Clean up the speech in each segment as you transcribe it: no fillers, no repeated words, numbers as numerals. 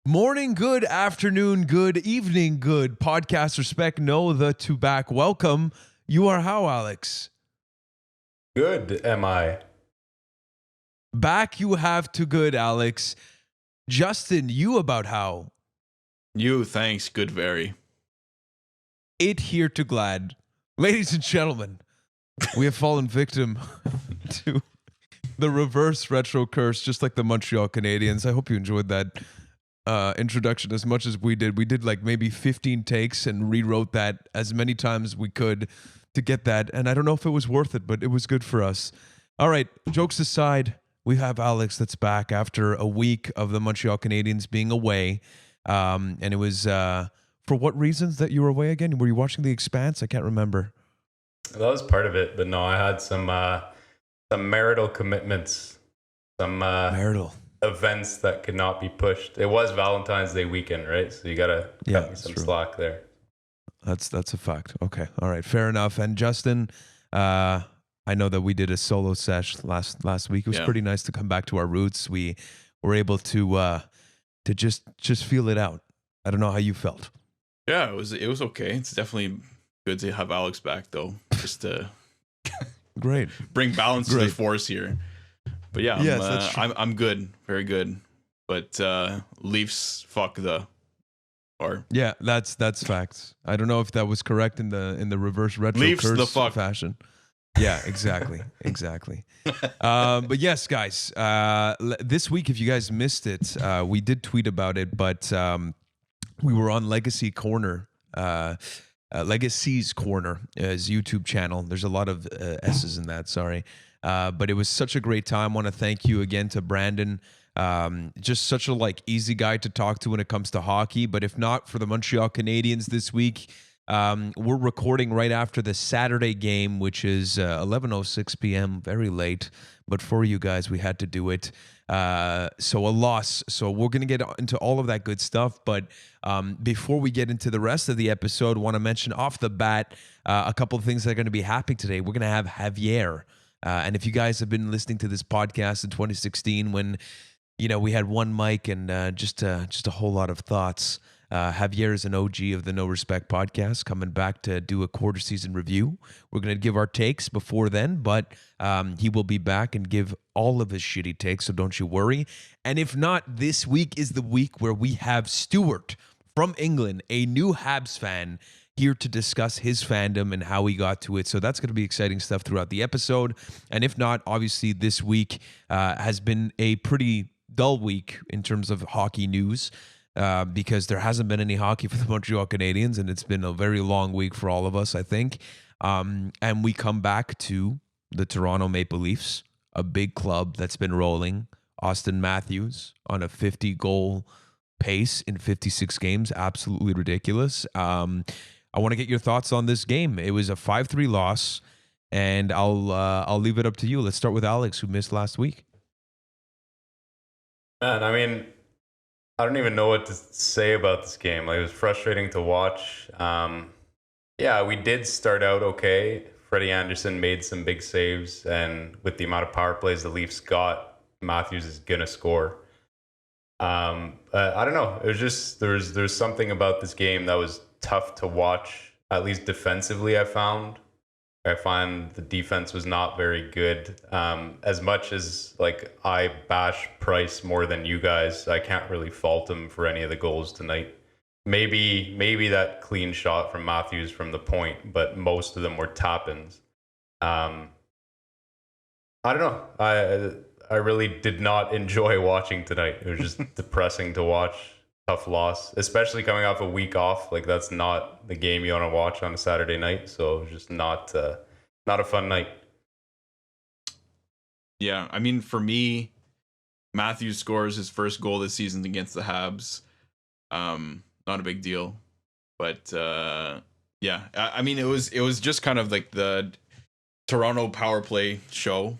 Morning, good afternoon, good evening, good podcast respect. Know the to back. Welcome. You are how, Alex? Good, am I? Back you have to good, Alex. Justin, you about how? You, thanks, good very. It here to glad. Ladies and gentlemen, we have fallen victim to the reverse retro curse, just like the Montreal Canadiens. I hope you enjoyed that introduction as much as we did. We did like maybe 15 takes and rewrote that as many times as we could to get that. And I don't know if it was worth it, but it was good for us. All right, jokes aside, we have Alex that's back after a week of the Montreal Canadiens being away. And it was for what reasons that you were away again? Were you watching The Expanse? I can't remember. That was part of it, but no, I had some marital commitments, some Marital events that could not be pushed. It was Valentine's Day weekend, right? So you gotta cut me some slack there. That's a fact. Okay, all right, fair enough. And Justin, I know that we did a solo sesh last week. It was pretty nice to come back to our roots. We were able to just feel it out. I don't know how you felt. Yeah, it was okay. It's definitely good to have Alex back, though, just to great bring balance to the force here. But yeah, I'm good, very good. But Leafs fuck the. Or yeah, that's facts. I don't know if that was correct in the reverse retro Leafs curse the fuck fashion. Yeah, exactly. But yes, guys, this week, if you guys missed it, we did tweet about it, but we were on Legacy Corner, Legacy's Corner, his YouTube channel. There's a lot of S's in that, sorry. But it was such a great time. I want to thank you again to Brandon. Just such a easy guy to talk to when it comes to hockey. But if not for the Montreal Canadiens this week, we're recording right after the Saturday game, which is 11:06 p.m., very late. But for you guys, we had to do it. So a loss. So we're going to get into all of that good stuff. But before we get into the rest of the episode, I want to mention off the bat a couple of things that are going to be happening today. We're going to have Javier. And if you guys have been listening to this podcast in 2016 when, we had one mic and just a whole lot of thoughts, Javier is an OG of the No Respect podcast coming back to do a quarter season review. We're going to give our takes before then, but he will be back and give all of his shitty takes, so don't you worry. And if not, this week is the week where we have Stuart from England, a new Habs fan, here to discuss his fandom and how he got to it. So that's going to be exciting stuff throughout the episode. And if not, obviously this week has been a pretty dull week in terms of hockey news because there hasn't been any hockey for the Montreal Canadiens, and it's been a very long week for all of us, I think. And we come back to the Toronto Maple Leafs, a big club that's been rolling. Austin Matthews on a 50-goal pace in 56 games. Absolutely ridiculous. I want to get your thoughts on this game. It was a 5-3 loss, and I'll leave it up to you. Let's start with Alex, who missed last week. Man, I mean, I don't even know what to say about this game. It was frustrating to watch. Yeah, we did start out okay. Freddie Anderson made some big saves, and with the amount of power plays the Leafs got, Matthews is gonna score. I don't know. It was just there's something about this game that was tough to watch, at least defensively. I find the defense was not very good. As much as I bash Price more than you guys, I can't really fault him for any of the goals tonight. Maybe that clean shot from Matthews from the point, but most of them were tap-ins. I don't know. I really did not enjoy watching tonight. It was just depressing to watch. Tough loss, especially coming off a week off. That's not the game you want to watch on a Saturday night. So it was just not a fun night. Yeah, I mean, for me, Matthews scores his first goal this season against the Habs. Not a big deal, but yeah, I mean, it was just kind of like the Toronto power play show.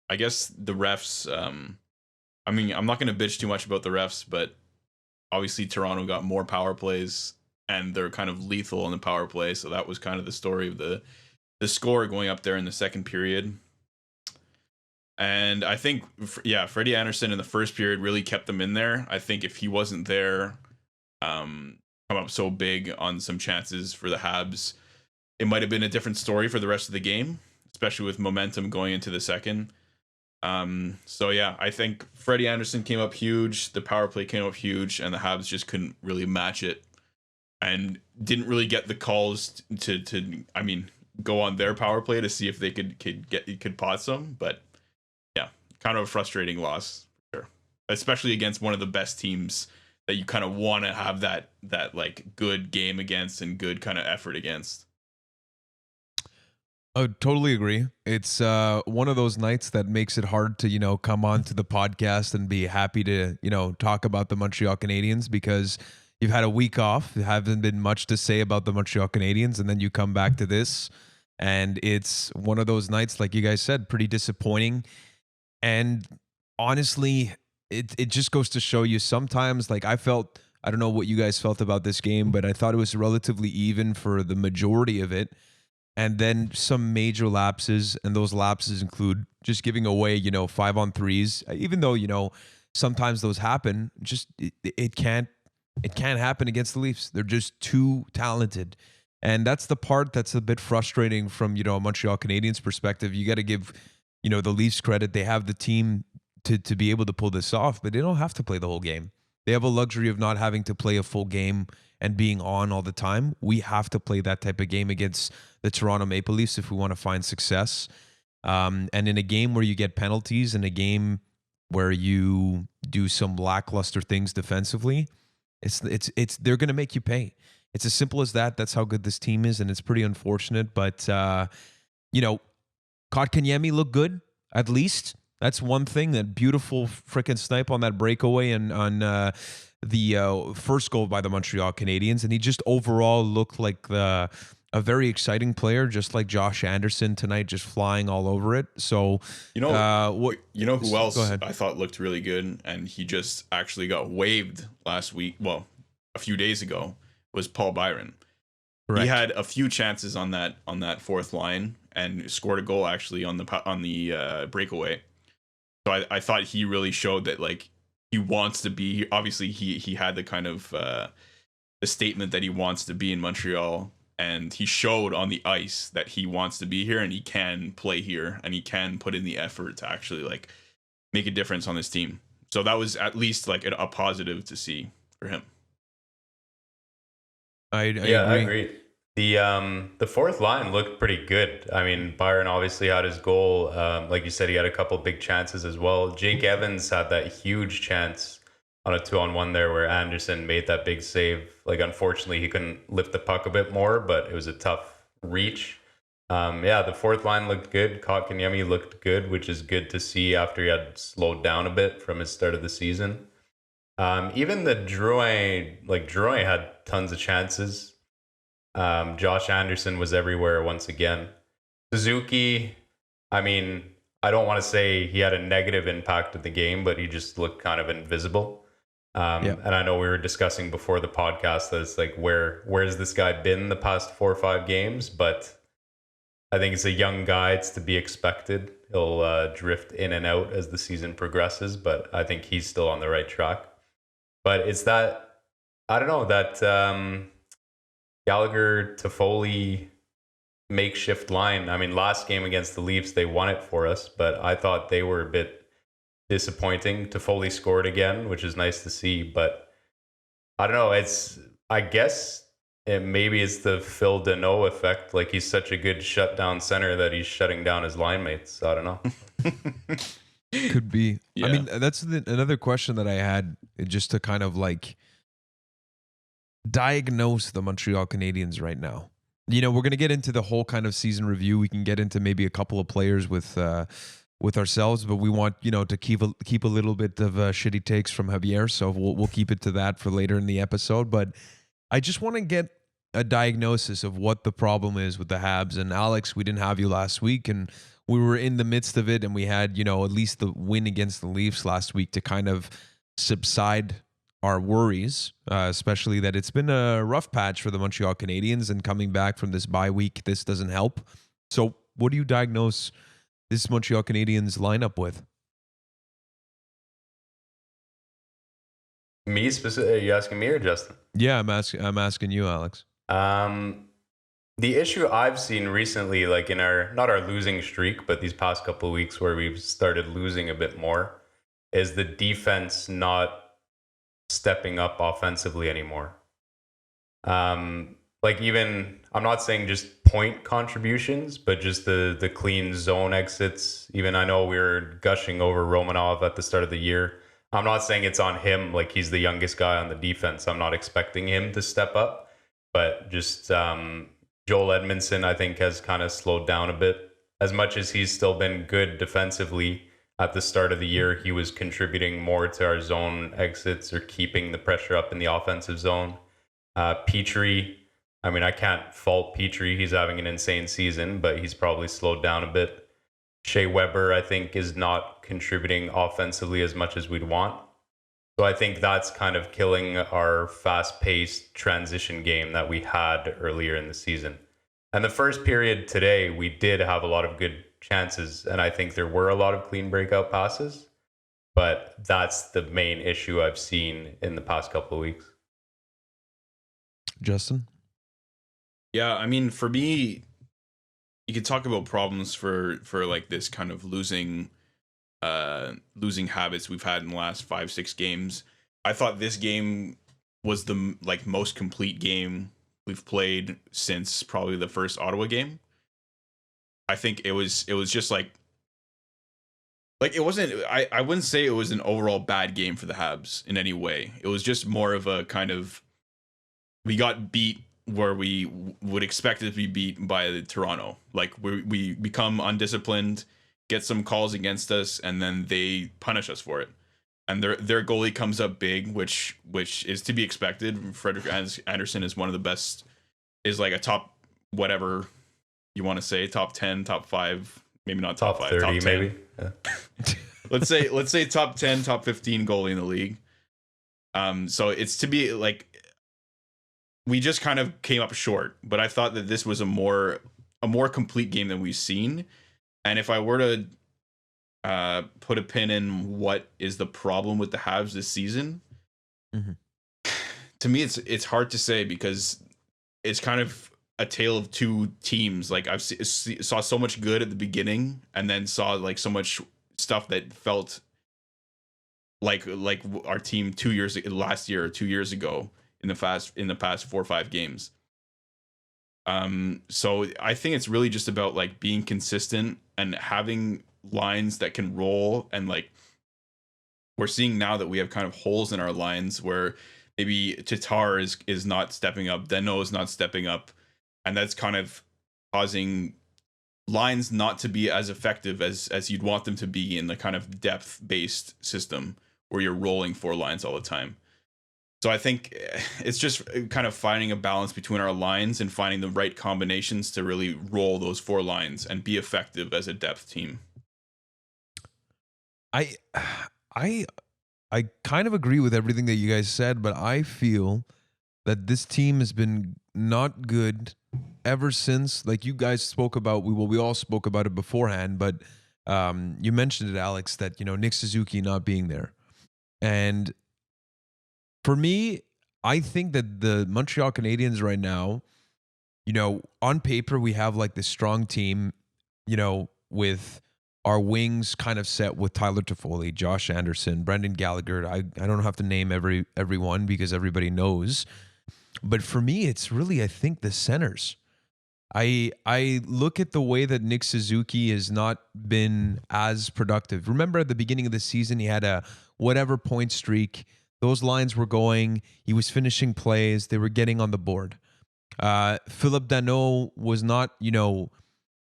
I guess the refs. I mean, I'm not going to bitch too much about the refs, but obviously Toronto got more power plays and they're kind of lethal in the power play. So that was kind of the story of the score going up there in the second period. And I think, Freddie Anderson in the first period really kept them in there. I think if he wasn't there, come up so big on some chances for the Habs, it might have been a different story for the rest of the game, especially with momentum going into the second. I think Freddie Anderson came up huge, the power play came up huge, and the Habs just couldn't really match it and didn't really get the calls to go on their power play to see if they could pot some. But yeah, kind of a frustrating loss for sure, especially against one of the best teams that you kind of want to have that like good game against and good kind of effort against. I totally agree. It's one of those nights that makes it hard to, come on to the podcast and be happy to, talk about the Montreal Canadiens, because you've had a week off. There hasn't been much to say about the Montreal Canadiens, and then you come back to this, and it's one of those nights, like you guys said, pretty disappointing. And honestly, it just goes to show you sometimes, like I don't know what you guys felt about this game, but I thought it was relatively even for the majority of it. And then some major lapses, and those lapses include just giving away, 5-on-3s, even though, sometimes those happen. Just it can't happen against the Leafs. They're just too talented. And that's the part that's a bit frustrating from, a Montreal Canadiens perspective. You got to give, the Leafs credit. They have the team to be able to pull this off, but they don't have to play the whole game. They have a luxury of not having to play a full game and being on all the time. We have to play that type of game against the Toronto Maple Leafs if we want to find success. And in a game where you get penalties, in a game where you do some lackluster things defensively, they're going to make you pay. It's as simple as that. That's how good this team is, and it's pretty unfortunate. But Kotkaniemi looked good, at least. That's one thing. That beautiful freaking snipe on that breakaway and on the first goal by the Montreal Canadiens, and he just overall looked like a very exciting player, just like Josh Anderson tonight, just flying all over it. So who else I thought looked really good, and he just actually got waived last week. Well, a few days ago, was Paul Byron. Correct. He had a few chances on that fourth line and scored a goal actually on the breakaway. So I thought he really showed that like he wants to be. Obviously, he had the kind of the statement that he wants to be in Montreal, and he showed on the ice that he wants to be here and he can play here and he can put in the effort to actually like make a difference on this team. So that was at least like a positive to see for him. I agree. The fourth line looked pretty good. I mean, Byron obviously had his goal. Like you said, he had a couple big chances as well. Jake Evans had that huge chance on a 2-on-1 there where Anderson made that big save. Like, unfortunately, he couldn't lift the puck a bit more, but it was a tough reach. The fourth line looked good. Kotkaniemi looked good, which is good to see after he had slowed down a bit from his start of the season. Even the Drouin had tons of chances. Josh Anderson was everywhere once again. Suzuki, I mean, I don't want to say he had a negative impact of the game, but he just looked kind of invisible. And I know we were discussing before the podcast that it's like, where's this guy been the past 4 or 5 games? But I think it's a young guy. It's to be expected. He'll drift in and out as the season progresses, but I think he's still on the right track. But it's that, I don't know, that Gallagher, Toffoli makeshift line. I mean, last game against the Leafs, they won it for us, but I thought they were a bit disappointing. Toffoli scored again, which is nice to see, but I don't know. I guess maybe it's the Phil Deneau effect. Like, he's such a good shutdown center that he's shutting down his line mates. I don't know. Could be. Yeah. I mean, that's another question that I had, just to kind of like diagnose the Montreal Canadiens right now. We're going to get into the whole kind of season review. We can get into maybe a couple of players with ourselves, but we want to keep a little bit of shitty takes from Javier, so we'll keep it to that for later in the episode. But I just want to get a diagnosis of what the problem is with the Habs. And Alex, we didn't have you last week, and we were in the midst of it, and we had at least the win against the Leafs last week to kind of subside our worries, especially that it's been a rough patch for the Montreal Canadiens, and coming back from this bye week, this doesn't help. So what do you diagnose this Montreal Canadiens lineup with? Me specifically? Are you asking me or Justin? Yeah, I'm asking you, Alex. The issue I've seen recently, like in our, not our losing streak, but these past couple of weeks where we've started losing a bit more, is the defense not stepping up offensively anymore. Like even, I'm not saying just point contributions, but just the clean zone exits. Even I know we were gushing over Romanov at the start of the year. I'm not saying it's on him, like he's the youngest guy on the defense. I'm not expecting him to step up, but just Joel Edmondson, I think, has kind of slowed down a bit. As much as he's still been good defensively at the start of the year, he was contributing more to our zone exits or keeping the pressure up in the offensive zone. Petrie, I mean, I can't fault Petrie. He's having an insane season, but he's probably slowed down a bit. Shea Weber, I think, is not contributing offensively as much as we'd want. So I think that's kind of killing our fast-paced transition game that we had earlier in the season. And the first period today, we did have a lot of good chances, and I think there were a lot of clean breakout passes. But that's the main issue I've seen in the past couple of weeks. Justin? Yeah, I mean, for me, you could talk about problems for like this kind of losing habits we've had in the last 5-6 games. I thought this game was the most complete game we've played since probably the first Ottawa game. I think it was just like it wasn't, I wouldn't say it was an overall bad game for the Habs in any way. It was just more of a kind of, we got beat where we would expect it to be beat by the Toronto. Like we become undisciplined, get some calls against us, and then they punish us for it. And their goalie comes up big, which is to be expected. Frederick Anderson is one of the best, is like a top, whatever you want to say, top 10, top 5, maybe not top 5, 30 top 10. maybe. Yeah. let's say top 10, top 15 goalie in the league. So it's to be like, we just kind of came up short, but I thought that this was a more complete game than we've seen. And if I were to put a pin in what is the problem with the Habs this season, to me it's hard to say, because it's kind of a tale of two teams. Like I've saw so much good at the beginning, and then saw like so much stuff that felt like our team last year or 2 years ago in the past 4 or 5 games. So I think it's really just about like being consistent and having lines that can roll. And like, we're seeing now that we have kind of holes in our lines where maybe Tatar is not stepping up, Deno is not stepping up, and that's kind of causing lines not to be as effective as you'd want them to be in the kind of depth-based system where you're rolling 4 lines all the time. So I think it's just kind of finding a balance between our lines and finding the right combinations to really roll those 4 lines and be effective as a depth team. I kind of agree with everything that you guys said, but I feel that this team has been not good ever since, like you guys spoke about, we all spoke about it beforehand, but you mentioned it, Alex, that, Nick Suzuki not being there. And for me, I think that the Montreal Canadiens right now, on paper, we have like this strong team, with our wings kind of set with Tyler Toffoli, Josh Anderson, Brendan Gallagher. I don't have to name everyone because everybody knows. But for me, it's really, I think, the centers. I look at the way that Nick Suzuki has not been as productive. Remember at the beginning of the season, he had a whatever point streak. Those lines were going. He was finishing plays. They were getting on the board. Philip Danault was not,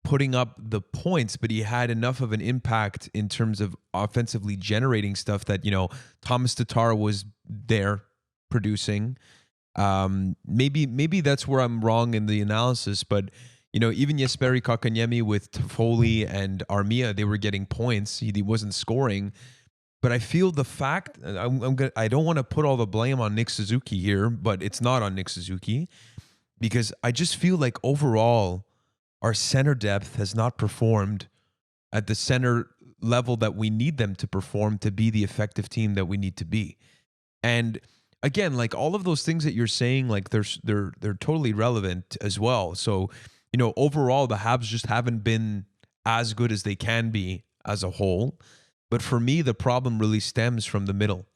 putting up the points, but he had enough of an impact in terms of offensively generating stuff that, Thomas Tatar was there producing. Maybe that's where I'm wrong in the analysis, but even Jesperi Kotkaniemi with Toffoli and Armia, they were getting points. He wasn't scoring, but I feel the fact I don't want to put all the blame on Nick Suzuki here, but it's not on Nick Suzuki, because I just feel like overall our center depth has not performed at the center level that we need them to perform to be the effective team that we need to be. And again, like all of those things that you're saying, like they're totally relevant as well. So, overall, the Habs just haven't been as good as they can be as a whole. But for me, the problem really stems from the middle,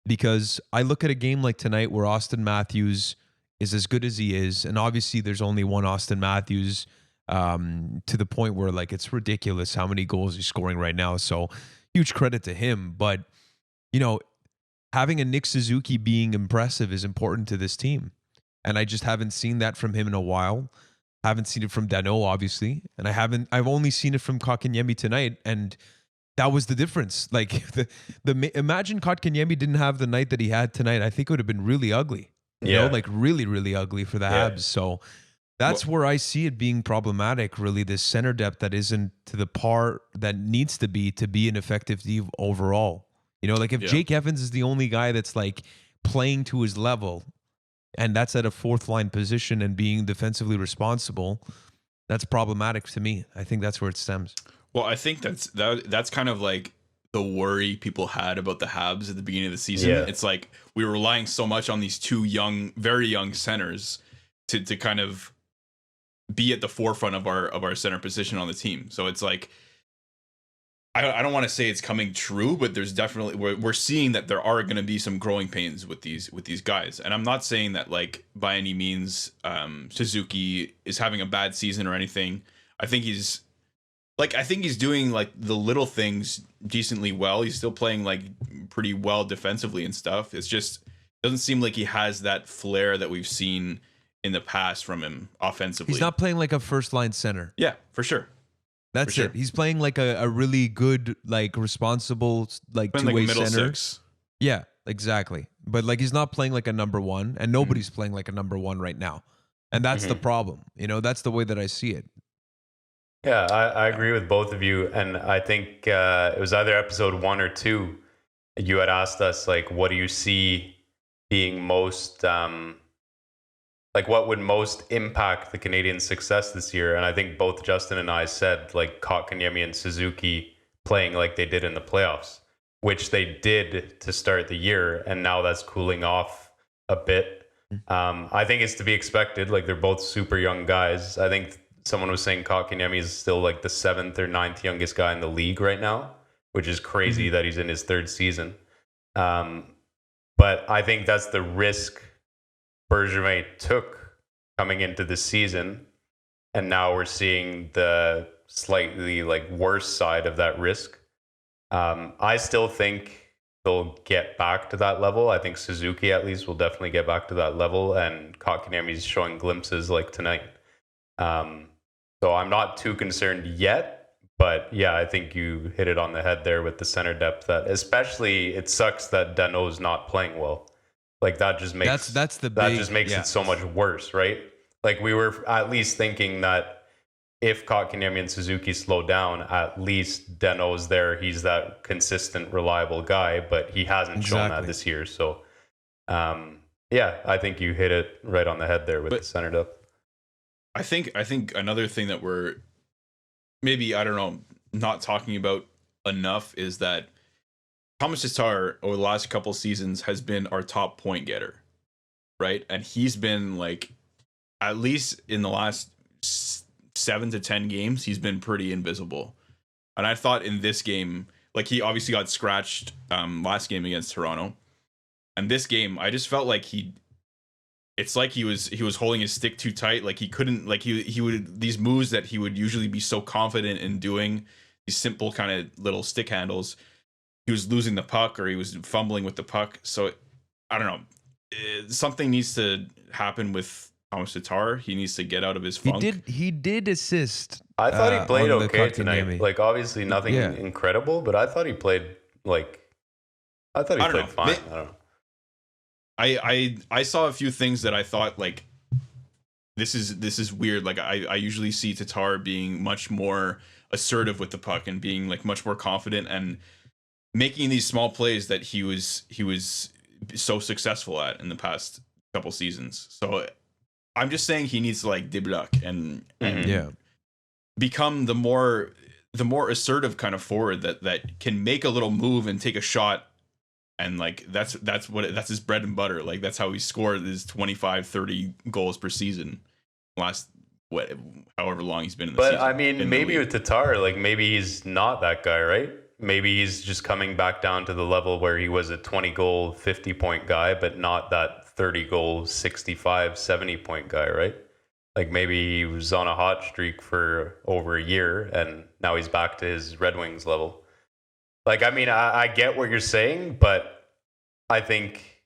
because I look at a game like tonight where Austin Matthews is as good as he is, and obviously there's only one Austin Matthews, to the point where like it's ridiculous how many goals he's scoring right now. So huge credit to him. But having a Nick Suzuki being impressive is important to this team, and I just haven't seen that from him in a while. Haven't seen it from Danault, obviously, and I've only seen it from Kotkaniemi tonight, and that was the difference. Like imagine Kotkaniemi didn't have the night that he had tonight. I think it would have been really ugly. Like really, really ugly for the Habs. So that's where I see it being problematic, really, this center depth that isn't to the par that needs to be an effective team overall. Like if Jake Evans is the only guy that's like playing to his level, and that's at a fourth line position and being defensively responsible, that's problematic to me. I think that's where it stems. Well, I think that's kind of like the worry people had about the Habs at the beginning of the season. Yeah. It's like we were relying so much on these two very young centers to kind of be at the forefront of our center position on the team. So it's like, I don't want to say it's coming true, but there's definitely, we're seeing that there are going to be some growing pains with these guys. And I'm not saying that like by any means Suzuki is having a bad season or anything. I think he's doing like the little things decently well. He's still playing like pretty well defensively and stuff. It's just doesn't seem like he has that flair that we've seen in the past from him offensively. He's not playing like a first line center. Yeah, for sure. That's it. He's playing like a really good, like responsible, like two-way like center. Six. Yeah, exactly. But like he's not playing like a number one, and nobody's playing like a number one right now. And that's the problem. That's the way that I see it. Yeah, I agree with both of you. And I think it was either episode 1 or 2, you had asked us, like, what do you see being most, like, what would most impact the Canadiens' success this year? And I think both Justin and I said, like, Kotkaniemi and Suzuki playing like they did in the playoffs, which they did to start the year. And now that's cooling off a bit. I think it's to be expected. Like, they're both super young guys. I think someone was saying Kotkaniemi is still like the 7th or 9th youngest guy in the league right now, which is crazy that he's in his 3rd season. But I think that's the risk Bergevin took coming into the season. And now we're seeing the slightly like worse side of that risk. I still think they'll get back to that level. I think Suzuki at least will definitely get back to that level, and Kotkaniemi's showing glimpses like tonight. So I'm not too concerned yet, but yeah, I think you hit it on the head there with the center depth. That especially, it sucks that Danault's not playing well. Like that just makes it so much worse, right? Like we were at least thinking that if Kotkaniemi and Suzuki slow down, at least Danault's there. He's that consistent, reliable guy, but he hasn't shown that this year. So, yeah, I think you hit it right on the head there with the center depth. I think another thing that we're maybe, I don't know, not talking about enough is that Thomas Tatar over the last couple seasons has been our top point getter, right? And he's been like, at least in the last 7 to 10 games, he's been pretty invisible. And I thought in this game, like he obviously got scratched last game against Toronto. And this game, I just felt like it's like he was holding his stick too tight. Like he couldn't, like he would, these moves that he would usually be so confident in doing, these simple kind of little stick handles, he was losing the puck or he was fumbling with the puck. So I don't know, something needs to happen with Thomas Tatar. He needs to get out of his funk. He did assist. I thought he played okay tonight. Like obviously nothing incredible, but I thought he played fine. I don't know. I saw a few things that I thought like this is weird. Like I usually see Tatar being much more assertive with the puck and being like much more confident and making these small plays that he was so successful at in the past couple seasons. So I'm just saying he needs to like débloque and become the more the more assertive kind of forward that can make a little move and take a shot, and like that's his bread and butter. Like that's how he scored his 25-30 goals per season last however long he's been in the season. But I mean, maybe with Tatar, like maybe he's not that guy, right? Maybe he's just coming back down to the level where he was a 20-goal, 50-point guy, but not that 30-goal, 65, 70-point guy, right? Like maybe he was on a hot streak for over a year and now he's back to his Red Wings level. Like, I mean, I get what you're saying, but I think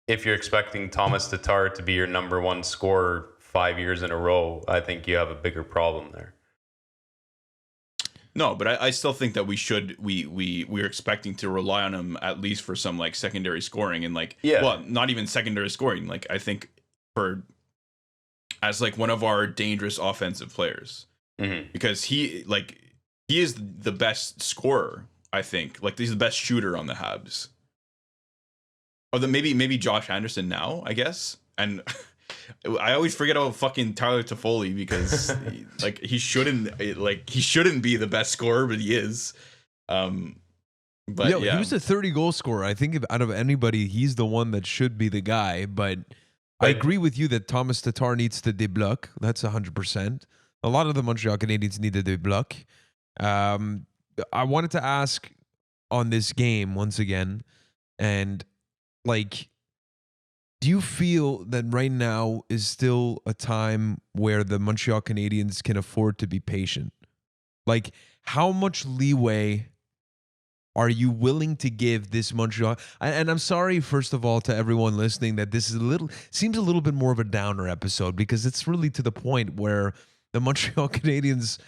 if you're expecting Thomas Tatar to be your number one scorer 5 years in a row, I think you have a bigger problem there. No, but I still think that we're expecting to rely on him at least for some like secondary scoring and like, well, not even secondary scoring. Like I think as like one of our dangerous offensive players, because he is the best scorer. I think like he's the best shooter on the Habs. Or maybe Josh Anderson now, I guess. And I always forget about fucking Tyler Toffoli because he shouldn't be the best scorer, but he is. But he was a 30-goal scorer. I think out of anybody, he's the one that should be the guy. But I agree with you that Thomas Tatar needs to deblock. That's 100%. A lot of the Montreal Canadiens need to deblock. I wanted to ask on this game once again, and like, do you feel that right now is still a time where the Montreal Canadiens can afford to be patient? Like, how much leeway are you willing to give this Montreal? And I'm sorry, first of all, to everyone listening, that this is seems a little bit more of a downer episode because it's really to the point where the Montreal Canadiens,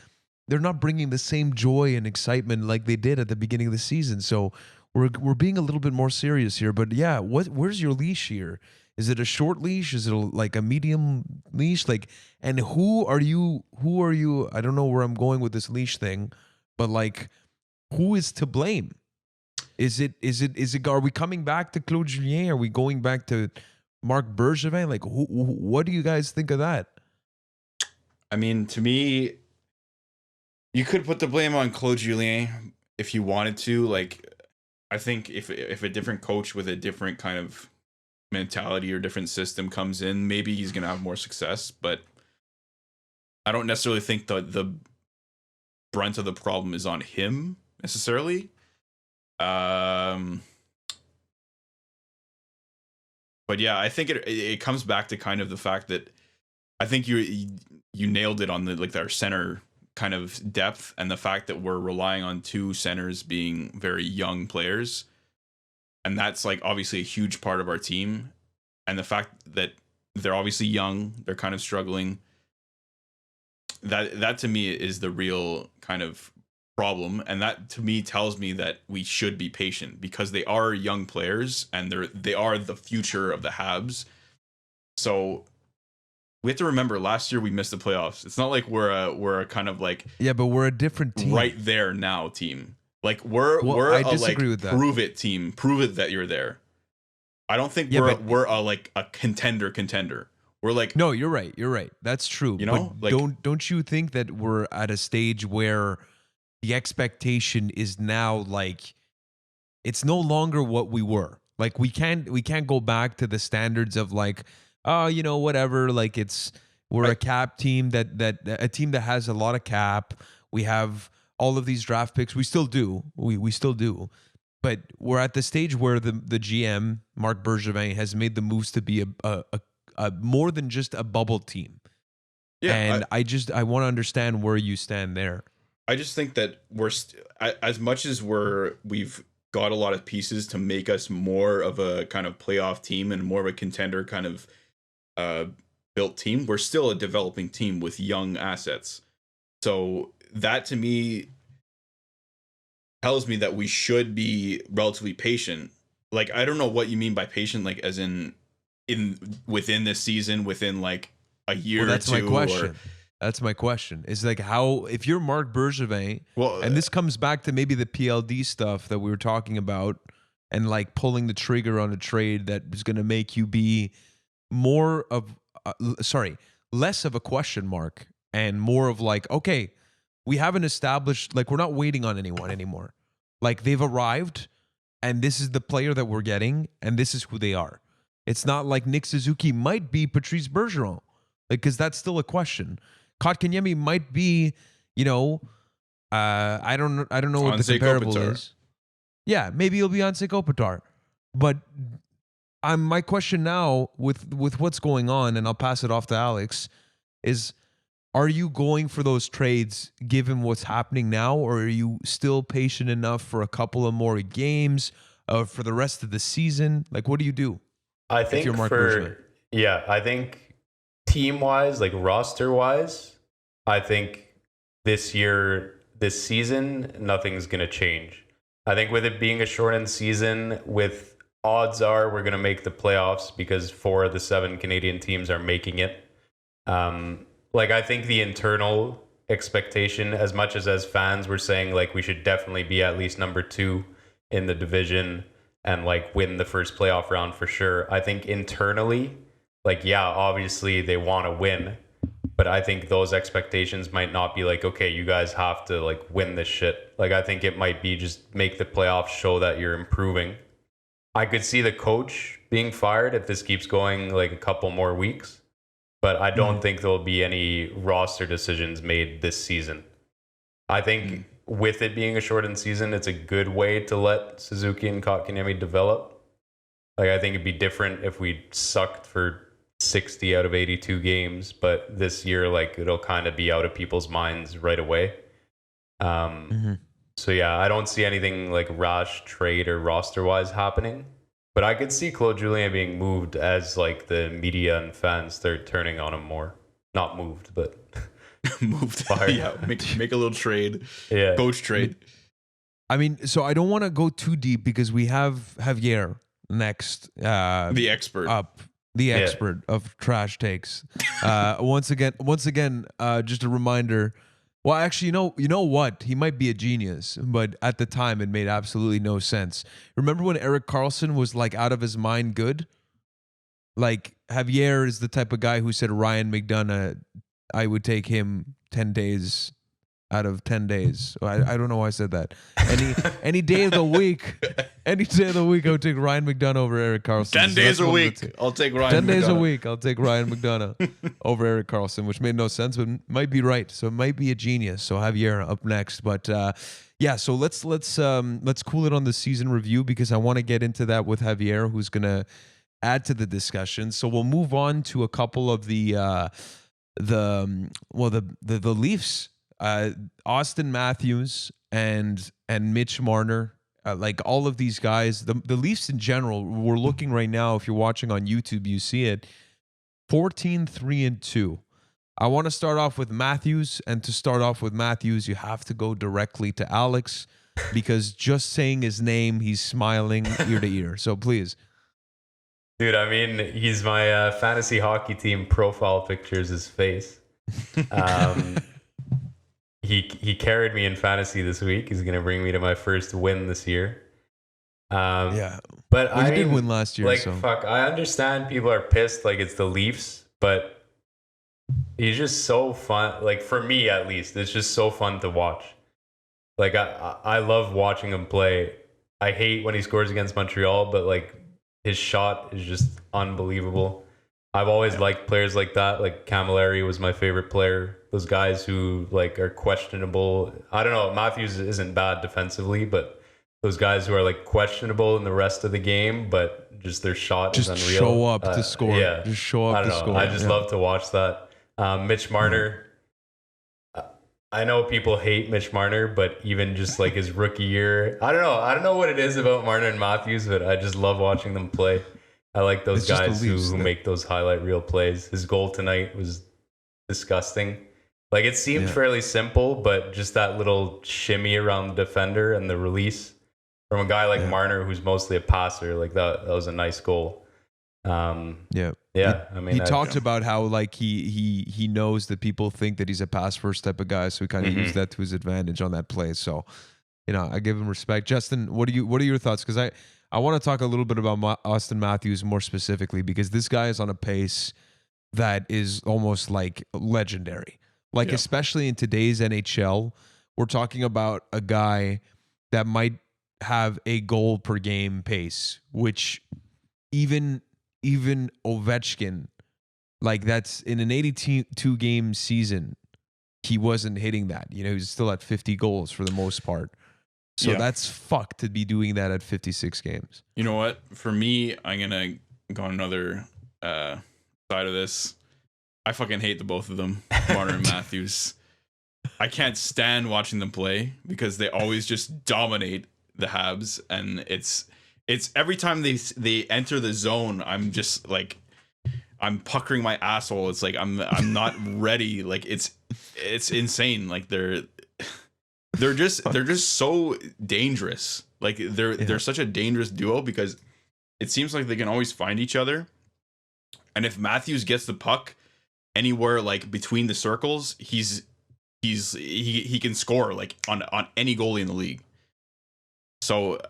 they're not bringing the same joy and excitement like they did at the beginning of the season. So we're being a little bit more serious here. But yeah, where's your leash here? Is it a short leash? Is it like a medium leash? Like, and who are you? I don't know where I'm going with this leash thing, but like, who is to blame? Is it? Are we coming back to Claude Julien? Are we going back to Marc Bergevin? Like, what do you guys think of that? I mean, to me, you could put the blame on Claude Julien if you wanted to. Like, I think if a different coach with a different kind of mentality or different system comes in, maybe he's gonna have more success. But I don't necessarily think the brunt of the problem is on him necessarily. But yeah, I think it comes back to kind of the fact that I think you nailed it on the like our center kind of depth and the fact that we're relying on two centers being very young players. And that's like obviously a huge part of our team. And the fact that they're obviously young, they're kind of struggling. That to me is the real kind of problem. And that to me tells me that we should be patient because they are young players and they are the future of the Habs. So we have to remember last year we missed the playoffs. It's not like we're a kind of like, yeah, but we're a different team right there now team. Like I disagree with that. Prove it team. Prove it that you're there. I don't think we're a contender. We're like, no, you're right. That's true. You know, but like, don't you think that we're at a stage where the expectation is now like it's no longer what we were. Like we can't go back to the standards of like, oh, you know, whatever. Like we're a cap team that a team that has a lot of cap. We have all of these draft picks. We still do. We still do. But we're at the stage where the GM, Marc Bergevin, has made the moves to be a more than just a bubble team. Yeah, and I want to understand where you stand there. I just think that we're as much as we've got a lot of pieces to make us more of a kind of playoff team and more of a contender kind of built team. We're still a developing team with young assets. So that to me tells me that we should be relatively patient. Like, I don't know what you mean by patient, like as in within this season, within like a year or two. That's my question. It's like how, if you're Marc Bergevin, and this comes back to maybe the PLD stuff that we were talking about and like pulling the trigger on a trade that is going to make you be more of, less of a question mark and more of like, okay, we haven't established, like, we're not waiting on anyone anymore. Like, they've arrived, and this is the player that we're getting, and this is who they are. It's not like Nick Suzuki might be Patrice Bergeron, like, because that's still a question. Kotkaniemi might be, you know, I don't know what the Anze comparable Kopitar. is. Yeah, maybe he'll be Anze Kopitar. But my question now with what's going on, and I'll pass it off to Alex, is are you going for those trades given what's happening now, or are you still patient enough for a couple of more games for the rest of the season? Like, what do you do? I think you're Marc Bergevin? I think team-wise, like roster-wise, I think this season, nothing's going to change. I think with it being a shortened season, with odds are we're going to make the playoffs because 4 of the 7 Canadian teams are making it. Like, I think the internal expectation, as much as fans were saying, like, we should definitely be at least number 2 in the division and, like, win the first playoff round for sure. I think internally, like, yeah, obviously they want to win, but I think those expectations might not be like, okay, you guys have to, like, win this shit. Like, I think it might be just make the playoffs, show that you're improving. I could see the coach being fired if this keeps going, like, a couple more weeks. But I don't think there'll be any roster decisions made this season. I think with it being a shortened season, it's a good way to let Suzuki and Kotkaniemi develop. Like, I think it'd be different if we sucked for 60 out of 82 games, but this year, like, it'll kind of be out of people's minds right away. So yeah, I don't see anything like rash trade or roster-wise happening. But I could see Claude Julien being moved as, like, the media and fans start turning on him more. Not moved, but Moved. Fired. Yeah, make a little trade. yeah. Coach trade. I mean, so I don't want to go too deep because we have Javier next. The expert. Up. The expert of trash takes. Once again, just a reminder. Well, actually, you know what? He might be a genius, but at the time, it made absolutely no sense. Remember when Erik Karlsson was, like, out of his mind good? Like, Javier is the type of guy who said Ryan McDonough, I would take him 10 days out of 10 days. I don't know why I said that. Any day of the week, I would take Ryan McDonough over Erik Karlsson. 10 days a week. I'll take Ryan 10 days a McDonough. week, I'll take Ryan McDonough over Erik Karlsson, which made no sense, but might be right. So it might be a genius. So Javier up next. But yeah, so let's cool it on the season review because I want to get into that with Javier, who's gonna add to the discussion. So we'll move on to a couple of the Leafs. Austin Matthews and Mitch Marner, like all of these guys, the Leafs in general, we're looking right now, if you're watching on YouTube, you see it, 14-3-2. I want to start off with Matthews, and to start off with Matthews, you have to go directly to Alex, because just saying his name, he's smiling ear to ear. So please. Dude, I mean, he's my fantasy hockey team profile picture is his face. He carried me in fantasy this week. He's gonna bring me to my first win this year. Yeah, but well, I did win last year. Like, so. fuck, I understand people are pissed. Like, it's the Leafs, but he's just so fun. Like, for me at least, it's just so fun to watch. Like, I love watching him play. I hate when he scores against Montreal, but, like, his shot is just unbelievable. I've always liked players like that. Like, Camilleri was my favorite player. Those guys who, like, are questionable. I don't know. Matthews isn't bad defensively, but those guys who are, like, questionable in the rest of the game, but just their shot just is unreal. show up to score. Yeah. Just show up to score. I just love to watch that. Mitch Marner. I know people hate Mitch Marner, but even just, like, his rookie year, I don't know what it is about Marner and Matthews, but I just love watching them play. I like those guys who make those highlight reel plays. His goal tonight was disgusting. Like, it seemed fairly simple, but just that little shimmy around the defender and the release from a guy like Marner, who's mostly a passer, like that was a nice goal. I mean, he talked about how, like, he knows that people think that he's a pass first type of guy, so he kind of used that to his advantage on that play. So, you know, I give him respect. Justin, what are your thoughts? Because I want to talk a little bit about Austin Matthews more specifically, because this guy is on a pace that is almost like legendary. Like, Yeah. especially in today's NHL, we're talking about a guy that might have a goal per game pace, which even Ovechkin, like, that's in an 82 game season, he wasn't hitting that. You know, he's still at 50 goals for the most part. So Yeah. that's fucked to be doing that at 56 games. You know what? For me, I'm gonna go on another side of this. I fucking hate the both of them, Marner and Matthews. I can't stand watching them play because they always just dominate the Habs, and it's every time they enter the zone, I'm just like, I'm puckering my asshole. It's like I'm not ready. Like it's insane. Like they're just so dangerous. Like they're such a dangerous duo because it seems like they can always find each other. And if Matthews gets the puck anywhere like between the circles, he can score like on any goalie in the league. So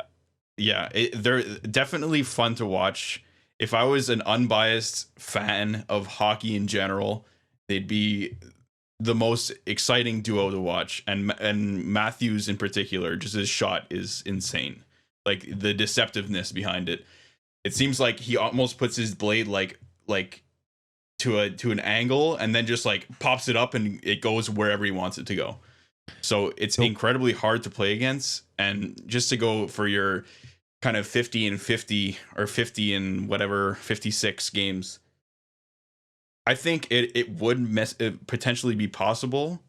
yeah, they're definitely fun to watch. If I was an unbiased fan of hockey in general, they'd be the most exciting duo to watch. And Matthews in particular, just his shot is insane. Like the deceptiveness behind it. It seems like he almost puts his blade like to an angle and then just like pops it up and it goes wherever he wants it to go. So it's incredibly hard to play against. And just to go for your kind of 50 and 50 or 50 and whatever 56 games, I think it would potentially be possible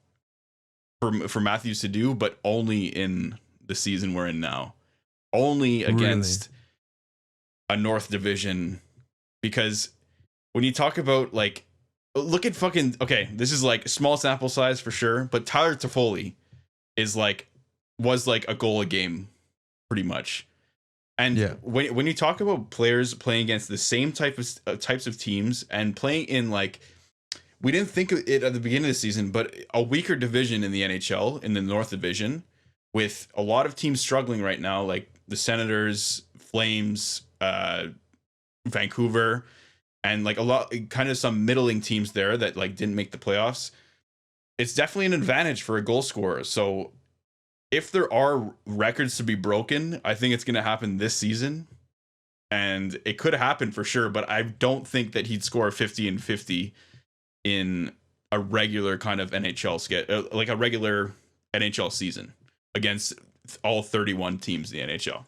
for Matthews to do, but only in the season we're in now, only against a North Division. Because when you talk about like, look at fucking, okay, this is like small sample size for sure, but Tyler Toffoli was like a goal a game pretty much. And when you talk about players playing against the same types of teams and playing in like, we didn't think of it at the beginning of the season, but a weaker division in the NHL, in the North Division, with a lot of teams struggling right now, like the Senators, Flames, Vancouver, and like a lot, kind of some middling teams there that like didn't make the playoffs. It's definitely an advantage for a goal scorer. So if there are records to be broken, I think it's going to happen this season, and it could happen for sure. But I don't think that he'd score 50 and 50 in a regular kind of NHL like a regular NHL season against all 31 teams in the NHL.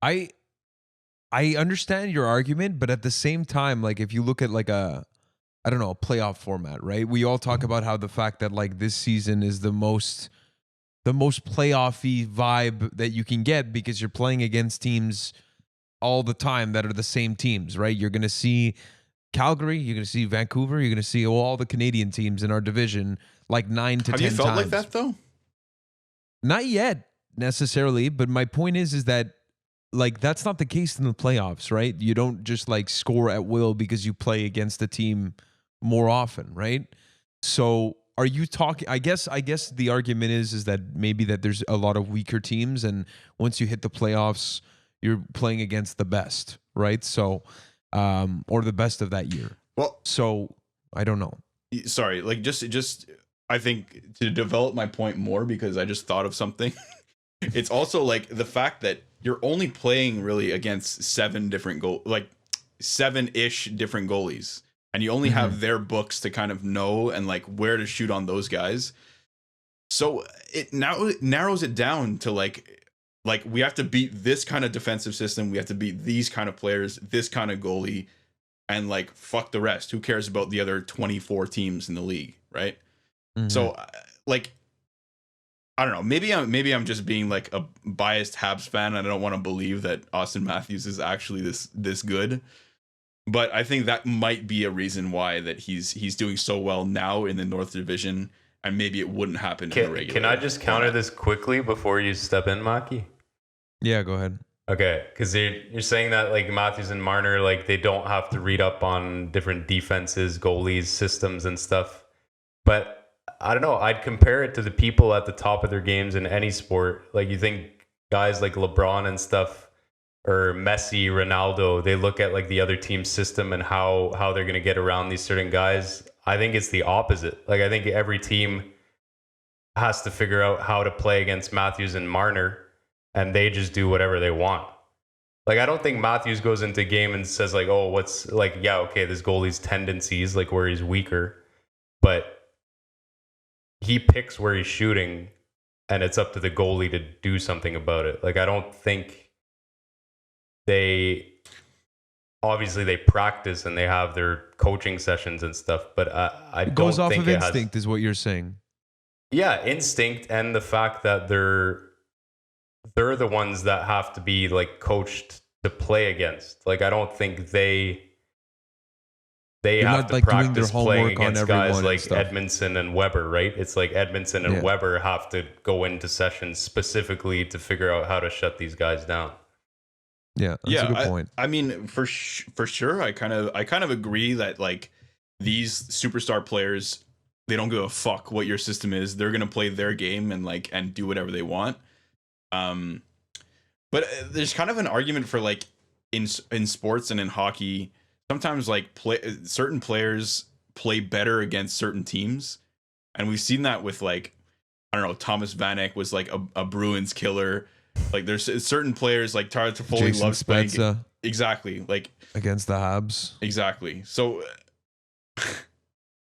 I understand your argument, but at the same time, like if you look at like a playoff format, right? We all talk about how the fact that like this season is the most playoffy vibe that you can get because you're playing against teams all the time that are the same teams, right? You're going to see Calgary, you're going to see Vancouver, you're going to see all the Canadian teams in our division like 9 to 10 times. Have you felt like that though? Not yet necessarily, but my point is that like that's not the case in the playoffs, right? You don't just like score at will because you play against a team more often, right? So are you talking? I guess the argument is that maybe that there's a lot of weaker teams, and once you hit the playoffs, you're playing against the best, right? So, or the best of that year. Well, so I don't know. Sorry, like just I think to develop my point more, because I just thought of something. It's also like the fact that you're only playing really against 7-ish different goalies. And you only have their books to kind of know and like where to shoot on those guys. So it now narrows it down to like we have to beat this kind of defensive system. We have to beat these kind of players, this kind of goalie, and like fuck the rest. Who cares about the other 24 teams in the league, right? So like, I don't know. Maybe I'm just being like a biased Habs fan. I don't want to believe that Austin Matthews is actually this good. But I think that might be a reason why that he's doing so well now in the North Division, and maybe it wouldn't happen in the regular. Can I just counter this quickly before you step in, Maki? Yeah, go ahead. Okay, because you're saying that like Matthews and Marner, like they don't have to read up on different defenses, goalies, systems, and stuff. But I don't know. I'd compare it to the people at the top of their games in any sport. Like you think guys like LeBron and stuff, or Messi, Ronaldo, they look at like the other team's system and how they're going to get around these certain guys. I think it's the opposite. Like, I think every team has to figure out how to play against Matthews and Marner, and they just do whatever they want. Like, I don't think Matthews goes into a game and says, like, oh, what's, like, yeah, okay, this goalie's tendencies, like, where he's weaker, but he picks where he's shooting, and it's up to the goalie to do something about it. Like, I don't think obviously they practice and they have their coaching sessions and stuff, but I It goes don't off think of it instinct, is what you're saying. Yeah, instinct, and the fact that they're the ones that have to be like coached to play against. Like, I don't think they You're have not, to like, doing their practice playing homework on against everyone guys and like stuff. Edmondson and Weber, right? It's like Edmondson and Yeah. Weber have to go into sessions specifically to figure out how to shut these guys down. Yeah, that's a good point. I mean, for sure, I kind of agree that, like, these superstar players, they don't give a fuck what your system is. They're gonna play their game and do whatever they want. But there's kind of an argument for, like, in sports and in hockey, sometimes, like, certain players play better against certain teams, and we've seen that with, like, I don't know, Thomas Vanek was like a Bruins killer. Like, there's certain players like Tyler Toffoli Jason loves playing Spezza exactly like against the Habs. exactly. So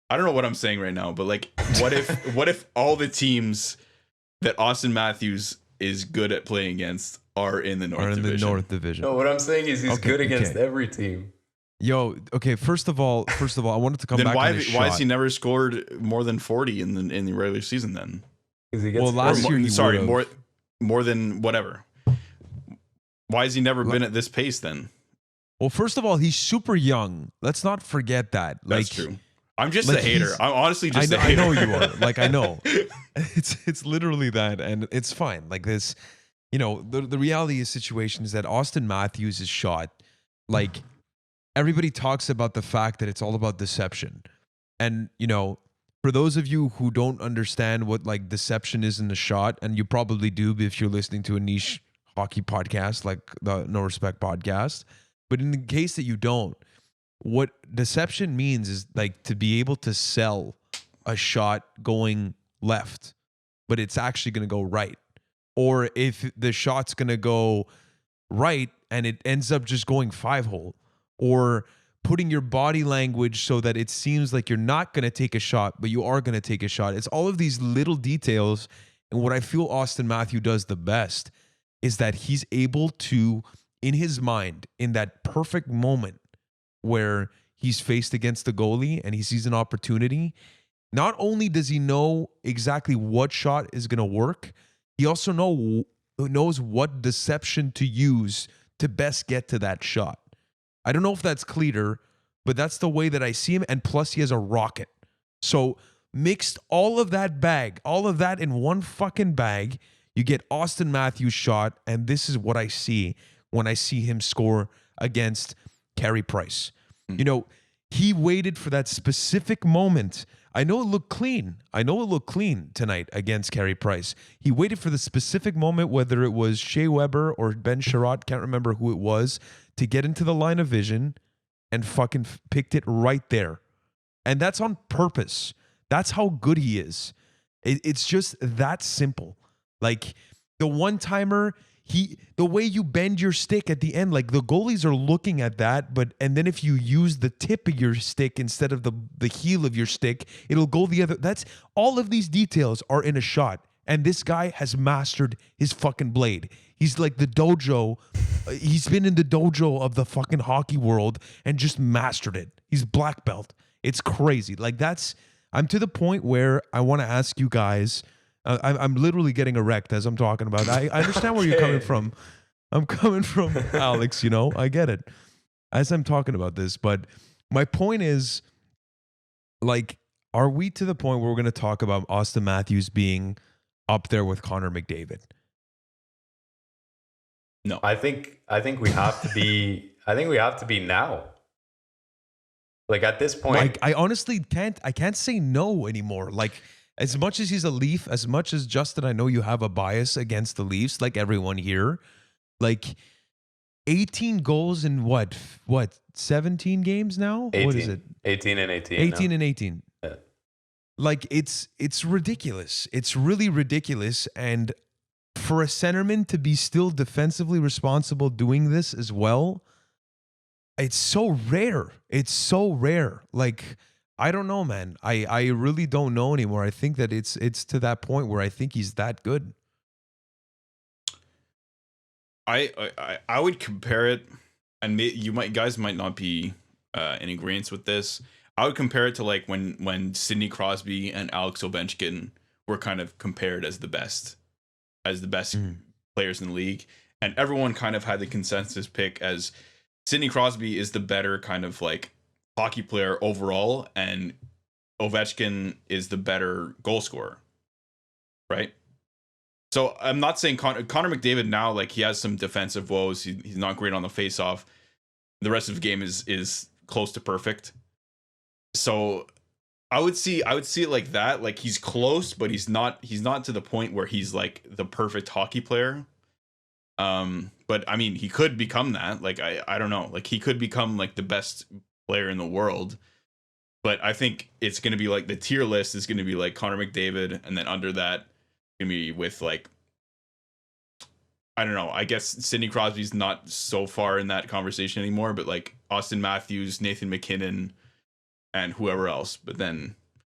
I don't know what I'm saying right now, but, like, what if all the teams that Austin Matthews is good at playing against are in the North Division? No, what I'm saying is he's good against every team. Yo, okay. First of all, I wanted to come Then back. why on his why shot. has he never scored more than 40 in the regular season then? Because he gets Well, last year he sorry, would've. more than whatever. Why has he never been at this pace then? Well, first of all, he's super young. Let's not forget that. That's true. I'm just a hater. he's- I'm honestly just a I hater. know you are. Like, I know. It's literally that, and it's fine. Like, this, the reality of the situation is that Austin Matthews' shot, like, everybody talks about the fact that it's all about deception. And, for those of you who don't understand what, like, deception is in the shot, and you probably do if you're listening to a niche hockey podcast like the No Respect podcast, but in the case that you don't, what deception means is, like, to be able to sell a shot going left, but it's actually going to go right. Or if the shot's going to go right and it ends up just going 5-hole, or putting your body language so that it seems like you're not going to take a shot, but you are going to take a shot. It's all of these little details. And what I feel Austin Matthews does the best is that he's able to, in his mind, in that perfect moment where he's faced against the goalie and he sees an opportunity, not only does he know exactly what shot is going to work, he also knows what deception to use to best get to that shot. I don't know if that's clear, but that's the way that I see him. And plus, he has a rocket. So mixed all of that in one fucking bag, you get Austin Matthews' shot, and this is what I see when I see him score against Carey Price. He waited for that specific moment. I know it looked clean tonight against Carey Price. He waited for the specific moment, whether it was Shea Weber or Ben Sherratt, can't remember who it was, to get into the line of vision and fucking picked it right there. And that's on purpose. That's how good he is. It's just that simple. Like, the one-timer, the way you bend your stick at the end, like, the goalies are looking at that, and then if you use the tip of your stick instead of the heel of your stick, it'll go the other. That's all of these details are in a shot. And this guy has mastered his fucking blade. He's like the dojo. He's been in the dojo of the fucking hockey world and just mastered it. He's black belt. It's crazy. Like, I'm to the point where I want to ask you guys. I'm literally getting erect as I'm talking about it. I understand where you're coming from. I'm coming from Alex, I get it as I'm talking about this. But my point is, like, are we to the point where we're going to talk about Austin Matthews being up there with Connor McDavid? No. I think we have to be. I think we have to be now. Like, at this point, Like, I honestly can't say no anymore. Like, as much as he's a Leaf, as much as Justin, I know you have a bias against the Leafs, like everyone here. Like, 18 goals in what 17 games now? 18. What is it? 18 and 18. 18 no? and 18. Yeah. Like it's ridiculous. It's really ridiculous. And for a centerman to be still defensively responsible doing this as well, it's so rare. It's so rare. Like, I don't know, man. I really don't know anymore. I think that it's to that point where I think he's that good. I would compare it, and guys might not be in agreement with this. I would compare it to like when Sidney Crosby and Alex Ovechkin were kind of compared as the best players in the league, and everyone kind of had the consensus pick as Sidney Crosby is the better kind of like hockey player overall, and Ovechkin is the better goal scorer, right? So I'm not saying Connor McDavid now, like he has some defensive woes. He's not great on the faceoff. The rest of the game is close to perfect. So I would see it like that. Like he's close, but he's not to the point where he's like the perfect hockey player. But I mean, he could become that. Like I don't know. Like he could become like the best player in the world. But I think it's gonna be like the tier list is gonna be like Connor McDavid, and then under that gonna be with like, I don't know, I guess Sidney Crosby's not so far in that conversation anymore, but like Austin Matthews, Nathan McKinnon, and whoever else. But then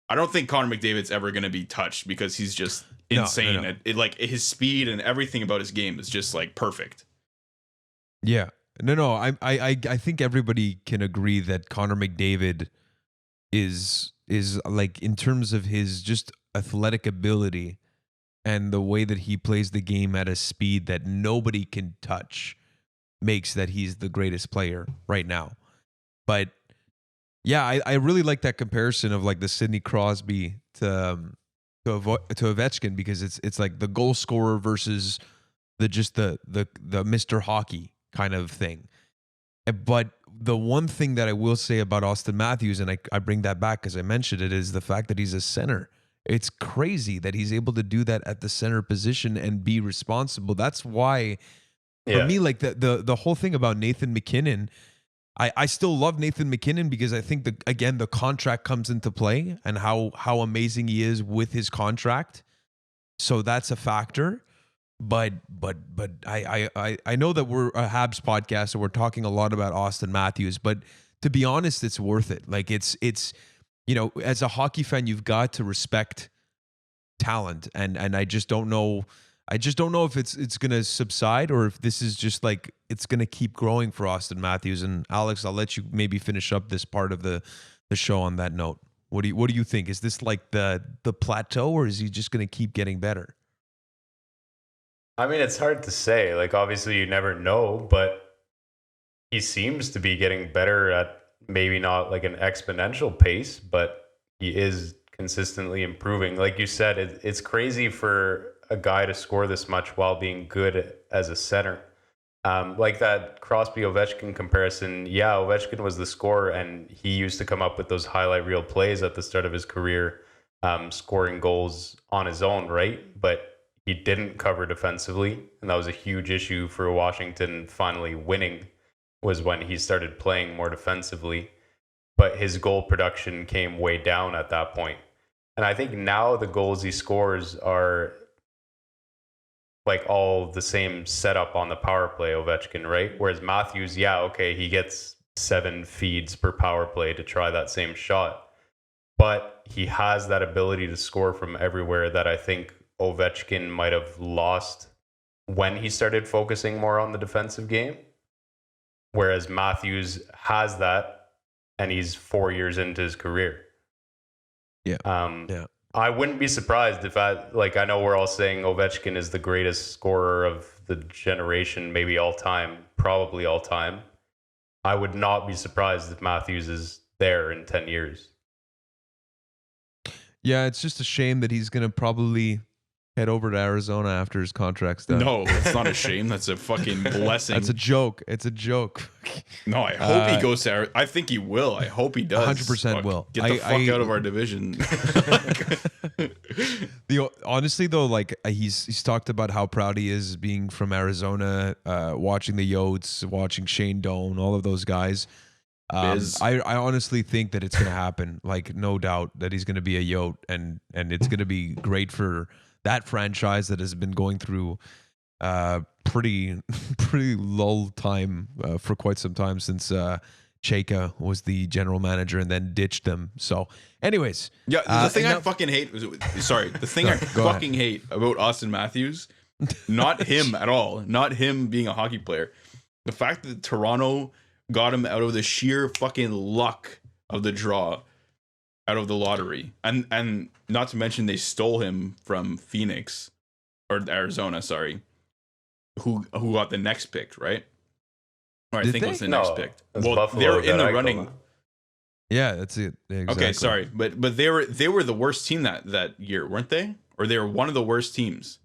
I don't think Connor McDavid's ever gonna be touched because he's just insane. No. It like his speed and everything about his game is just like perfect. Yeah. No. I think everybody can agree that Connor McDavid is like, in terms of his just athletic ability and the way that he plays the game at a speed that nobody can touch, makes that he's the greatest player right now. But yeah, I really like that comparison of like the Sidney Crosby to Ovechkin, because it's like the goal scorer versus the Mr. Hockey kind of thing. But the one thing that I will say about Austin Matthews, and I bring that back because I mentioned it, is the fact that he's a center. It's crazy that he's able to do that at the center position and be responsible. That's why, for me, like the whole thing about Nathan McKinnon, I still love Nathan McKinnon because I think the contract comes into play and how amazing he is with his contract. So that's a factor. But I know that we're a Habs podcast and we're talking a lot about Austin Matthews, but to be honest, it's worth it. Like it's you know, as a hockey fan, you've got to respect talent, and I just don't know. I just don't know if it's going to subside or if this is just like it's going to keep growing for Austin Matthews. And Alex, I'll let you maybe finish up this part of the show on that note. What do you think? Is this like the plateau, or is he just going to keep getting better? I mean, it's hard to say. Like, obviously, you never know, but he seems to be getting better at maybe not like an exponential pace, but he is consistently improving. Like you said, it's crazy for a guy to score this much while being good as a center. Like that Crosby Ovechkin comparison. Yeah, Ovechkin was the scorer, and he used to come up with those highlight reel plays at the start of his career, scoring goals on his own, right? But he didn't cover defensively, and that was a huge issue for Washington finally winning, was when he started playing more defensively. But his goal production came way down at that point. And I think now the goals he scores are like all the same setup on the power play, Ovechkin, right? Whereas Matthews, yeah, okay, he gets 7 feeds per power play to try that same shot. But he has that ability to score from everywhere that I think Ovechkin might have lost when he started focusing more on the defensive game. Whereas Matthews has that, and he's 4 years into his career. Yeah. I wouldn't be surprised if I know we're all saying Ovechkin is the greatest scorer of the generation, maybe all time, probably all time. I would not be surprised if Matthews is there in 10 years. Yeah, it's just a shame that he's going to probably head over to Arizona after his contract's done. No, it's not a shame. That's a fucking blessing. That's a joke. It's a joke. No, I hope he goes to Arizona. I think he will. I hope he does. 100% will. Get the fuck out of our division. Honestly, though, like he's talked about how proud he is being from Arizona, watching the Yotes, watching Shane Doan, all of those guys. I honestly think that it's going to happen. Like, no doubt that he's going to be a Yote, and it's going to be great for that franchise that has been going through pretty lull time for quite some time since Chayka was the general manager and then ditched them. So, anyways, the thing I fucking hate the thing I fucking hate about Austin Matthews, not him at all, not him being a hockey player, the fact that Toronto got him out of the sheer fucking luck of the draw, out of the lottery, and not to mention they stole him from Phoenix or Arizona, sorry, who got the next pick, right? Or I think it was the next pick. Well, they were in the running. Yeah, that's it. Exactly. Okay, sorry, but they were the worst team that year, weren't they? Or they were one of the worst teams.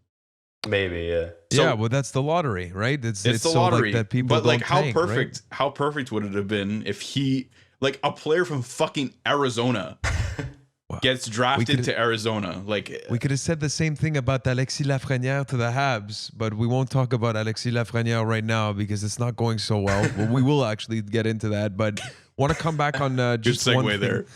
Maybe, yeah. So, yeah, well, that's the lottery, right? It's the so lottery. Like that people but like, don't how tank, perfect? right? How perfect would it have been if he, like, a player from fucking Arizona, gets drafted to Arizona? Like, we could have said the same thing about Alexis Lafrenière to the Habs, but we won't talk about Alexis Lafrenière right now because it's not going so well. Well, we will actually get into that, but want to come back on just good segue one there.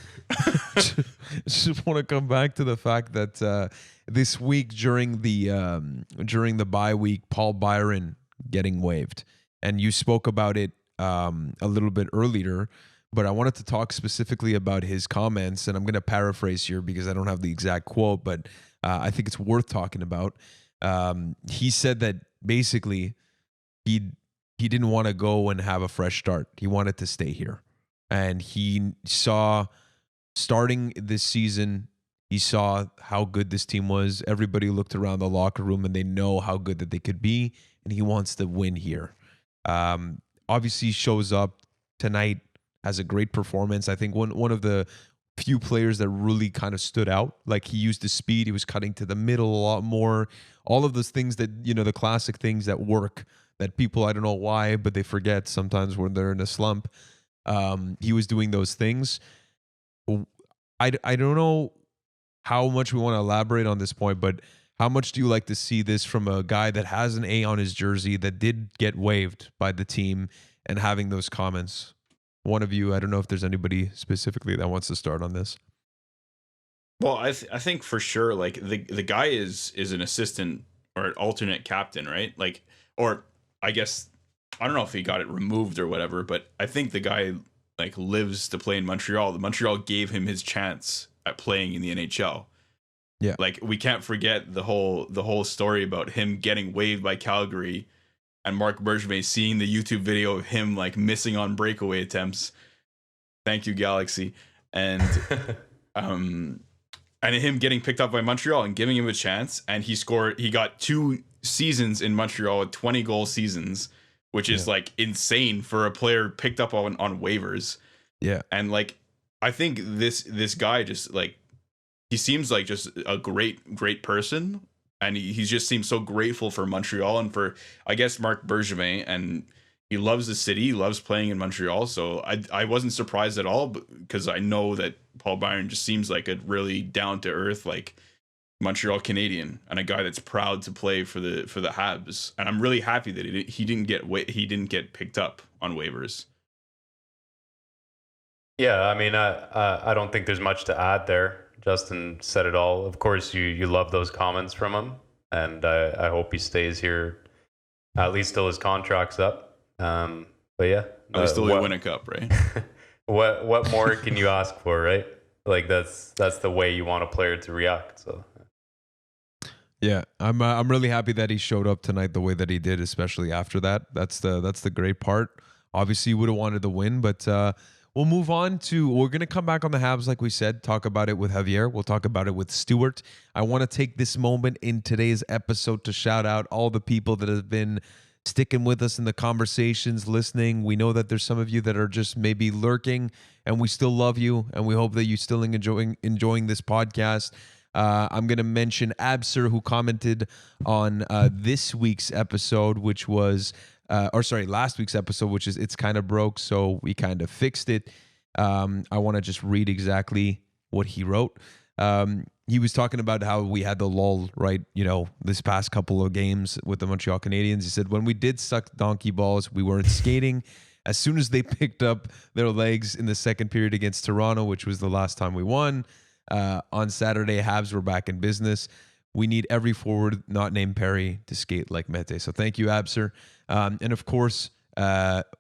Just want to come back to the fact that this week during the bye week, Paul Byron getting waived, and you spoke about it a little bit earlier, but I wanted to talk specifically about his comments, and I'm going to paraphrase here because I don't have the exact quote, but I think it's worth talking about. He said that basically he didn't want to go and have a fresh start. He wanted to stay here, and he saw starting this season. He saw how good this team was. Everybody looked around the locker room and they know how good that they could be, and he wants to win here. Obviously, shows up tonight, has a great performance. I think one of the few players that really kind of stood out. Like, he used his speed, he was cutting to the middle a lot more. All of those things that, you know, the classic things that work that people, I don't know why, but they forget sometimes when they're in a slump. He was doing those things. I don't know how much we want to elaborate on this point, but how much do you like to see this from a guy that has an A on his jersey that did get waived by the team and having those comments? One of you, I don't know if there's anybody specifically that wants to start on this. Well, I think for sure, like, the guy is an assistant or an alternate captain, right? Like, or I guess, I don't know if he got it removed or whatever, but I think the guy, like, lives to play in Montreal. The Montreal gave him his chance at playing in the NHL. Yeah, like, we can't forget the whole story about him getting waived by Calgary, and Marc Bergevin seeing the YouTube video of him, like, missing on breakaway attempts. Thank you, Galaxy, and and him getting picked up by Montreal and giving him a chance, and he got 2 seasons in Montreal with 20-goal seasons, which is like insane for a player picked up on waivers. Yeah, and like, I think this guy just, like, he seems like just a great person, and he just seems so grateful for Montreal and for, I guess, Marc Bergevin, and he loves the city, he loves playing in Montreal. So I wasn't surprised at all, because I know that Paul Byron just seems like a really down to earth, like, Montreal Canadian, and a guy that's proud to play for the Habs. And I'm really happy that he didn't get picked up on waivers. Yeah, I mean, I don't think there's much to add there. Justin said it all. Of course, you love those comments from him, and I hope he stays here at least till his contract's up. But yeah, at least till we win a cup, right? what more can you ask for, right? Like, that's the way you want a player to react. So yeah, I'm really happy that he showed up tonight the way that he did, especially after that. That's the great part. Obviously, would have wanted to win, but we'll move on to, we're going to come back on the Habs, like we said, talk about it with Javier. We'll talk about it with Stuart. I want to take this moment in today's episode to shout out all the people that have been sticking with us in the conversations, listening. We know that there's some of you that are just maybe lurking, and we still love you, and we hope that you're still enjoying this podcast. I'm going to mention Absir, who commented on this week's episode, which was last week's episode, which is it's kind of broke, so we kind of fixed it. I want to just read exactly what he wrote. He was talking about how we had the lull, right? You know, this past couple of games with the Montreal Canadiens. He said, when we did suck donkey balls, we weren't skating. as soon as they picked up their legs in the second period against Toronto, which was the last time we won, on Saturday, Habs were back in business. We need every forward not named Perry to skate like Mete. So thank you, Abser. And of course,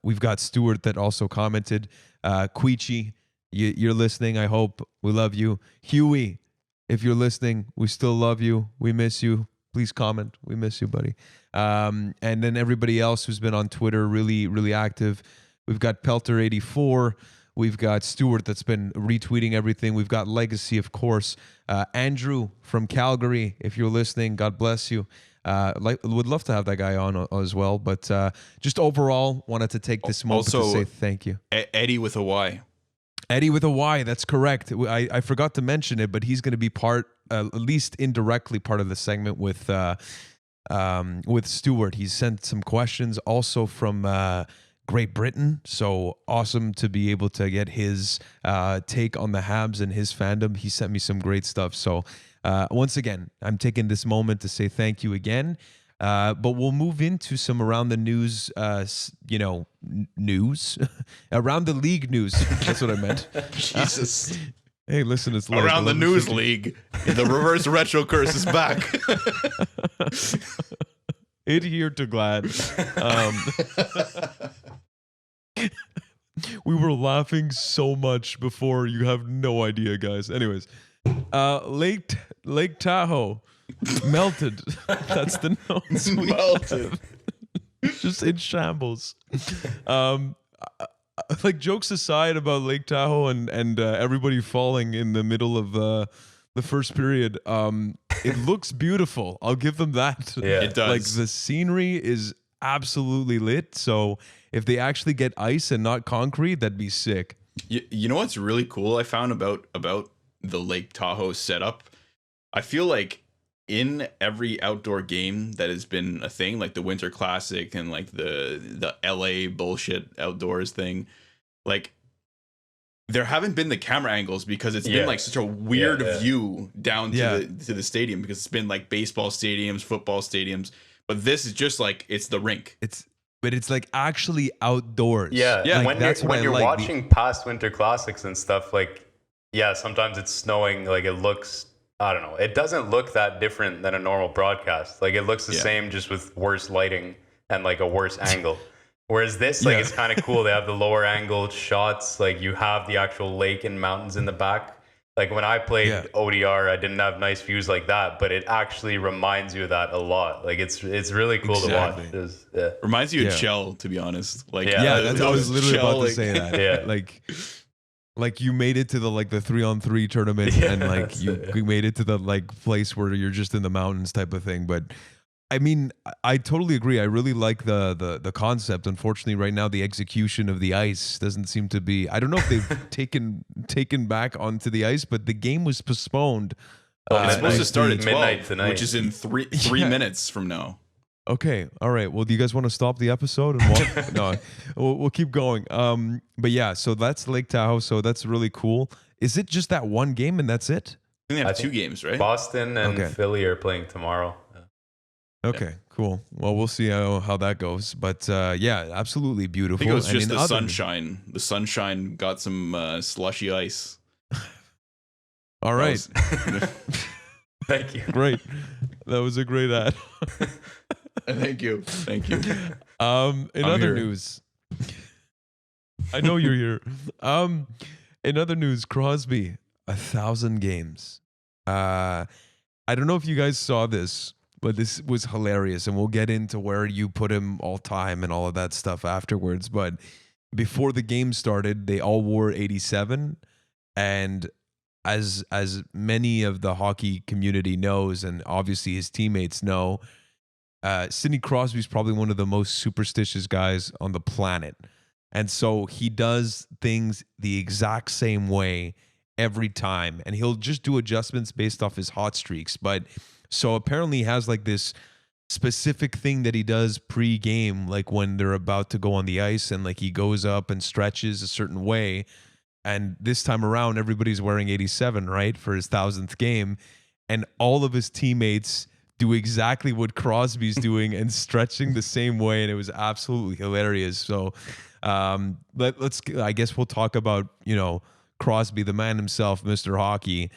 we've got Stuart that also commented. Queechy, you're listening, I hope. We love you. Huey, if you're listening, we still love you. We miss you. Please comment. We miss you, buddy. And then everybody else who's been on Twitter, really, really active. We've got Pelter84. We've got Stuart that's been retweeting everything. We've got Legacy, of course. Andrew from Calgary, if you're listening, God bless you. Would love to have that guy on as well. But just overall, wanted to take this moment to say thank you. Eddie with a Y. Eddie with a Y, that's correct. I forgot to mention it, but he's going to be part, at least indirectly, part of the segment with Stuart. He's sent some questions also from Great Britain, so awesome to be able to get his take on the Habs and his fandom. He sent me some great stuff. So once again, I'm taking this moment to say thank you again. But we'll move into some around the news, news around the league news. That's what I meant. Jesus. Hey, listen, it's late. Around the news league. The reverse retro curse is back. Adhere to glad. We were laughing so much before, you have no idea, guys. Anyways, Lake Tahoe melted. That's the notes. Melted. Just in shambles. Like, jokes aside about Lake Tahoe and everybody falling in the middle of the first period, it looks beautiful. I'll give them that. Yeah, it does. Like, the scenery is absolutely lit. So if they actually get ice and not concrete, that'd be sick. You know what's really cool I found about the Lake Tahoe setup? I feel like in every outdoor game that has been a thing, like the Winter Classic and like the LA bullshit outdoors thing, like there haven't been the camera angles because it's been like such a weird view down to the stadium, because it's been like baseball stadiums, football stadiums, but this is just like it's the rink. But it's like actually outdoors. Yeah. Like, when you're watching past Winter Classics and stuff, like, yeah, sometimes it's snowing. Like, it looks, I don't know. It doesn't look that different than a normal broadcast. Like, it looks the same, just with worse lighting and like a worse angle. Whereas this, like, it's kind of cool. They have the lower angle shots. Like, you have the actual lake and mountains in the back. Like, when I played ODR, I didn't have nice views like that, but it actually reminds you of that a lot. Like, it's really cool to watch. Reminds you of Shell, to be honest. Like, I was literally about to say that. Yeah. Like you made it to the 3-on-3 tournament, and like you made it to the like place where you're just in the mountains type of thing. But I mean, I totally agree. I really like the concept. Unfortunately, right now the execution of the ice doesn't seem to be. I don't know if they've taken back onto the ice, but the game was postponed. It's supposed to start at 12, midnight tonight, which is in three minutes from now. Okay, all right. Well, do you guys want to stop the episode and walk? No, we'll keep going. But yeah, so that's Lake Tahoe. So that's really cool. Is it just that one game and that's it? I think they have two games, right? Boston and Philly are playing tomorrow. Okay, cool. Well, we'll see how that goes. But yeah, absolutely beautiful. I think it was just the sunshine. The sunshine got some slushy ice. All right. Thank you. Great. That was a great ad. Thank you. In other news, I know you're here. In other news, Crosby, 1,000 games. I don't know if you guys saw this, but this was hilarious, and we'll get into where you put him all time and all of that stuff afterwards. But before the game started, they all wore 87, and as many of the hockey community knows, and obviously his teammates know, Sidney Crosby is probably one of the most superstitious guys on the planet. And so he does things the exact same way every time. And he'll just do adjustments based off his hot streaks. But so apparently he has like this specific thing that he does pre-game, like when they're about to go on the ice, and like he goes up and stretches a certain way. And this time around, everybody's wearing 87, right, for his 1,000th game. And all of his teammates do exactly what Crosby's doing and stretching the same way. And it was absolutely hilarious. So Let's. I guess we'll talk about Crosby, the man himself, Mr. Hockey.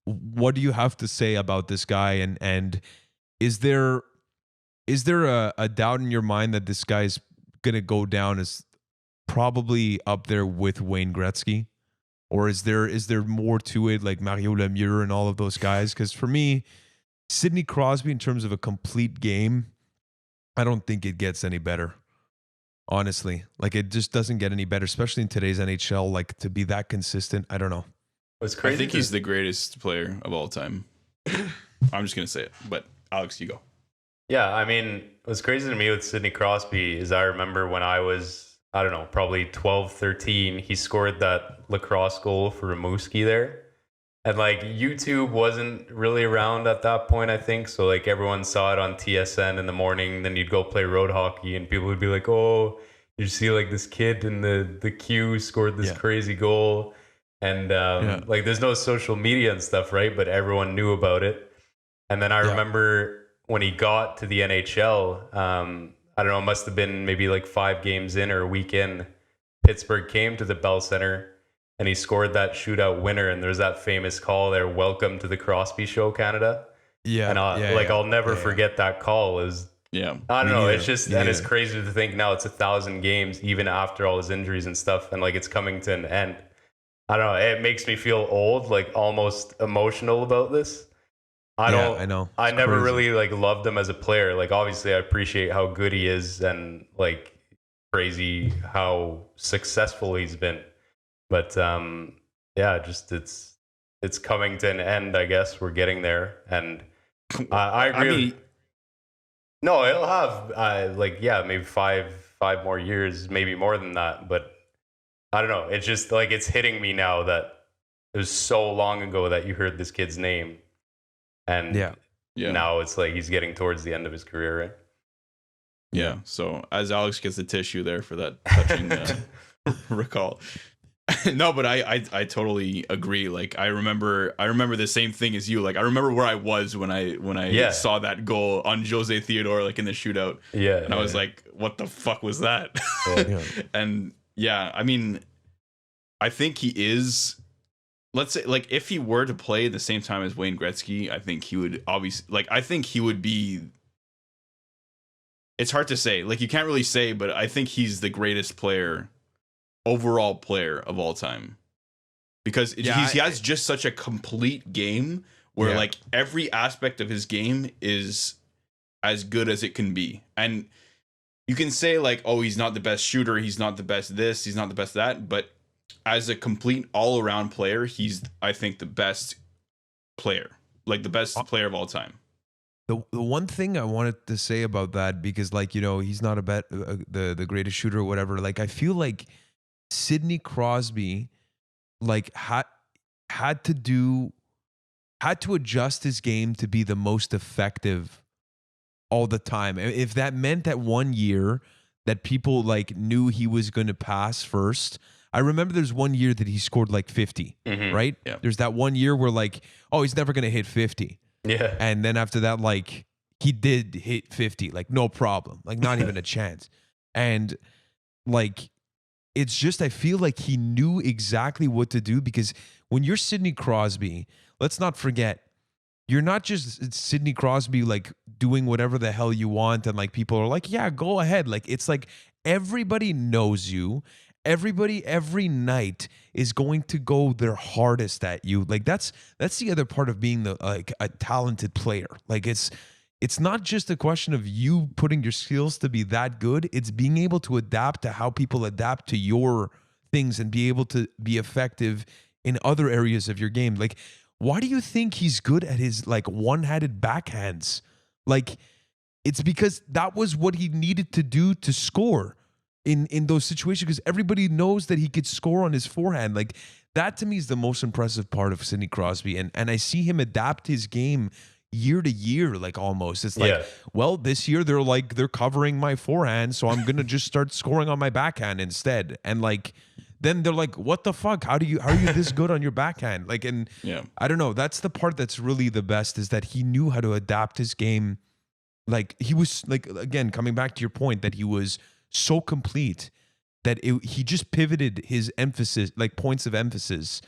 What do you have to say about this guy? And is there a doubt in your mind that this guy's gonna go down as probably up there with Wayne Gretzky? Or is there more to it, like Mario Lemieux and all of those guys? Because for me, Sidney Crosby, in terms of a complete game, I don't think it gets any better. Honestly, like it just doesn't get any better, especially in today's NHL. Like to be that consistent, I don't know. It's crazy. I think he's the greatest player of all time. I'm just gonna say it, but Alex, you go. Yeah, I mean, what's crazy to me with Sidney Crosby is I remember when I was, I don't know, probably 12, 13, he scored that lacrosse goal for Rimouski there. And like YouTube wasn't really around at that point, I think. So like everyone saw it on TSN in the morning. Then you'd go play road hockey and people would be like, oh, you see like this kid in the queue scored this crazy goal. And like there's no social media and stuff, right? But everyone knew about it. And then I remember when he got to the NHL, I don't know, it must have been maybe like 5 games in or a week in, Pittsburgh came to the Bell Center and he scored that shootout winner. And there's that famous call there, welcome to the Crosby Show, Canada. Yeah. And I'll never forget that call. I don't know. It's just, and it's crazy to think now it's 1,000 games, even after all his injuries and stuff. And like, it's coming to an end. I don't know. It makes me feel old, like almost emotional about this. I know. I never really like loved him as a player. Like obviously I appreciate how good he is and like crazy how successful he's been. But just it's coming to an end, I guess. We're getting there. And I agree. No, it'll have maybe five more years, maybe more than that. But I don't know. It's just like it's hitting me now that it was so long ago that you heard this kid's name. And now it's like he's getting towards the end of his career, right? Yeah. So as Alex gets the tissue there for that touching recall. No, but I totally agree. Like I remember the same thing as you. Like I remember where I was when I saw that goal on Jose Theodore, like in the shootout. Yeah. And I was like, what the fuck was that? And I mean, I think he is. Let's say, like, if he were to play at the same time as Wayne Gretzky, I think he would obviously, like, I think he would be, it's hard to say. Like, you can't really say, but I think he's the greatest overall player of all time. Because he has just such a complete game where, like, every aspect of his game is as good as it can be. And you can say, like, oh, he's not the best shooter, he's not the best this, he's not the best that, but as a complete all-around player, he's, I think, the best player, like the best player of all time. The one thing I wanted to say about that, because like, he's not the greatest shooter or whatever. Like, I feel like Sidney Crosby, like had to adjust his game to be the most effective all the time. If that meant that 1 year that people like knew he was going to pass first. I remember there's 1 year that he scored like 50, right? Yeah. There's that 1 year where like, oh, he's never going to hit 50. Yeah. And then after that, like he did hit 50, like no problem, like not even a chance. And like, it's just, I feel like he knew exactly what to do, because when you're Sidney Crosby, let's not forget, you're not just Sidney Crosby, like doing whatever the hell you want. And like, people are like, yeah, go ahead. Like, it's like everybody knows you. Everybody every night is going to go their hardest at you. Like that's the other part of being a talented player. Like it's not just a question of you putting your skills to be that good. It's being able to adapt to how people adapt to your things and be able to be effective in other areas of your game. Like, why do you think he's good at his like one-handed backhands? Like, it's because that was what he needed to do to score in those situations, because everybody knows that he could score on his forehand. Like, that to me is the most impressive part of Sidney Crosby. And I see him adapt his game year to year, like almost. It's like, well, this year they're covering my forehand, so I'm gonna just start scoring on my backhand instead. And like, then they're like, what the fuck? How are you this good on your backhand? Like, and I don't know. That's the part that's really the best, is that he knew how to adapt his game. Like, he was like, again, coming back to your point, that he was so complete that he just pivoted his emphasis, like points of emphasis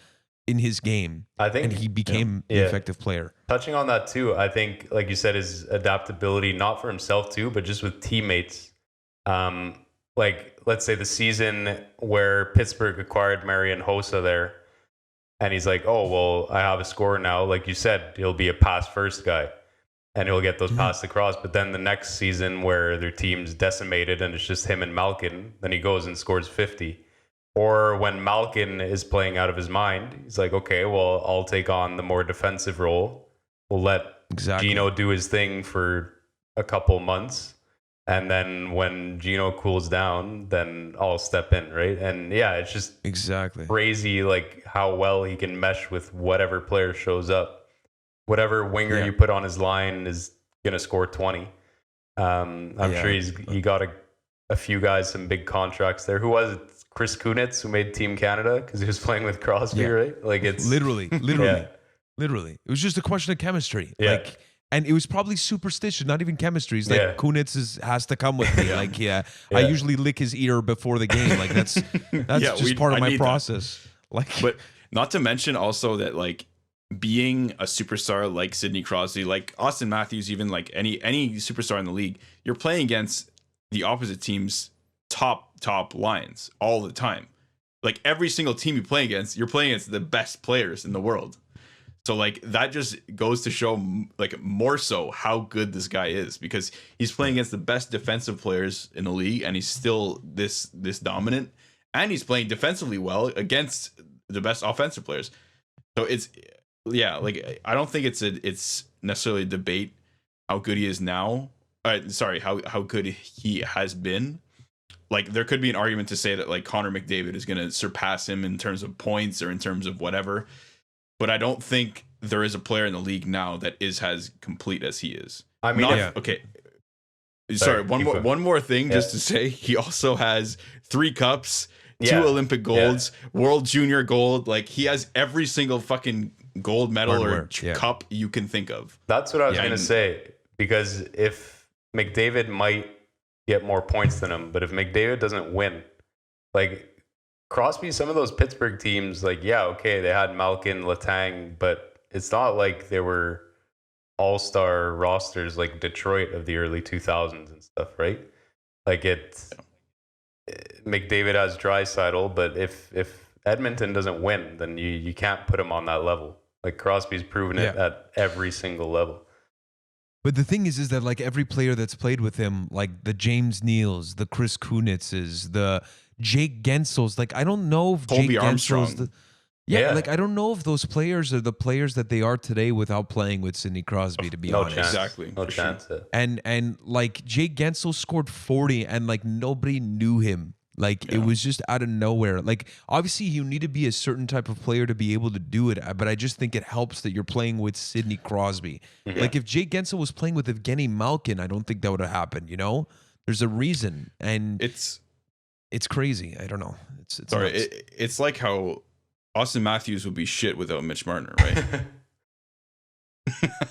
in his game. I think, and he became the effective player. Touching on that too, I think, like you said, his adaptability, not for himself too, but just with teammates. Like, let's say the season where Pittsburgh acquired Marian Hossa there, and he's like, oh, well, I have a scorer now. Like you said, he'll be a pass first guy, and he'll get those passes across. But then the next season where their team's decimated and it's just him and Malkin, then he goes and scores 50. Or when Malkin is playing out of his mind, he's like, okay, well, I'll take on the more defensive role. We'll let Gino do his thing for a couple months. And then when Gino cools down, then I'll step in, right? And yeah, it's just crazy, like how well he can mesh with whatever player shows up. Whatever winger you put on his line is gonna score 20. I'm sure he got a few guys some big contracts there. Who was it? Chris Kunitz, who made Team Canada because he was playing with Crosby, right? Like it's literally. It was just a question of chemistry. Like. And it was probably superstition, not even chemistry. It's like Kunitz has to come with me. Like, I usually lick his ear before the game. Like that's just part of my process. That. Like, but not to mention also that like being a superstar like Sidney Crosby, like Austin Matthews, even like any superstar in the league, you're playing against the opposite team's top lines all the time. Like every single team you play against, you're playing against the best players in the world. So like that just goes to show like more so how good this guy is, because he's playing against the best defensive players in the league and he's still this dominant, and he's playing defensively well against the best offensive players. So it's like I don't think it's necessarily a debate how good he is now. How good he has been. Like there could be an argument to say that like Connor McDavid is going to surpass him in terms of points or in terms of whatever. But I don't think there is a player in the league now that is as complete as he is. I mean, okay. Sorry, one more thing just to say. He also has 3 cups, 2 Olympic golds, World Junior gold. Like he has every single fucking gold medal or cup you can think of. That's what I was going to say. Because if McDavid might get more points than him, but if McDavid doesn't win, like Crosby, some of those Pittsburgh teams, like, they had Malkin, Letang, but it's not like they were all-star rosters like Detroit of the early 2000s and stuff, right? Like McDavid has Draisaitl, but if Edmonton doesn't win, then you can't put him on that level. Like Crosby's proven it at every single level. But the thing is that like every player that's played with him, like the James Neals, the Chris Kunitzes, the Jake Gensel's, like I don't know if Colby Jake Armstrong. Like I don't know if those players are the players that they are today without playing with Sidney Crosby, to be honest. Chance. Exactly. No chance. Sure. And like Jake Gensel scored 40 and like nobody knew him. Like it was just out of nowhere. Like obviously you need to be a certain type of player to be able to do it, but I just think it helps that you're playing with Sidney Crosby. Mm-hmm. Like if Jake Gensel was playing with Evgeny Malkin, I don't think that would have happened, you know? There's a reason, and it's crazy. I don't know. It's sorry. It's like how Austin Matthews would be shit without Mitch Marner, right?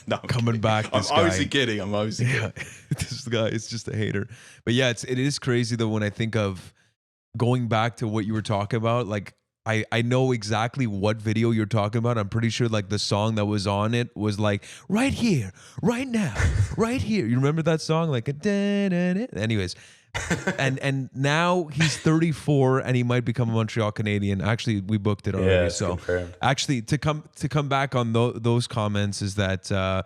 No, coming back. I'm obviously kidding. This guy is just a hater. But yeah, it is crazy though when I think of going back to what you were talking about. Like I know exactly what video you're talking about. I'm pretty sure like the song that was on it was like right here, right now, right here. You remember that song? Like anyways. and now he's 34 and he might become a Montreal Canadian. Actually, we booked it already. So confirmed. Actually, to come back on those comments is that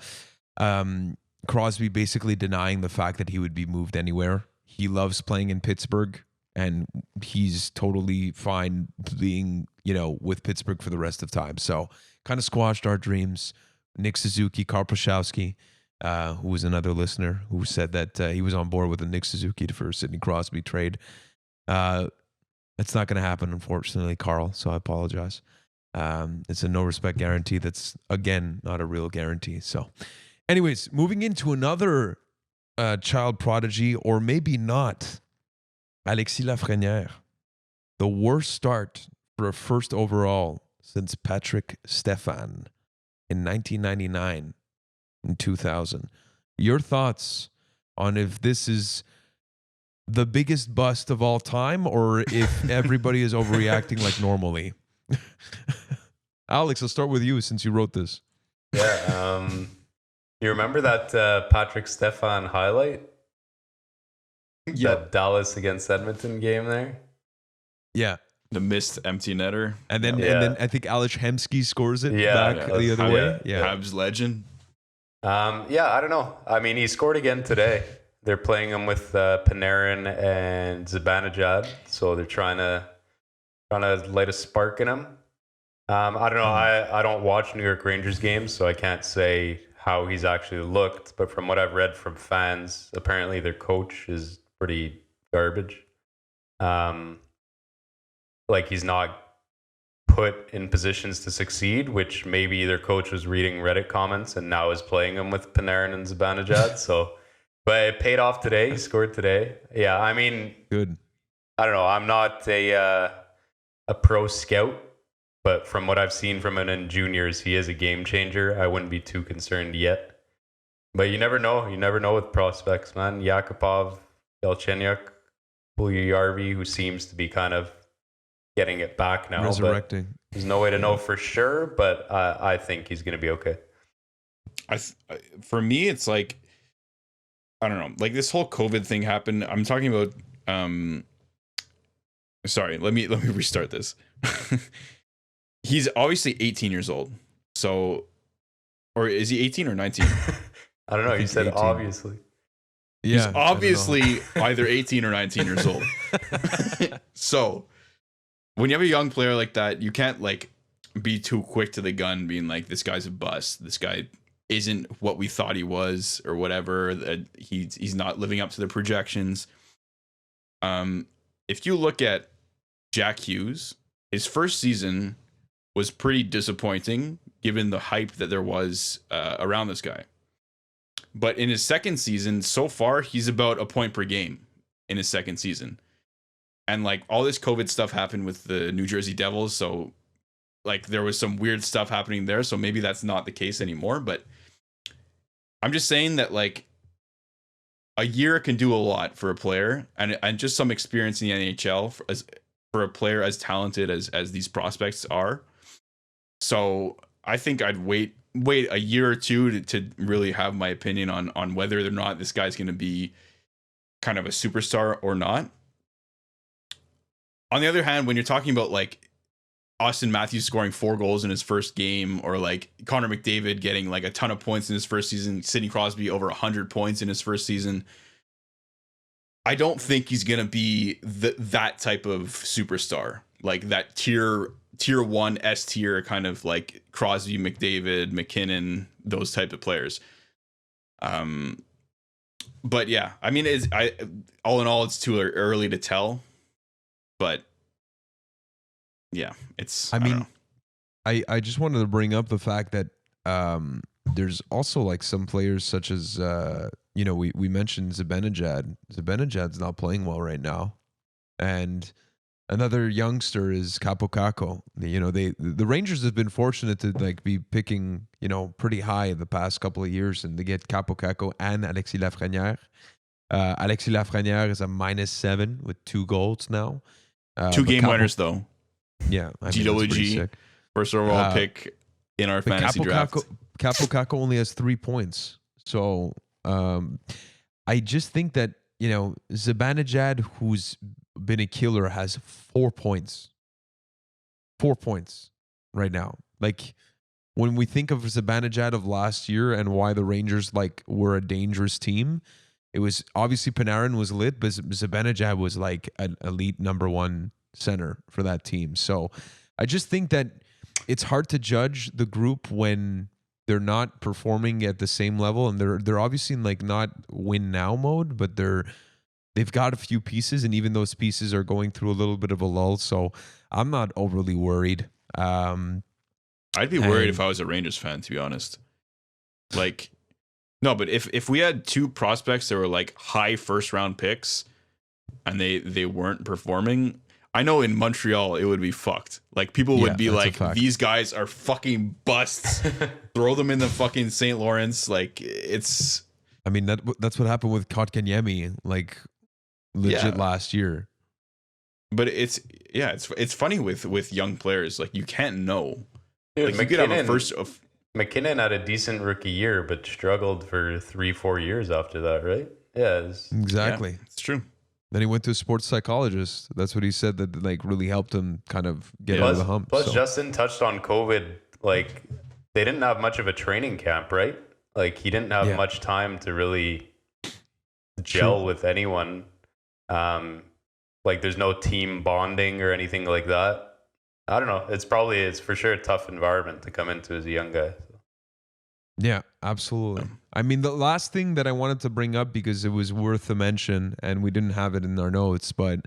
Crosby basically denying the fact that he would be moved anywhere. He loves playing in Pittsburgh and he's totally fine being, with Pittsburgh for the rest of time. So kind of squashed our dreams. Nick Suzuki, Karl Pashowski, who was another listener who said that he was on board with the Nick Suzuki for Sidney Crosby trade. It's not going to happen, unfortunately, Carl, so I apologize. It's a no-respect guarantee that's, again, not a real guarantee. So anyways, moving into another child prodigy, or maybe not, Alexis Lafrenière. The worst start for a first overall since Patrick Stefan in 1999. In 2000. Your thoughts on if this is the biggest bust of all time, or if everybody is overreacting like normally. Alex, I'll start with you since you wrote this. Yeah. You remember that Patrick Stefan highlight? That Dallas against Edmonton game there? Yeah. The missed empty netter. And then I think Alex Hemsky scores it back the other way. Yeah. Habs legend. Yeah, I don't know. I mean, he scored again today. They're playing him with Panarin and Zibanejad, so they're trying to light a spark in him. I don't know. I don't watch New York Rangers games, so I can't say how he's actually looked. But from what I've read from fans, apparently their coach is pretty garbage. Like he's not put in positions to succeed, which maybe their coach was reading Reddit comments and now is playing him with Panarin and Zibanejad. So, but it paid off today. He scored today. Yeah, I mean, good. I don't know. I'm not a pro scout, but from what I've seen from him in juniors, he is a game changer. I wouldn't be too concerned yet. But you never know. You never know with prospects, man. Yakupov, Galchenyuk, Puljujarvi, who seems to be kind of getting it back now. Resurrecting. There's no way to know for sure, but I think he's going to be okay. For me, it's like, I don't know, like this whole COVID thing happened. I'm talking about, sorry, let me restart this. He's obviously 18 years old. So, or is he 18 or 19? I don't know. You said 18. Obviously. Yeah. He's obviously either 18 or 19 years old. So, when you have a young player like that, you can't like be too quick to the gun being like, this guy's a bust. This guy isn't what we thought he was or whatever. That he's not living up to the projections. If you look at Jack Hughes, his first season was pretty disappointing given the hype that there was around this guy. But in his second season, so far, he's about a point per game in his second season. And like all this COVID stuff happened with the New Jersey Devils. So like there was some weird stuff happening there. So maybe that's not the case anymore. But I'm just saying that like a year can do a lot for a player, and just some experience in the NHL for a player as talented as these prospects are. So I think I'd wait a year or two to really have my opinion on whether or not this guy's going to be kind of a superstar or not. On the other hand, when you're talking about like Austin Matthews scoring 4 goals in his first game, or like Connor McDavid getting like a ton of points in his first season, Sidney Crosby over 100 points in his first season, I don't think he's going to be that type of superstar, like that tier 1 S tier kind of like Crosby, McDavid, McKinnon, those type of players. But yeah, I mean, all in all, it's too early to tell. But yeah, it's. I mean, I just wanted to bring up the fact that there's also like some players such as we mentioned Zibanejad. Zibanejad's not playing well right now, and another youngster is Capocacco. The Rangers have been fortunate to like be picking pretty high the past couple of years, and they get Capocacco and Alexis Lafrenière. Alexis Lafrenière is a -7 with 2 goals now. 2 game winners though. Yeah, GWG, first overall pick in our fantasy draft. Capocacco only has 3 points, so I just think that Zibanejad, who's been a killer, has 4 points. 4 points right now. Like when we think of Zibanejad of last year and why the Rangers like were a dangerous team, it was obviously Panarin was lit, but Zibanejad was like an elite number 1 center for that team. So I just think that it's hard to judge the group when they're not performing at the same level, and they're obviously in like not win now mode, but they've got a few pieces, and even those pieces are going through a little bit of a lull. So I'm not overly worried. I'd be worried if I was a Rangers fan, to be honest. Like, no, but if we had 2 prospects that were like high first round picks and they weren't performing, I know in Montreal it would be fucked. Like people would be like, these guys are fucking busts. Throw them in the fucking St. Lawrence. Like it's. I mean that's what happened with Kotkaniemi. Like legit last year. But it's funny with young players. Like, you can't know. Dude, Like, you could have a first of McKinnon had a decent rookie year, but struggled for 3-4 years after that, right? Yeah, Exactly. Yeah, it's true. Then he went to a sports psychologist. That's what he said that like really helped him kind of get over the hump. Plus, Justin touched on COVID. Like, they didn't have much of a training camp, right? Like, he didn't have much time to really gel with anyone. Like, there's no team bonding or anything like that. I don't know. It's for sure a tough environment to come into as a young guy. So. Yeah, absolutely. I mean, the last thing that I wanted to bring up, because it was worth a mention and we didn't have it in our notes, but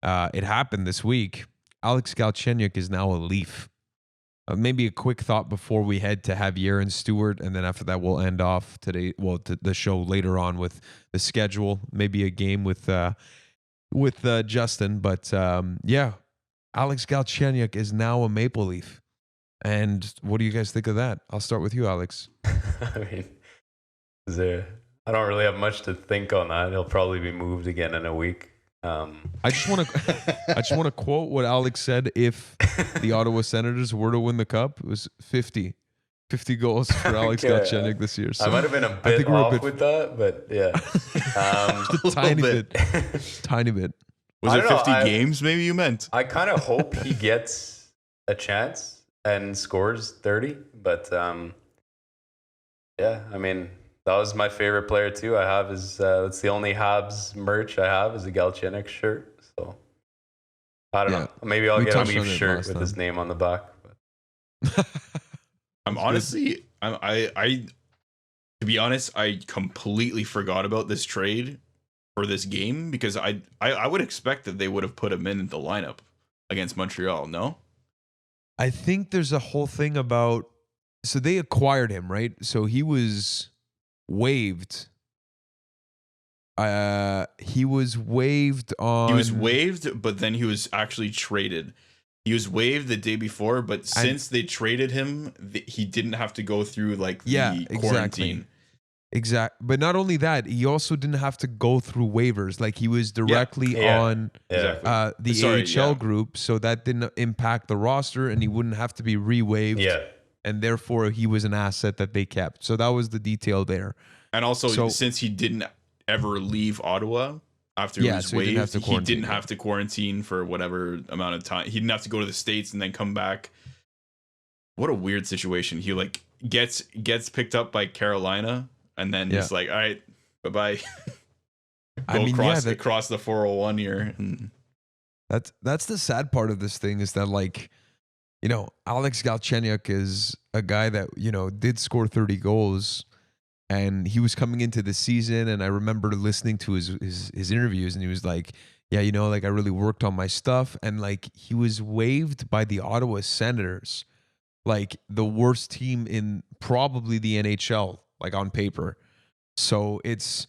it happened this week. Alex Galchenyuk is now a Leaf. Maybe a quick thought before we head to Javier and Stuart, and then after that we'll end off today. Well, the show later on with the schedule, maybe a game with Justin. But yeah, Alex Galchenyuk is now a Maple Leaf. And what do you guys think of that? I'll start with you, Alex. I mean, I don't really have much to think on that. He'll probably be moved again in a week. I just want to quote what Alex said. If the Ottawa Senators were to win the cup, it was 50 goals for Alex Galchenyuk this year. So I might have been a bit off with that, but yeah, just a tiny bit. Was it 50 games? Maybe you meant. I kind of hope he gets a chance and scores 30, but yeah, I mean, that was my favorite player too. I have that's the only Habs merch I have is a Galchenyuk shirt. So I don't know. Maybe I'll get a Leaf shirt with his name on the back. But. I'm honestly, I to be honest, I completely forgot about this trade for this game, because I would expect that they would have put him in the lineup against Montreal. No. I think there's a whole thing about, so they acquired him, right? So he was waived. He was waived, but then he was actually traded. He was waived the day before, but since they traded him, he didn't have to go through like the quarantine. Exactly. But not only that, he also didn't have to go through waivers. Like, he was directly on the AHL group, so that didn't impact the roster, and he wouldn't have to be re-waived. Yeah. And therefore, he was an asset that they kept. So that was the detail there. And also, since he didn't ever leave Ottawa after he was waived, he didn't have to quarantine for whatever amount of time. He didn't have to go to the States and then come back. What a weird situation. He like gets picked up by Carolina, and then he's like, all right, bye-bye. Across the 401 here. That's the sad part of this thing, is that, like, you know, Alex Galchenyuk is a guy that, you know, did score 30 goals, and he was coming into the season, and I remember listening to his interviews, and he was like, yeah, you know, like, I really worked on my stuff, and like, he was waived by the Ottawa Senators, like the worst team in probably the NHL, like on paper. So it's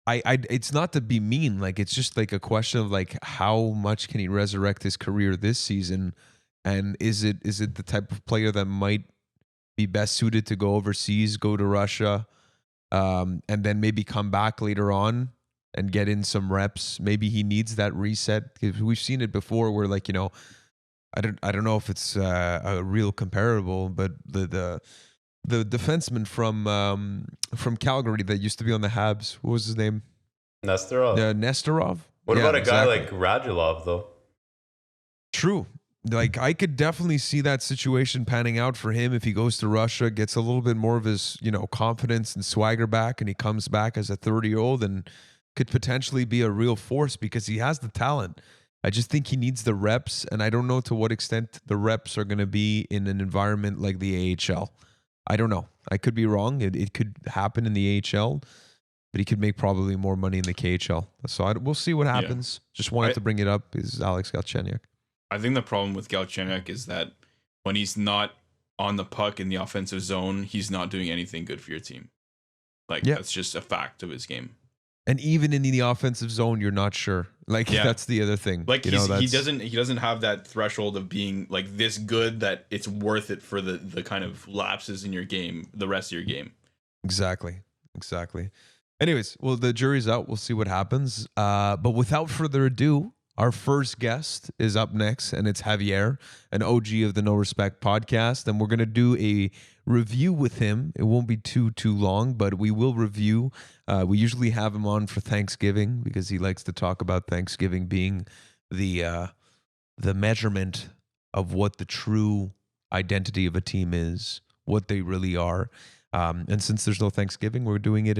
not to be mean, like, it's just like a question of like, how much can he resurrect his career this season, and is it the type of player that might be best suited to go overseas, go to Russia, and then maybe come back later on and get in some reps? Maybe he needs that reset, because we've seen it before where, like, you know, I don't know if it's a real comparable, but the defenseman from Calgary that used to be on the Habs, what was his name? Nestorov. Nestorov. What about a guy like Radulov though? True. Like, I could definitely see that situation panning out for him if he goes to Russia, gets a little bit more of his, you know, confidence and swagger back, and he comes back as a 30-year-old and could potentially be a real force, because he has the talent. I just think he needs the reps, and I don't know to what extent the reps are going to be in an environment like the AHL. I don't know. I could be wrong. It could happen in the AHL, but he could make probably more money in the KHL. So we'll see what happens. Just wanted to bring it up, is Alex Galchenyuk. I think the problem with Galchenyuk is that when he's not on the puck in the offensive zone, he's not doing anything good for your team. Like, that's just a fact of his game. And even in the offensive zone, you're not sure. Like, that's the other thing. Like, he doesn't have that threshold of being like this good that it's worth it for the kind of lapses in your game, the rest of your game. Exactly. Anyways, well, the jury's out. We'll see what happens. But without further ado, our first guest is up next, and it's Javier, an OG of the No Respect podcast. And we're going to do a review with him. It won't be too long, but we will review. We usually have him on for Thanksgiving because he likes to talk about Thanksgiving being the measurement of what the true identity of a team is, what they really are. And since there's no Thanksgiving, we're doing it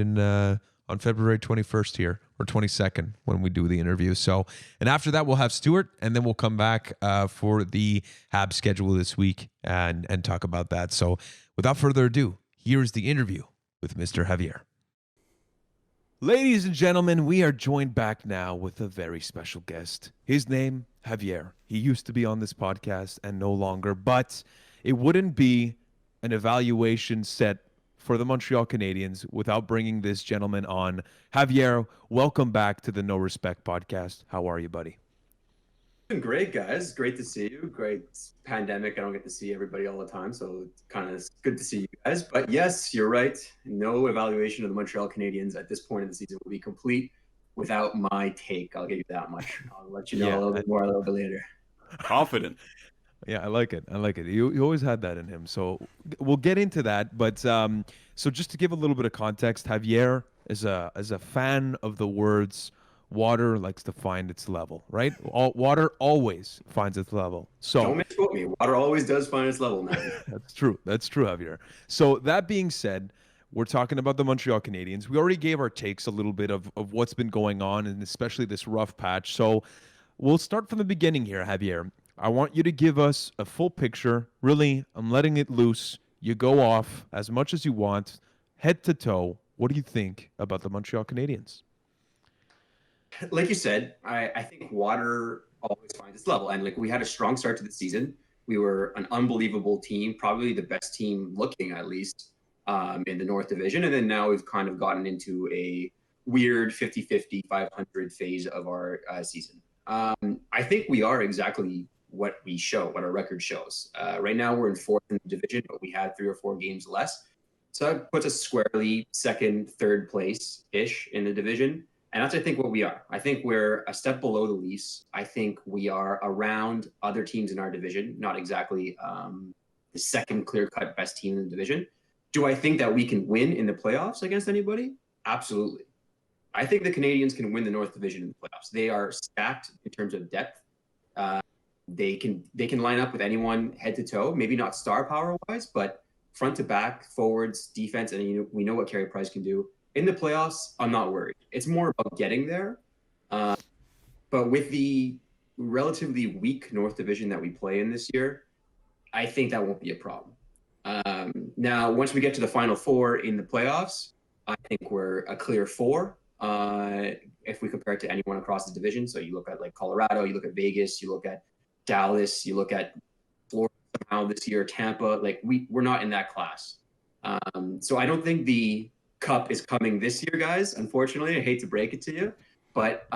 on February 21st here, or 22nd when we do the interview. So, and after that, we'll have Stuart, and then we'll come back for the Habs schedule this week and talk about that. So without further ado, here's the interview with Mr. Javier. Ladies and gentlemen, we are joined back now with a very special guest. His name, Javier. He used to be on this podcast and no longer, but it wouldn't be an evaluation set for the Montreal Canadiens without bringing this gentleman on. Javier, welcome back to the No Respect podcast. How are you, buddy? Been great, guys. Great to see you. Great pandemic. I don't get to see everybody all the time, so it's kind of good to see you guys. But yes, you're right. No evaluation of the Montreal Canadiens at this point in the season will be complete without my take. I'll give you that much. I'll let you know a little bit more a little bit later. Confident. Yeah, I like it. You always had that in him. So we'll get into that. But so just to give a little bit of context, Javier is a fan of the words water likes to find its level, right? Water always finds its level. So don't misquote me. Water always does find its level, man. That's true, Javier. So that being said, we're talking about the Montreal Canadiens. We already gave our takes a little bit of what's been going on, and especially this rough patch. So we'll start from the beginning here, Javier. I want you to give us a full picture. Really, I'm letting it loose. You go off as much as you want, head to toe. What do you think about the Montreal Canadiens? Like you said, I think water always finds its level. And like we had a strong start to the season. We were an unbelievable team, probably the best team looking at least in the North Division. And then now we've kind of gotten into a weird 50-50, 500 phase of our season. I think we are exactly what our record shows. Right now we're in fourth in the division, but we had 3 or 4 games less. So that puts us squarely second, third place-ish in the division. And that's, I think, what we are. I think we're a step below the Leafs. I think we are around other teams in our division, not exactly the second clear-cut best team in the division. Do I think that we can win in the playoffs against anybody? Absolutely. I think the Canadiens can win the North Division in the playoffs. They are stacked in terms of depth. They can line up with anyone head to toe, maybe not star power wise, but front to back, forwards, defense, and we know what Carey Price can do. In the playoffs, I'm not worried. It's more about getting there. But with the relatively weak North Division that we play in this year, I think that won't be a problem. Now, once we get to the Final Four in the playoffs, I think we're a clear 4 if we compare it to anyone across the division. So you look at like Colorado, you look at Vegas, you look at Dallas, you look at Florida somehow this year, Tampa. Like we're not in that class. So I don't think the cup is coming this year, guys. Unfortunately, I hate to break it to you, but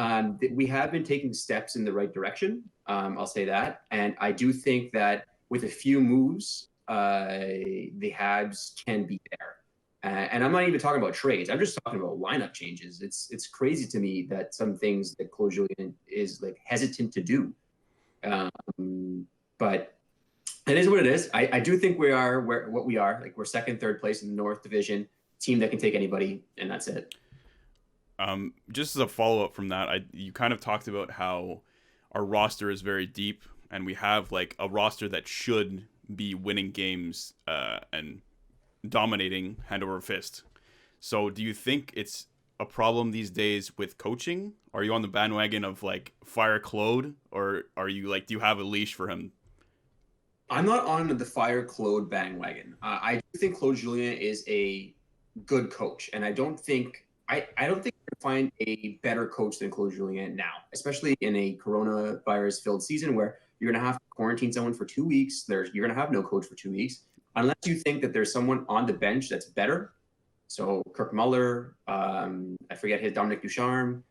we have been taking steps in the right direction. I'll say that. And I do think that with a few moves, the Habs can be there. And I'm not even talking about trades. I'm just talking about lineup changes. It's crazy to me that some things that Claude Julien is like hesitant to do. But it is what it is. I do think we are what we are. Like we're second, third place in the North Division, team that can take anybody, and that's it. Just as a follow-up from that, you kind of talked about how our roster is very deep, and we have like a roster that should be winning games and dominating hand over fist. So do you think it's a problem these days with coaching? Are you on the bandwagon of like fire Claude, or are you like, do you have a leash for him? I'm not on the fire Claude bandwagon. I do think Claude Julien is a good coach, and I don't think you can find a better coach than Claude Julien now, especially in a coronavirus filled season where you're going to have to quarantine someone for 2 weeks. You're going to have no coach for 2 weeks unless you think that there's someone on the bench that's better. So Kirk Muller, I forget his Dominic Ducharme,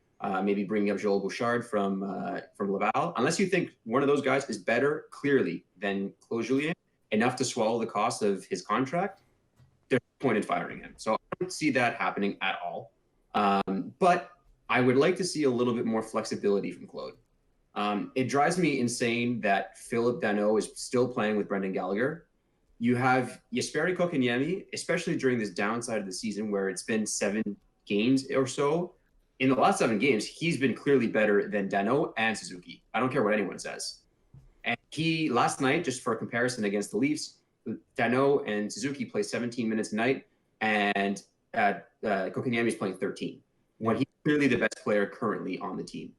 maybe bringing up Joel Bouchard from Laval. Unless you think one of those guys is better, clearly, than Claude Julien, enough to swallow the cost of his contract, there's no point in firing him. So I don't see that happening at all. But I would like to see a little bit more flexibility from Claude. It drives me insane that Philip Danault is still playing with Brendan Gallagher. You have Jesperi Kotkaniemi, especially during this downside of the season where it's been 7 games or so. In the last 7 games, he's been clearly better than Danault and Suzuki. I don't care what anyone says. And he, last night, just for a comparison against the Leafs, Danault and Suzuki play 17 minutes a night, and Kotkaniemi is playing 13. When he's clearly the best player currently on the team.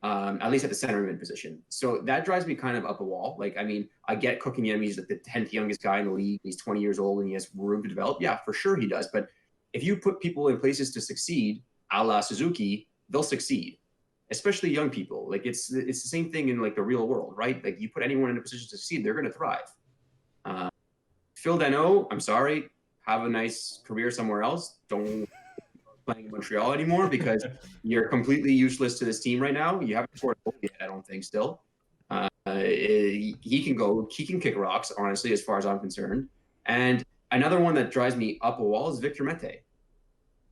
At least at the centerman position. So that drives me kind of up a wall. Like, I mean, I get Kotkaniemi's like the 10th youngest guy in the league. He's 20 years old and he has room to develop. Yeah, for sure he does. But if you put people in places to succeed, a la Suzuki, they'll succeed, especially young people. Like it's the same thing in like the real world, right? Like you put anyone in a position to succeed, they're going to thrive. Phil Danault, I'm sorry, have a nice career somewhere else. Don't playing in Montreal anymore because you're completely useless to this team right now. You haven't scored a goal yet, I don't think, still. He can kick rocks, honestly, as far as I'm concerned. And another one that drives me up a wall is Victor Mete.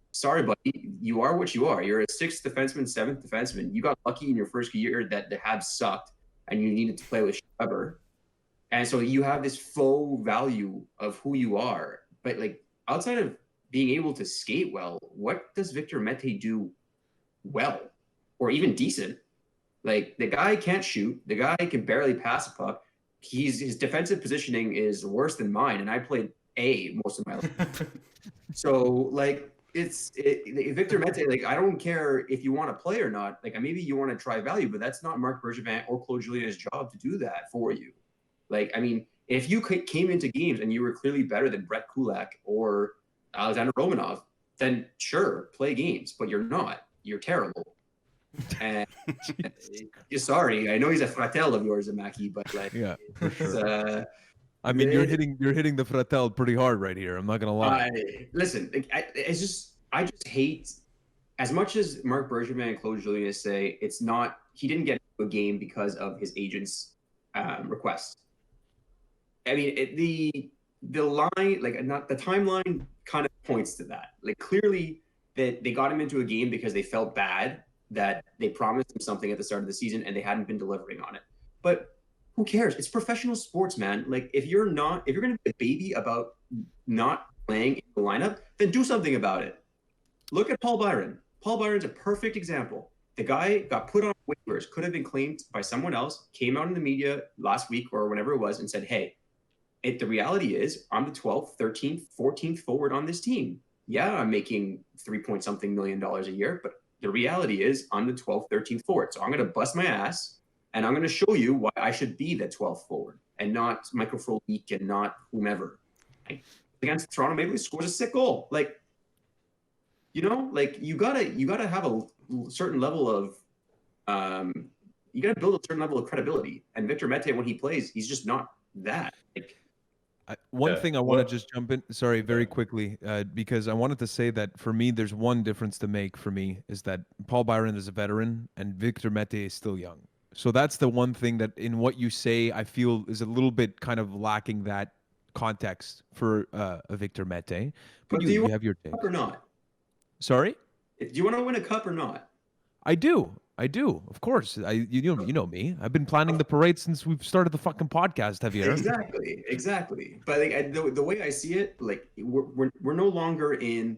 Sorry, buddy, you are what you are. You're a 6th defenseman, 7th defenseman. You got lucky in your first year that the Habs sucked and you needed to play with Weber. And so you have this faux value of who you are. But like outside of being able to skate well, what does Victor Mete do well or even decent? Like the guy can't shoot. The guy can barely pass a puck. His defensive positioning is worse than mine, and I played A most of my life. So like Victor Mete, like I don't care if you want to play or not. Like maybe you want to try value, but that's not Marc Bergevin or Claude Julien's job to do that for you. Like, I mean, if you came into games and you were clearly better than Brett Kulak or Alexander Romanov, then sure, play games, but you're not. You're terrible. And sorry, I know he's a fratel of yours, Amaki, but like, Yeah, for sure. I mean, you're hitting the fratel pretty hard right here. I'm not gonna lie. Listen, I just hate as much as Marc Bergevin and Claude Julien say it's not. He didn't get into a game because of his agent's request. I mean, the line, like not the timeline, kind of points to that. Like clearly, that they got him into a game because they felt bad that they promised him something at the start of the season and they hadn't been delivering on it. But who cares? It's professional sports, man. Like if you're going to be a baby about not playing in the lineup, then do something about it. Look at Paul Byron. Paul Byron's a perfect example. The guy got put on waivers, could have been claimed by someone else, came out in the media last week or whenever it was and said, hey, the reality is I'm the 12th, 13th, 14th forward on this team. Yeah, I'm making $3-something million a year, but the reality is I'm the 12th, 13th forward. So I'm going to bust my ass and I'm going to show you why I should be the 12th forward and not Michael Frolik and not whomever. Against Toronto Maple Leafs scores a sick goal. Like, you know, like you gotta have a certain level of you gotta build a certain level of credibility. And Victor Mete, when he plays, he's just not that. Like, one thing I want to just jump in, sorry, very quickly, because I wanted to say that for me, there's one difference to make for me is that Paul Byron is a veteran and Victor Mete is still young. So that's the one thing that in what you say, I feel is a little bit kind of lacking that context for a Victor Mete. But do you have your take. Cup or not? Sorry? Do you want to win a cup or not? I do. Of course. You know me. I've been planning the parade since we've started the fucking podcast, Javier. Exactly. But like the way I see it, like we're no longer in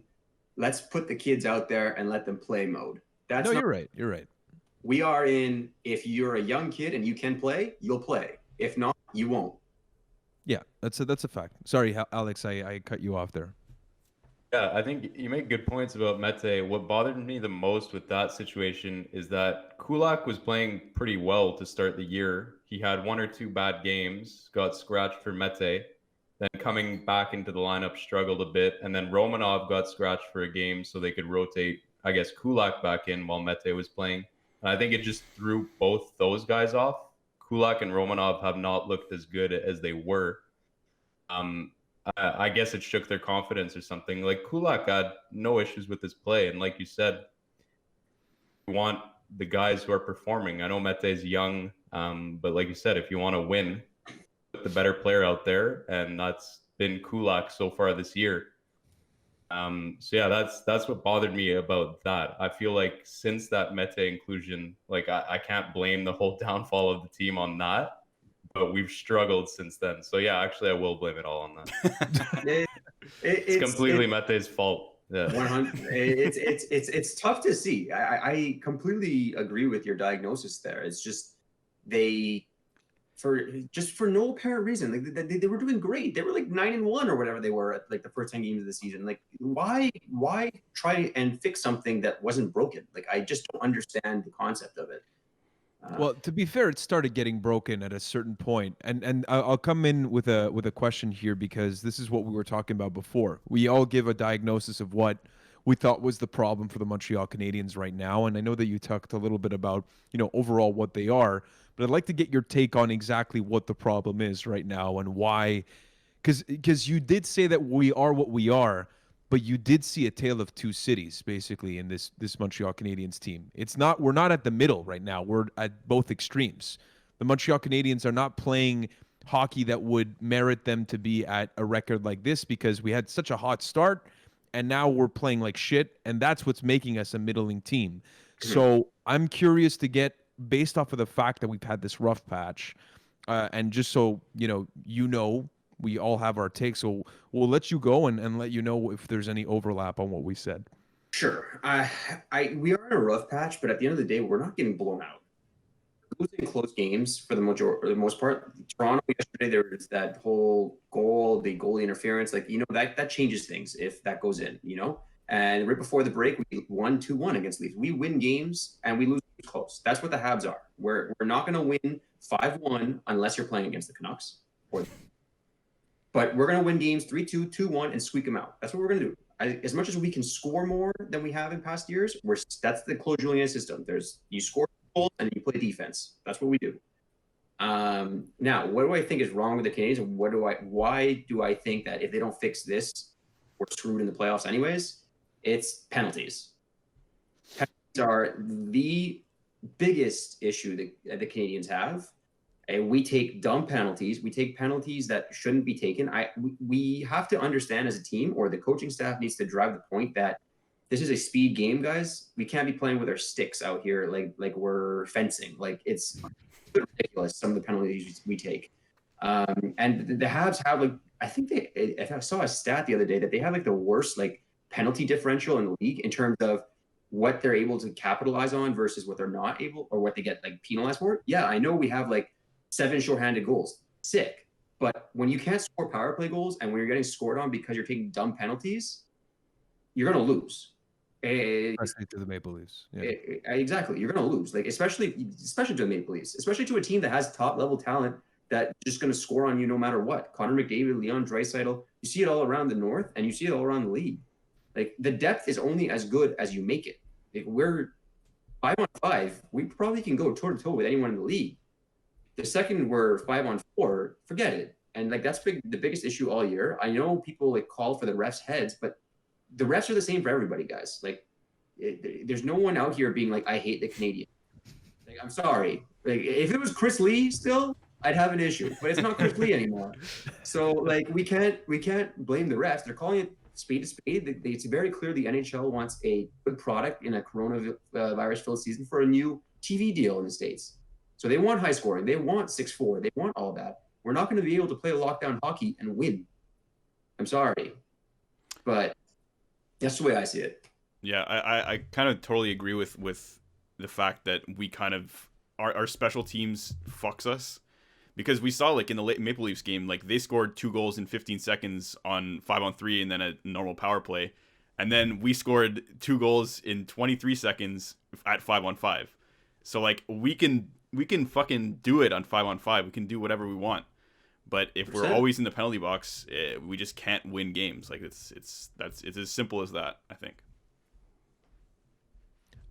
let's put the kids out there and let them play mode. You're right. You're right. We are in if you're a young kid and you can play, you'll play. If not, you won't. Yeah, that's a fact. Sorry, Alex, I cut you off there. Yeah, I think you make good points about Mete. What bothered me the most with that situation is that Kulak was playing pretty well to start the year. He had 1 or 2 bad games, got scratched for Mete, then coming back into the lineup struggled a bit, and then Romanov got scratched for a game so they could rotate, I guess, Kulak back in while Mete was playing. And I think it just threw both those guys off. Kulak and Romanov have not looked as good as they were. I guess it shook their confidence or something. Like Kulak had no issues with his play. And like you said, you want the guys who are performing. I know Mete's young, but like you said, if you want to win, put the better player out there. And that's been Kulak so far this year. So yeah, that's what bothered me about that. I feel like since that meta inclusion, like I can't blame the whole downfall of the team on that, but we've struggled since then. So yeah, actually I will blame it all on that. It's completely Mete's fault. Yeah. 100. It's tough to see. I completely agree with your diagnosis there. It's just they for no apparent reason. Like they were doing great. They were like 9-1 or whatever they were at like the first 10 games of the season. Like why try and fix something that wasn't broken? Like I just don't understand the concept of it. Well, to be fair, it started getting broken at a certain point, and I'll come in with a question here because this is what we were talking about before. We all give a diagnosis of what we thought was the problem for the Montreal Canadiens right now, and I know that you talked a little bit about overall what they are, but I'd like to get your take on exactly what the problem is right now and why, because you did say that we are what we are. But you did see a tale of two cities, basically, in this Montreal Canadiens team. We're not at the middle right now. We're at both extremes. The Montreal Canadiens are not playing hockey that would merit them to be at a record like this because we had such a hot start, and now we're playing like shit, and that's what's making us a middling team. So I'm curious to get, based off of the fact that we've had this rough patch, and just so we all have our takes, so we'll let you go and let you know if there's any overlap on what we said. Sure. We are in a rough patch, but at the end of the day, we're not getting blown out. Losing close games for the most part. Toronto yesterday, there was that whole goal, the goalie interference. Like, that changes things if that goes in, And right before the break, we won 2-1 against Leafs. We win games and we lose games close. That's what the Habs are. We're not going to win 5-1 unless you're playing against the Canucks. But we're going to win games 3-2, 2-1, and squeak them out. That's what we're going to do. As much as we can score more than we have in past years, that's the Claude Julien system. You score goals and you play defense. That's what we do. Now, what do I think is wrong with the Canadiens? And why do I think that if they don't fix this, we're screwed in the playoffs anyways? It's penalties. Penalties are the biggest issue that the Canadiens have. And we take dumb penalties. We take penalties that shouldn't be taken. We have to understand as a team, or the coaching staff needs to drive the point that this is a speed game, guys. We can't be playing with our sticks out here like we're fencing. Like it's ridiculous, some of the penalties we take. And the Habs have if I saw a stat the other day that they have the worst penalty differential in the league in terms of what they're able to capitalize on versus what they're not able, or what they get penalized for. Yeah, I know we have 7 shorthanded goals. Sick. But when you can't score power play goals and when you're getting scored on because you're taking dumb penalties, you're going to lose. Especially to the Maple Leafs. Yeah. Exactly. You're going to lose. Especially to the Maple Leafs, especially to a team that has top level talent that's just going to score on you no matter what. Connor McDavid, Leon Draisaitl. You see it all around the North and you see it all around the league. The depth is only as good as you make it. We're 5-on-5. We probably can go toe to toe with anyone in the league. The second we're 5-on-4, forget it. And that's the biggest issue all year. I know people call for the refs' heads, but the refs are the same for everybody, guys. There's no one out here being I hate the Canadian. I'm sorry. If it was Chris Lee still, I'd have an issue. But it's not Chris Lee anymore. So we can't blame the refs. They're calling it spade to spade. It's very clear the NHL wants a good product in a coronavirus-filled season for a new TV deal in the States. So they want high scoring. They want 6-4. They want all that. We're not going to be able to play lockdown hockey and win. I'm sorry. But that's the way I see it. Yeah, I kind of totally agree with the fact that we kind of, our special teams fucks us. Because we saw in the Maple Leafs game, they scored 2 goals in 15 seconds on 5-on-3 and then a normal power play. And then we scored 2 goals in 23 seconds at 5-on-5. So we can fucking do it on 5-on-5. We can do whatever we want. But if we're always in the penalty box, we just can't win games. It's as simple as that, I think.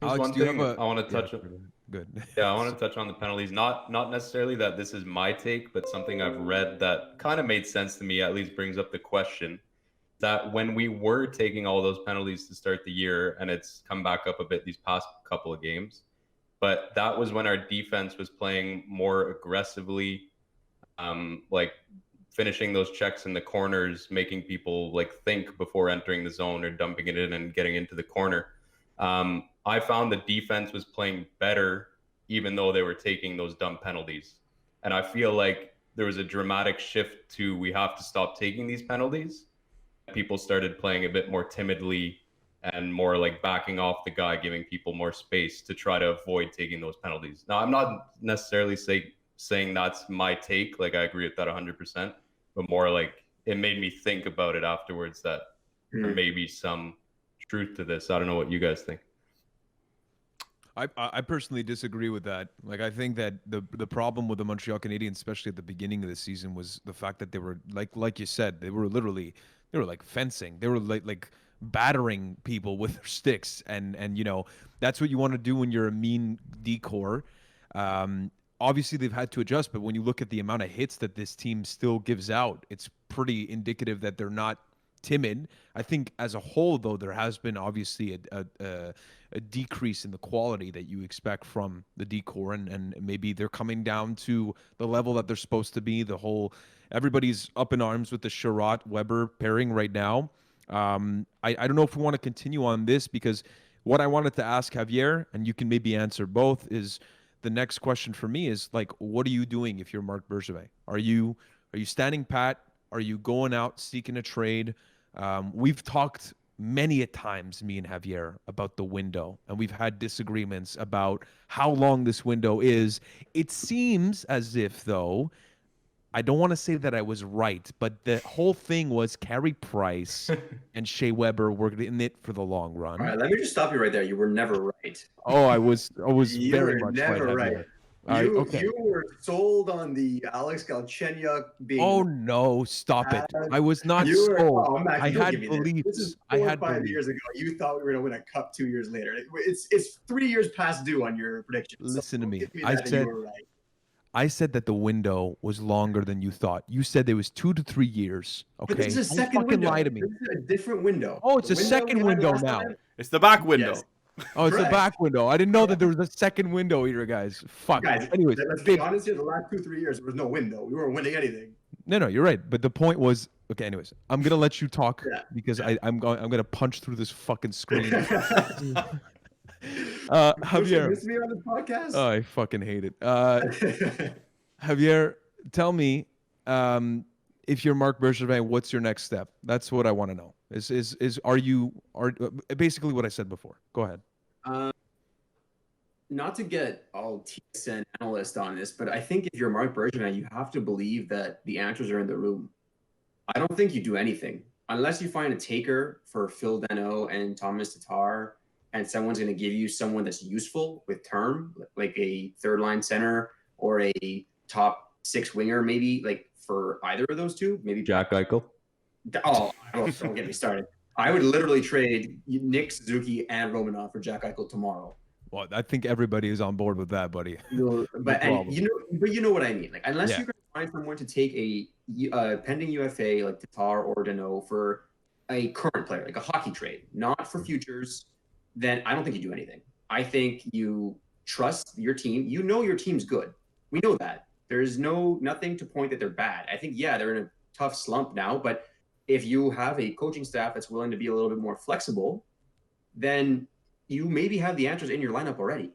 Alex, one thing I want to touch on. Good. Yeah, I want to touch on the penalties. Not necessarily that this is my take, but something I've read that kind of made sense to me, at least brings up the question that when we were taking all those penalties to start the year, and it's come back up a bit these past couple of games, but that was when our defense was playing more aggressively, finishing those checks in the corners, making people like think before entering the zone or dumping it in and getting into the corner. I found the defense was playing better, even though they were taking those dumb penalties. And I feel like there was a dramatic shift to, we have to stop taking these penalties. People started playing a bit more timidly and more like backing off the guy, giving people more space to try to avoid taking those penalties. Now, I'm not necessarily saying that's my take. Like, I agree with that 100%, but more like it made me think about it afterwards that there may be some truth to this. I don't know what you guys think. I personally disagree with that. Like, I think that the problem with the Montreal Canadiens, especially at the beginning of the season, was the fact that they were like you said, they were like fencing. They were like battering people with their sticks, and that's what you want to do when you're a mean decor. Obviously, they've had to adjust, but when you look at the amount of hits that this team still gives out, it's pretty indicative that they're not timid. I think as a whole, though, there has been obviously a decrease in the quality that you expect from the decor, and maybe they're coming down to the level that they're supposed to be. Everybody's up in arms with the Sherratt-Weber pairing right now. I don't know if we want to continue on this, because what I wanted to ask Javier, and you can maybe answer both, is the next question for me is, like, what are you doing if you're Marc Bergevin? Are you standing pat? Are you going out seeking a trade? We've talked many a times, me and Javier, about the window, and we've had disagreements about how long this window is. It seems as if, though, I don't want to say that I was right, but the whole thing was Carey Price and Shea Weber were in it for the long run. All right, let me just stop you right there. You were never right. Oh, I was You very were much never right. right. Okay. You were sold on the Alex Galchenyuk being. Oh no! Stop it! I was not You were, sold. oh, Max, I don't had give me this. beliefs. This is I 4 had or 5 beliefs. years ago. You thought we were going to win a cup 2 years later. It's 3 years past due on your predictions. Listen to me. Give I that and said you were right. I said that the window was longer than you thought. You said there was 2 to 3 years. Okay, But this is a don't second fucking window. lie to me. This is a different window. Oh, it's The a second we had window last now. time- It's the back window. Yes. Oh, it's Correct. the back window. I didn't know that there was a second window here, guys. Fuck. Guys, Anyways, let's be honest here. The last 2-3 years, there was no window. We weren't winning anything. No, you're right. But the point was, okay. Anyways, I'm gonna let you talk because Yeah. I'm gonna punch through this fucking screen. Javier, Javier, miss me on the podcast? oh, I fucking hate it. Javier, tell me, if you're Marc Bergevin, what's your next step? That's what I want to know. Are basically what I said before. Go ahead. Not to get all TSN analyst on this, but I think if you're Marc Bergevin, you have to believe that the answers are in the room. I don't think you do anything unless you find a taker for Phil Danault and Thomas Tatar, and someone's going to give you someone that's useful with term, like a third line center or a top 6 winger, maybe, like for either of those two, maybe Jack Eichel. Oh, don't get me started. I would literally trade Nick Suzuki and Romanov for Jack Eichel tomorrow. Well, I think everybody is on board with that, buddy. But you know what I mean. Like, unless you're going to find someone to take a pending UFA like Tatar or Danault for a current player, like a hockey trade, not for futures, then I don't think you do anything. I think you trust your team. You know your team's good. We know that. There's nothing to point that they're bad. I think, they're in a tough slump now, but if you have a coaching staff that's willing to be a little bit more flexible, then you maybe have the answers in your lineup already.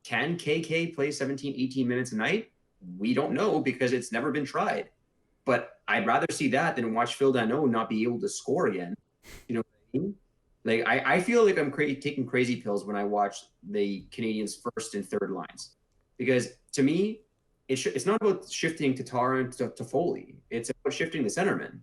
Can KK play 17, 18 minutes a night? We don't know because it's never been tried. But I'd rather see that than watch Phil Danault not be able to score again. You know what I mean? Like, I feel like I'm taking crazy pills when I watch the Canadiens' first and third lines. Because to me, it's not about shifting Tatar and Toffoli. It's about shifting the centerman.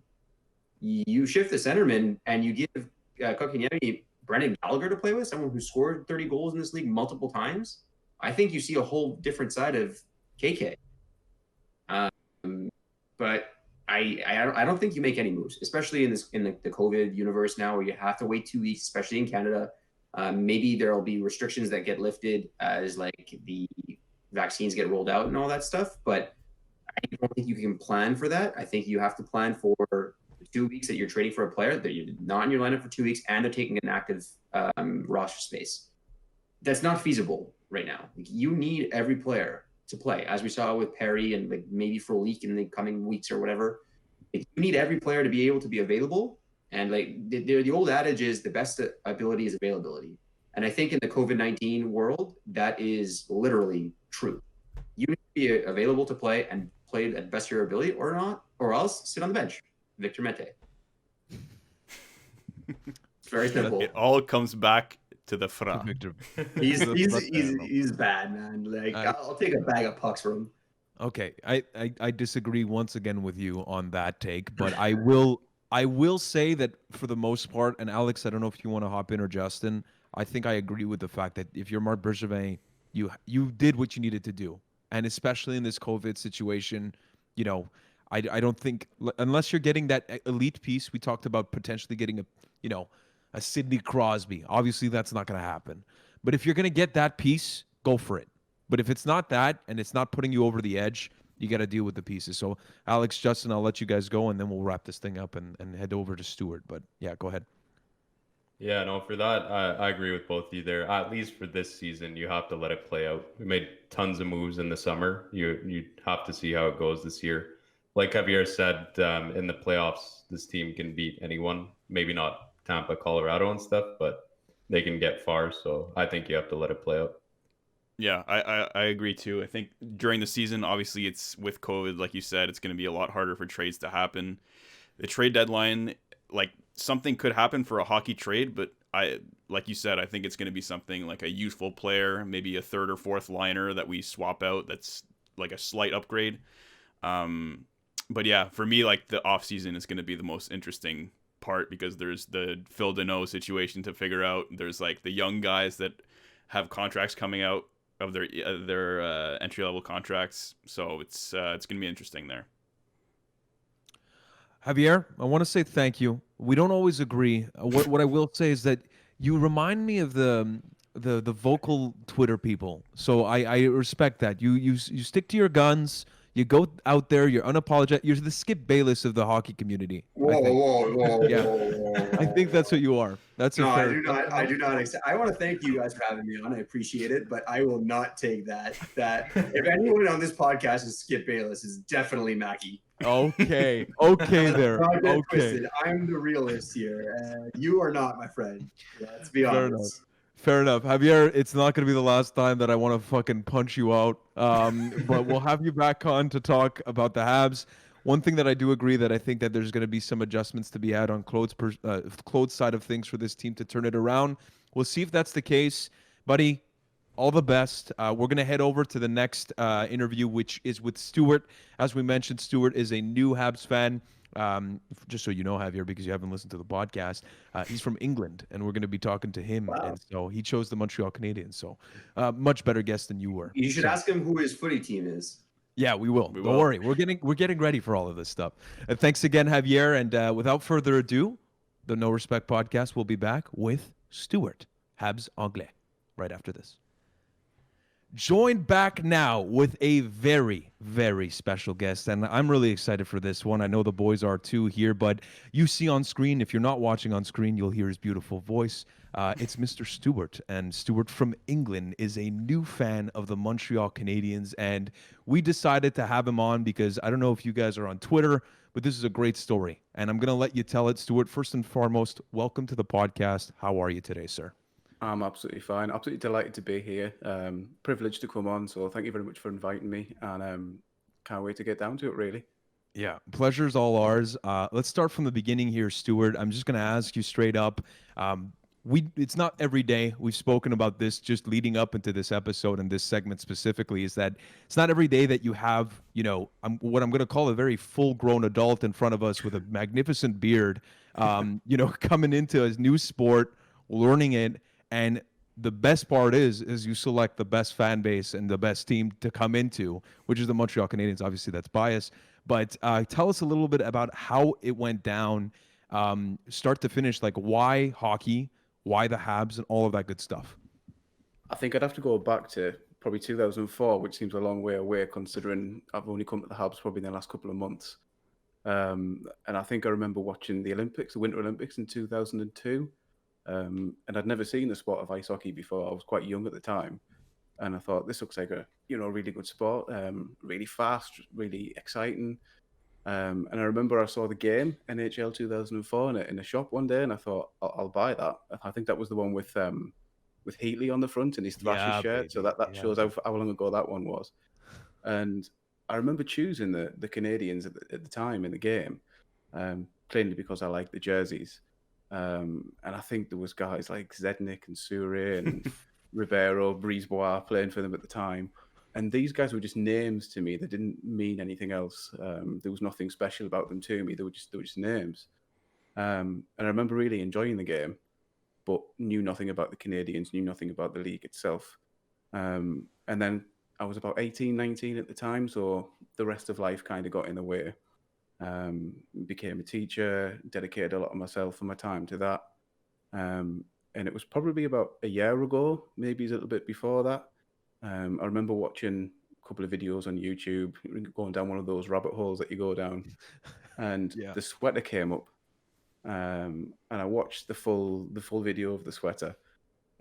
You shift the centerman and you give Kotkaniemi Brendan Gallagher to play with, someone who scored 30 goals in this league multiple times. I think you see a whole different side of KK. But I don't think you make any moves, especially in the COVID universe now, where you have to wait 2 weeks, especially in Canada. Maybe there'll be restrictions that get lifted as like the vaccines get rolled out and all that stuff. But I don't think you can plan for that. I think you have to plan for 2 weeks that you're trading for a player that you're not in your lineup for 2 weeks, and they're taking an active roster space. That's not feasible right now. Like, you need every player to play, as we saw with Perry and like maybe Frolik in the coming weeks or whatever. You need every player to be able to be available. And like the old adage is the best ability is availability. And I think in the COVID-19 world, that is literally true. You need to be available to play and play at the best of your ability or not, or else sit on the bench. Victor Mete. It's very simple. It all comes back to the Fra. Victor. He's bad, man. Like I'll take a bag of pucks for him. Okay, I disagree once again with you on that take, but I will say that for the most part, and Alex, I don't know if you want to hop in or Justin, I think I agree with the fact that if you're Marc Bergevin, you did what you needed to do, and especially in this COVID situation, you know, I don't think unless you're getting that elite piece, we talked about potentially getting a Sidney Crosby. Obviously, that's not going to happen. But if you're going to get that piece, go for it. But if it's not that and it's not putting you over the edge, you got to deal with the pieces. So, Alex, Justin, I'll let you guys go, and then we'll wrap this thing up and head over to Stuart. But, yeah, go ahead. Yeah, no, for that, I agree with both of you there. At least for this season, you have to let it play out. We made tons of moves in the summer. You have to see how it goes this year. Like Javier said, in the playoffs, this team can beat anyone. Maybe not Tampa, Colorado and stuff, but they can get far. So I think you have to let it play out. Yeah, I agree too. I think during the season, obviously it's with COVID, like you said, it's going to be a lot harder for trades to happen. The trade deadline, like something could happen for a hockey trade, but like you said, I think it's going to be something like a useful player, maybe a third or fourth liner that we swap out. That's like a slight upgrade. But yeah, for me, like the off season is going to be the most interesting part because there's the Phil Deneau situation to figure out. There's like the young guys that have contracts coming out of their entry level contracts. So it's gonna be interesting there. Javier, I want to say thank you. We don't always agree. What I will say is that you remind me of the vocal Twitter people. So I respect that. You stick to your guns. You go out there. You're unapologetic. You're the Skip Bayless of the hockey community. Whoa. Yeah. I think that's what you are. That's no, fair. I do not accept. I want to thank you guys for having me on. I appreciate it, but I will not take that. That if anyone on this podcast is Skip Bayless, is definitely Mackie. Okay there. Okay. Twisted. I'm the realist here. You are not, my friend. Let's be honest. Fair enough. Javier, it's not going to be the last time that I want to fucking punch you out. But we'll have you back on to talk about the Habs. One thing that I do agree that I think that there's going to be some adjustments to be had on Claude's side of things for this team to turn it around. We'll see if that's the case. Buddy, all the best. We're going to head over to the next interview, which is with Stuart. As we mentioned, Stuart is a new Habs fan. Just so you know, Javier, because you haven't listened to the podcast, he's from England, and we're going to be talking to him. Wow. And so he chose the Montreal Canadiens. So much better guest than you were. You should ask him who his footy team is. Yeah, we will. Don't worry. We're getting ready for all of this stuff. Thanks again, Javier. And without further ado, the No Respect podcast will be back with Stuart, Habs Anglais, right after this. Joined back now with a very, very special guest, and I'm really excited for this one. I know the boys are too here, but you see on screen, if you're not watching on screen, you'll hear his beautiful voice. It's Mr. Stuart, and Stuart from England is a new fan of the Montreal Canadiens, and we decided to have him on because I don't know if you guys are on Twitter, but this is a great story, and I'm going to let you tell it. Stuart, first and foremost, welcome to the podcast. How are you today, sir? I'm absolutely fine. Absolutely delighted to be here. Privileged to come on. So thank you very much for inviting me. And can't wait to get down to it, really. Yeah, pleasure's all ours. Let's start from the beginning here, Stuart. I'm just going to ask you straight up. It's not every day. We've spoken about this just leading up into this episode and this segment specifically, is that it's not every day that you have, what I'm going to call a very full-grown adult in front of us with a magnificent beard, coming into a new sport, learning it. And the best part is you select the best fan base and the best team to come into, which is the Montreal Canadiens. Obviously, that's bias. But tell us a little bit about how it went down, start to finish, like why hockey, why the Habs, and all of that good stuff. I think I'd have to go back to probably 2004, which seems a long way away considering I've only come to the Habs probably in the last couple of months. And I think I remember watching the Olympics, the Winter Olympics in 2002. And I'd never seen the sport of ice hockey before. I was quite young at the time. And I thought, this looks like a really good sport, really fast, really exciting. And I remember I saw the game NHL 2004 in a shop one day, and I thought I'll buy that. I think that was the one with Heatley on the front and his Thrashers Yeah, shirt. So baby. that Yeah, shows how long ago that one was. And I remember choosing the Canadians at the time in the game, plainly because I liked the jerseys. And I think there was guys like Zednik and Souris and Ribeiro, Brisebois playing for them at the time. And these guys were just names to me. They didn't mean anything else. There was nothing special about them to me. They were just names. And I remember really enjoying the game, but knew nothing about the Canadians, knew nothing about the league itself. And then I was about 18, 19 at the time, so the rest of life kind of got in the way. Became a teacher, dedicated a lot of myself and my time to that. And it was probably about a year ago, maybe a little bit before that. I remember watching a couple of videos on YouTube, going down one of those rabbit holes that you go down, and the sweater came up. And I watched the full video of the sweater,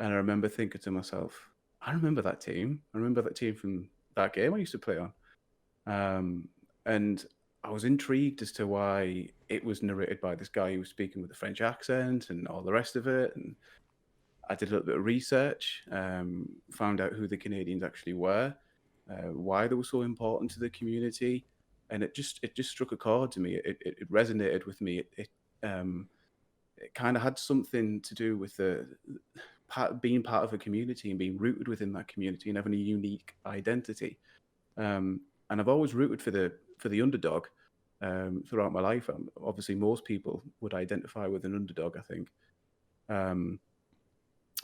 and I remember thinking to myself, I remember that team. I remember that team from that game I used to play on. And I was intrigued as to why it was narrated by this guy who was speaking with a French accent and all the rest of it. And I did a little bit of research, found out who the Canadians actually were, why they were so important to the community, and it just struck a chord to me. It resonated with me. It kind of had something to do with being part of a community and being rooted within that community and having a unique identity. And I've always rooted for the underdog throughout my life. Obviously, most people would identify with an underdog, I think.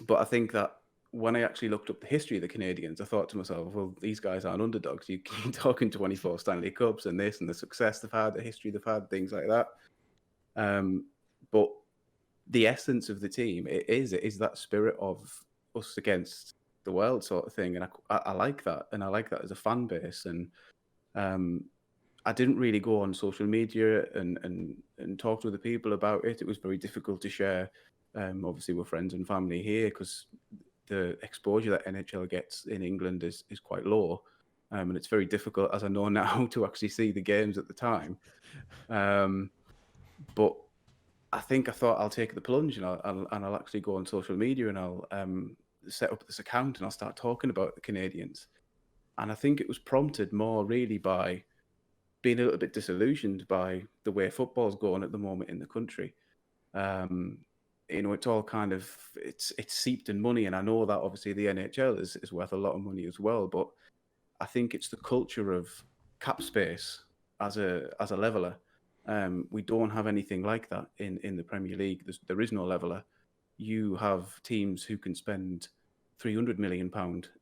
But I think that when I actually looked up the history of the Canadians, I thought to myself, well, these guys aren't underdogs. You keep talking 24 Stanley Cups and this and the success they've had, the history they've had, things like that. But the essence of the team, it is that spirit of us against the world sort of thing. And I like that. And I like that as a fan base. And I didn't really go on social media and talk to other people about it. It was very difficult to share. Obviously, we're friends and family here because the exposure that NHL gets in England is quite low. And it's very difficult, as I know now, to actually see the games at the time. But I thought I'll take the plunge and I'll actually go on social media and I'll set up this account and I'll start talking about the Canadians. And I think it was prompted more really by being a little bit disillusioned by the way football's going at the moment in the country. It's all kind of it's seeped in money, and I know that obviously the NHL is worth a lot of money as well. But I think it's the culture of cap space as a leveler. We don't have anything like that in the Premier League. There is no leveler. You have teams who can spend £300 million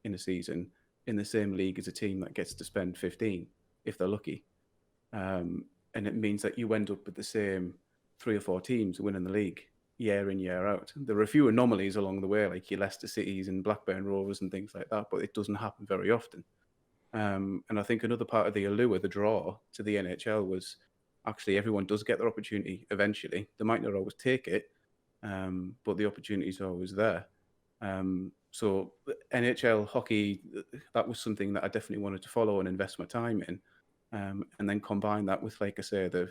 in a season in the same league as a team that gets to spend 15 if they're lucky. And it means that you end up with the same 3 or 4 teams winning the league year in, year out. There are a few anomalies along the way, like your Leicester Cities and Blackburn Rovers and things like that, but it doesn't happen very often. And I think another part of the allure, the draw to the NHL was actually everyone does get their opportunity eventually. They might not always take it, but the opportunity is always there. So NHL hockey, that was something that I definitely wanted to follow and invest my time in. And then combine that with, like I say, the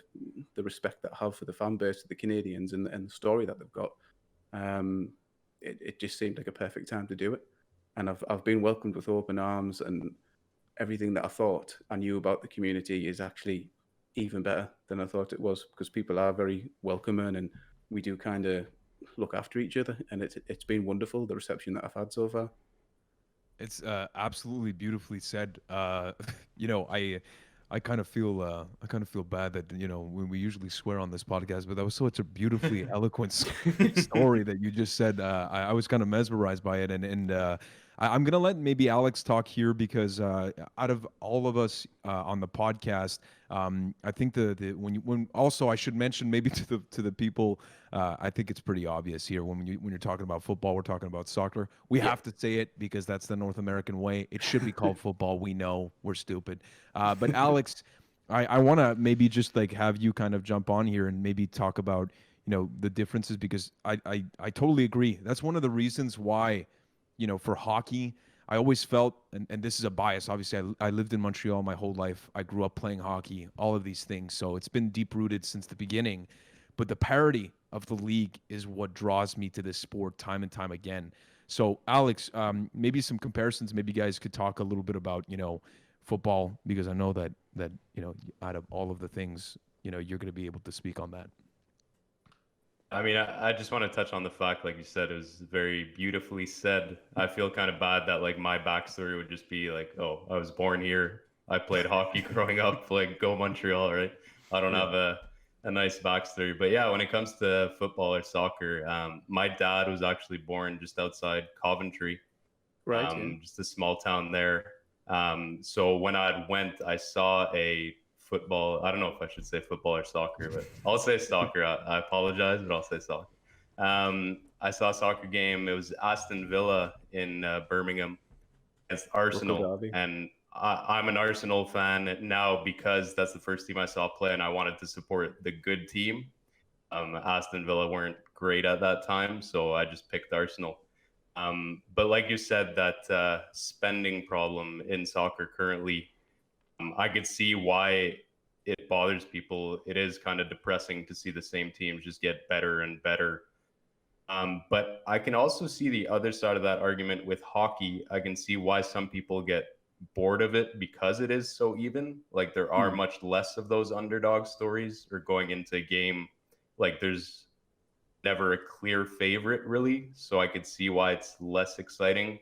respect that I have for the fan base of the Canadians and the story that they've got. It just seemed like a perfect time to do it. And I've been welcomed with open arms, and everything that I thought I knew about the community is actually even better than I thought it was, because people are very welcoming and we do kind of look after each other. And it's been wonderful, the reception that I've had so far. It's absolutely beautifully said. I kind of feel bad that when we usually swear on this podcast, but that was such a beautifully eloquent story that you just said. I was kind of mesmerized by it, and I'm gonna let maybe Alex talk here because out of all of us on the podcast, I think when also I should mention maybe to the people, I think it's pretty obvious here when you're talking about football, we're talking about soccer. We have to say it because that's the North American way. It should be called football. We know we're stupid, but Alex, I want to maybe just like have you kind of jump on here and maybe talk about the differences, because I totally agree. That's one of the reasons why for hockey, I always felt, and this is a bias, obviously, I lived in Montreal my whole life. I grew up playing hockey, all of these things. So it's been deep-rooted since the beginning. But the parity of the league is what draws me to this sport time and time again. So, Alex, maybe some comparisons. Maybe you guys could talk a little bit about, football, because I know that out of all of the things, you're going to be able to speak on that. I mean, I just want to touch on the fact, like you said, it was very beautifully said. I feel kind of bad that like my backstory would just be like, oh, I was born here. I played hockey growing up, like go Montreal, right? I don't have a nice backstory. But yeah, when it comes to football or soccer, my dad was actually born just outside Coventry, Right. just a small town there. So when I went, I saw a football. I don't know if I should say football or soccer, but I'll say soccer. I apologize, but I'll say soccer. I saw a soccer game. It was Aston Villa in Birmingham against Arsenal, and I'm an Arsenal fan now because that's the first team I saw play, and I wanted to support the good team. Aston Villa weren't great at that time, so I just picked Arsenal. But like you said, that spending problem in soccer currently, I could see why it bothers people. It is kind of depressing to see the same teams just get better and better. But I can also see the other side of that argument with hockey. I can see why some people get bored of it because it is so even. Like there are much less of those underdog stories, or going into a game, like there's never a clear favorite really. So I could see why it's less exciting.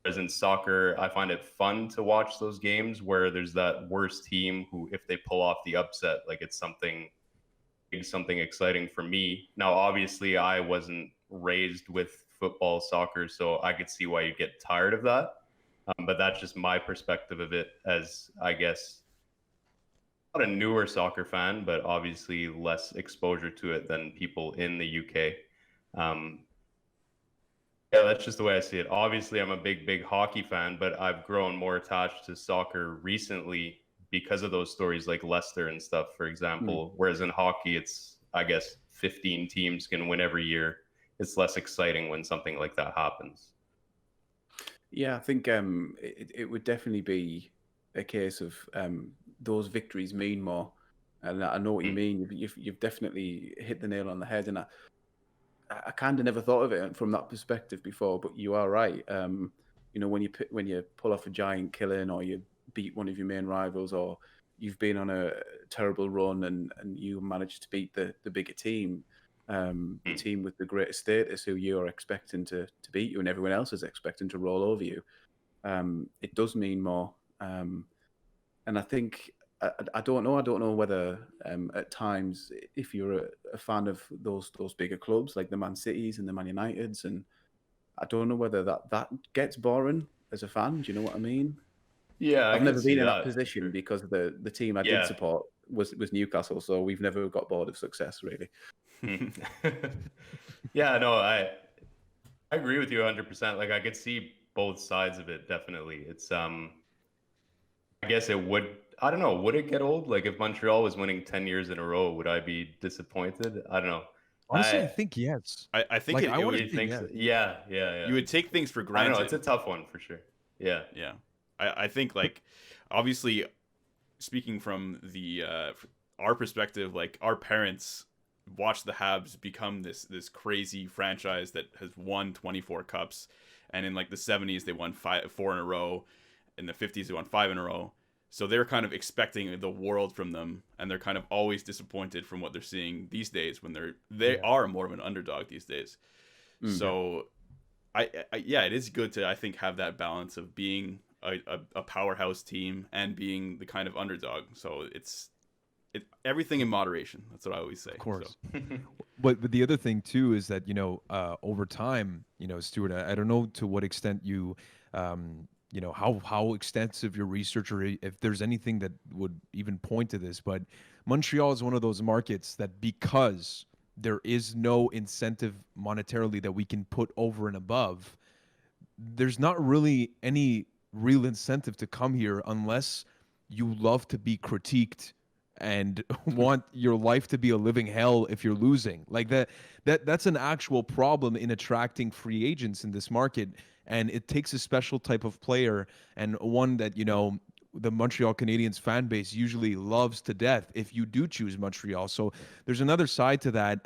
Whereas in soccer, I find it fun to watch those games where there's that worst team who, if they pull off the upset, like it's something exciting for me. Now, obviously, I wasn't raised with football, soccer, so I could see why you get tired of that. But that's just my perspective of it as, I guess, not a newer soccer fan, but obviously less exposure to it than people in the UK. Yeah, that's just the way I see it. Obviously, I'm a big hockey fan, but I've grown more attached to soccer recently because of those stories like Leicester and stuff, for example. Whereas in hockey, it's, I guess, 15 teams can win every year. It's less exciting when something like that happens. Yeah, I think it would definitely be a case of those victories mean more. And I know what you mean. You've definitely hit the nail on the head. And I kind of never thought of it from that perspective before, but you are right. When you pull off a giant killing, or you beat one of your main rivals, or you've been on a terrible run and you manage to beat the bigger team, the team with the greater status, who you're expecting to beat you and everyone else is expecting to roll over you, it does mean more. And I think I don't know whether at times, if you're a fan of those bigger clubs like the Man Cities and the Man Uniteds, and I don't know whether that gets boring as a fan. Do you know what I mean? Yeah, I've never been in that position because the team I did support was Newcastle, so we've never got bored of success, really. Yeah, no, I agree with you 100%. Like I could see both sides of it, definitely. It's I guess it would, I don't know, would it get old? Like if Montreal was winning 10 years in a row, would I be disappointed? I don't know. Honestly, I think yes. I think like, it would think so. Yeah. You would take things for I granted. don't know, it's a tough one for sure. Yeah. Yeah. I think like obviously speaking from the our perspective, like our parents watched the Habs become this crazy franchise that has won 24 cups, and in like the 70s they won 4 in a row, in the 50s they won 5 in a row. So they're kind of expecting the world from them, and they're kind of always disappointed from what they're seeing these days when they are more of an underdog these days. So I it is good to, I think, have that balance of being a powerhouse team and being the kind of underdog. So it's everything in moderation. That's what I always say. Of course. So. But the other thing too is that over time, Stuart, I don't know to what extent you how extensive your research, or if there's anything that would even point to this, but Montreal is one of those markets that, because there is no incentive monetarily that we can put over and above, there's not really any real incentive to come here unless you love to be critiqued and want your life to be a living hell if you're losing. Like that's an actual problem in attracting free agents in this market. and it takes a special type of player, and one that, you know, the Montreal Canadiens fan base usually loves to death if you do choose Montreal. So there's another side to that,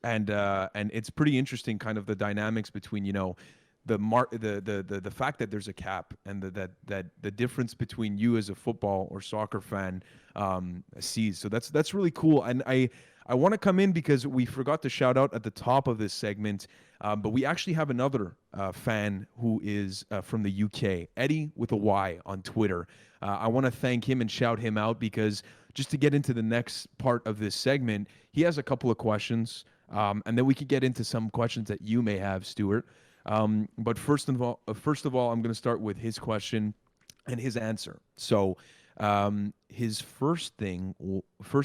and it's pretty interesting, kind of the dynamics between, you know, the fact that there's a cap, and that the difference between you as a football or soccer fan sees. So that's really cool. And I want to come in because we forgot to shout out at the top of this segment, but we actually have another fan who is from the UK, Eddie with a Y on Twitter. I want to thank him and shout him out, because just to get into the next part of this segment, he has a couple of questions, and then we could get into some questions that you may have, Stuart. But first of all, I'm going to start with his question and his answer. So his first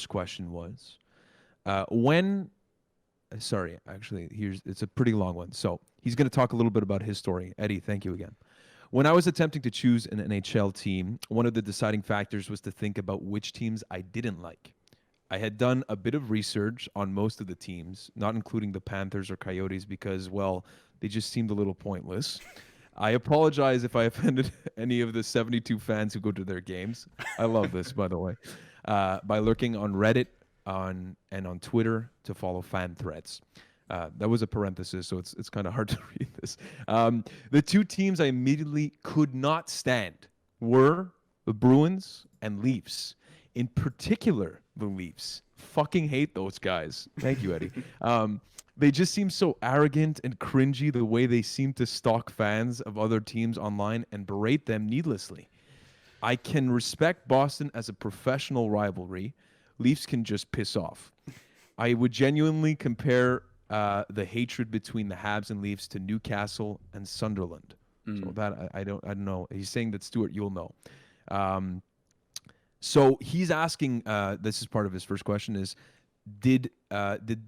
question was, sorry, actually, it's a pretty long one. So he's going to talk a little bit about his story. Eddie, thank you again. When I was attempting to choose an NHL team, one of the deciding factors was to think about which teams I didn't like. I had done a bit of research on most of the teams, not including the Panthers or Coyotes, because, well, they just seemed a little pointless. I apologize if I offended any of the 72 fans who go to their games. I love this, by the way. By lurking on Reddit and on Twitter to follow fan threads. That was a parenthesis, so it's kind of hard to read this. The two teams I immediately could not stand were the Bruins and Leafs. In particular, the Leafs. Fucking hate those guys. Thank you, Eddie. They just seem so arrogant and cringy, the way they seem to stalk fans of other teams online and berate them needlessly. I can respect Boston as a professional rivalry. Leafs can just piss off. I would genuinely compare the hatred between the Habs and Leafs to Newcastle and Sunderland. So that I don't know. He's saying that, Stuart, you'll know. So he's asking. This is part of his first question: is did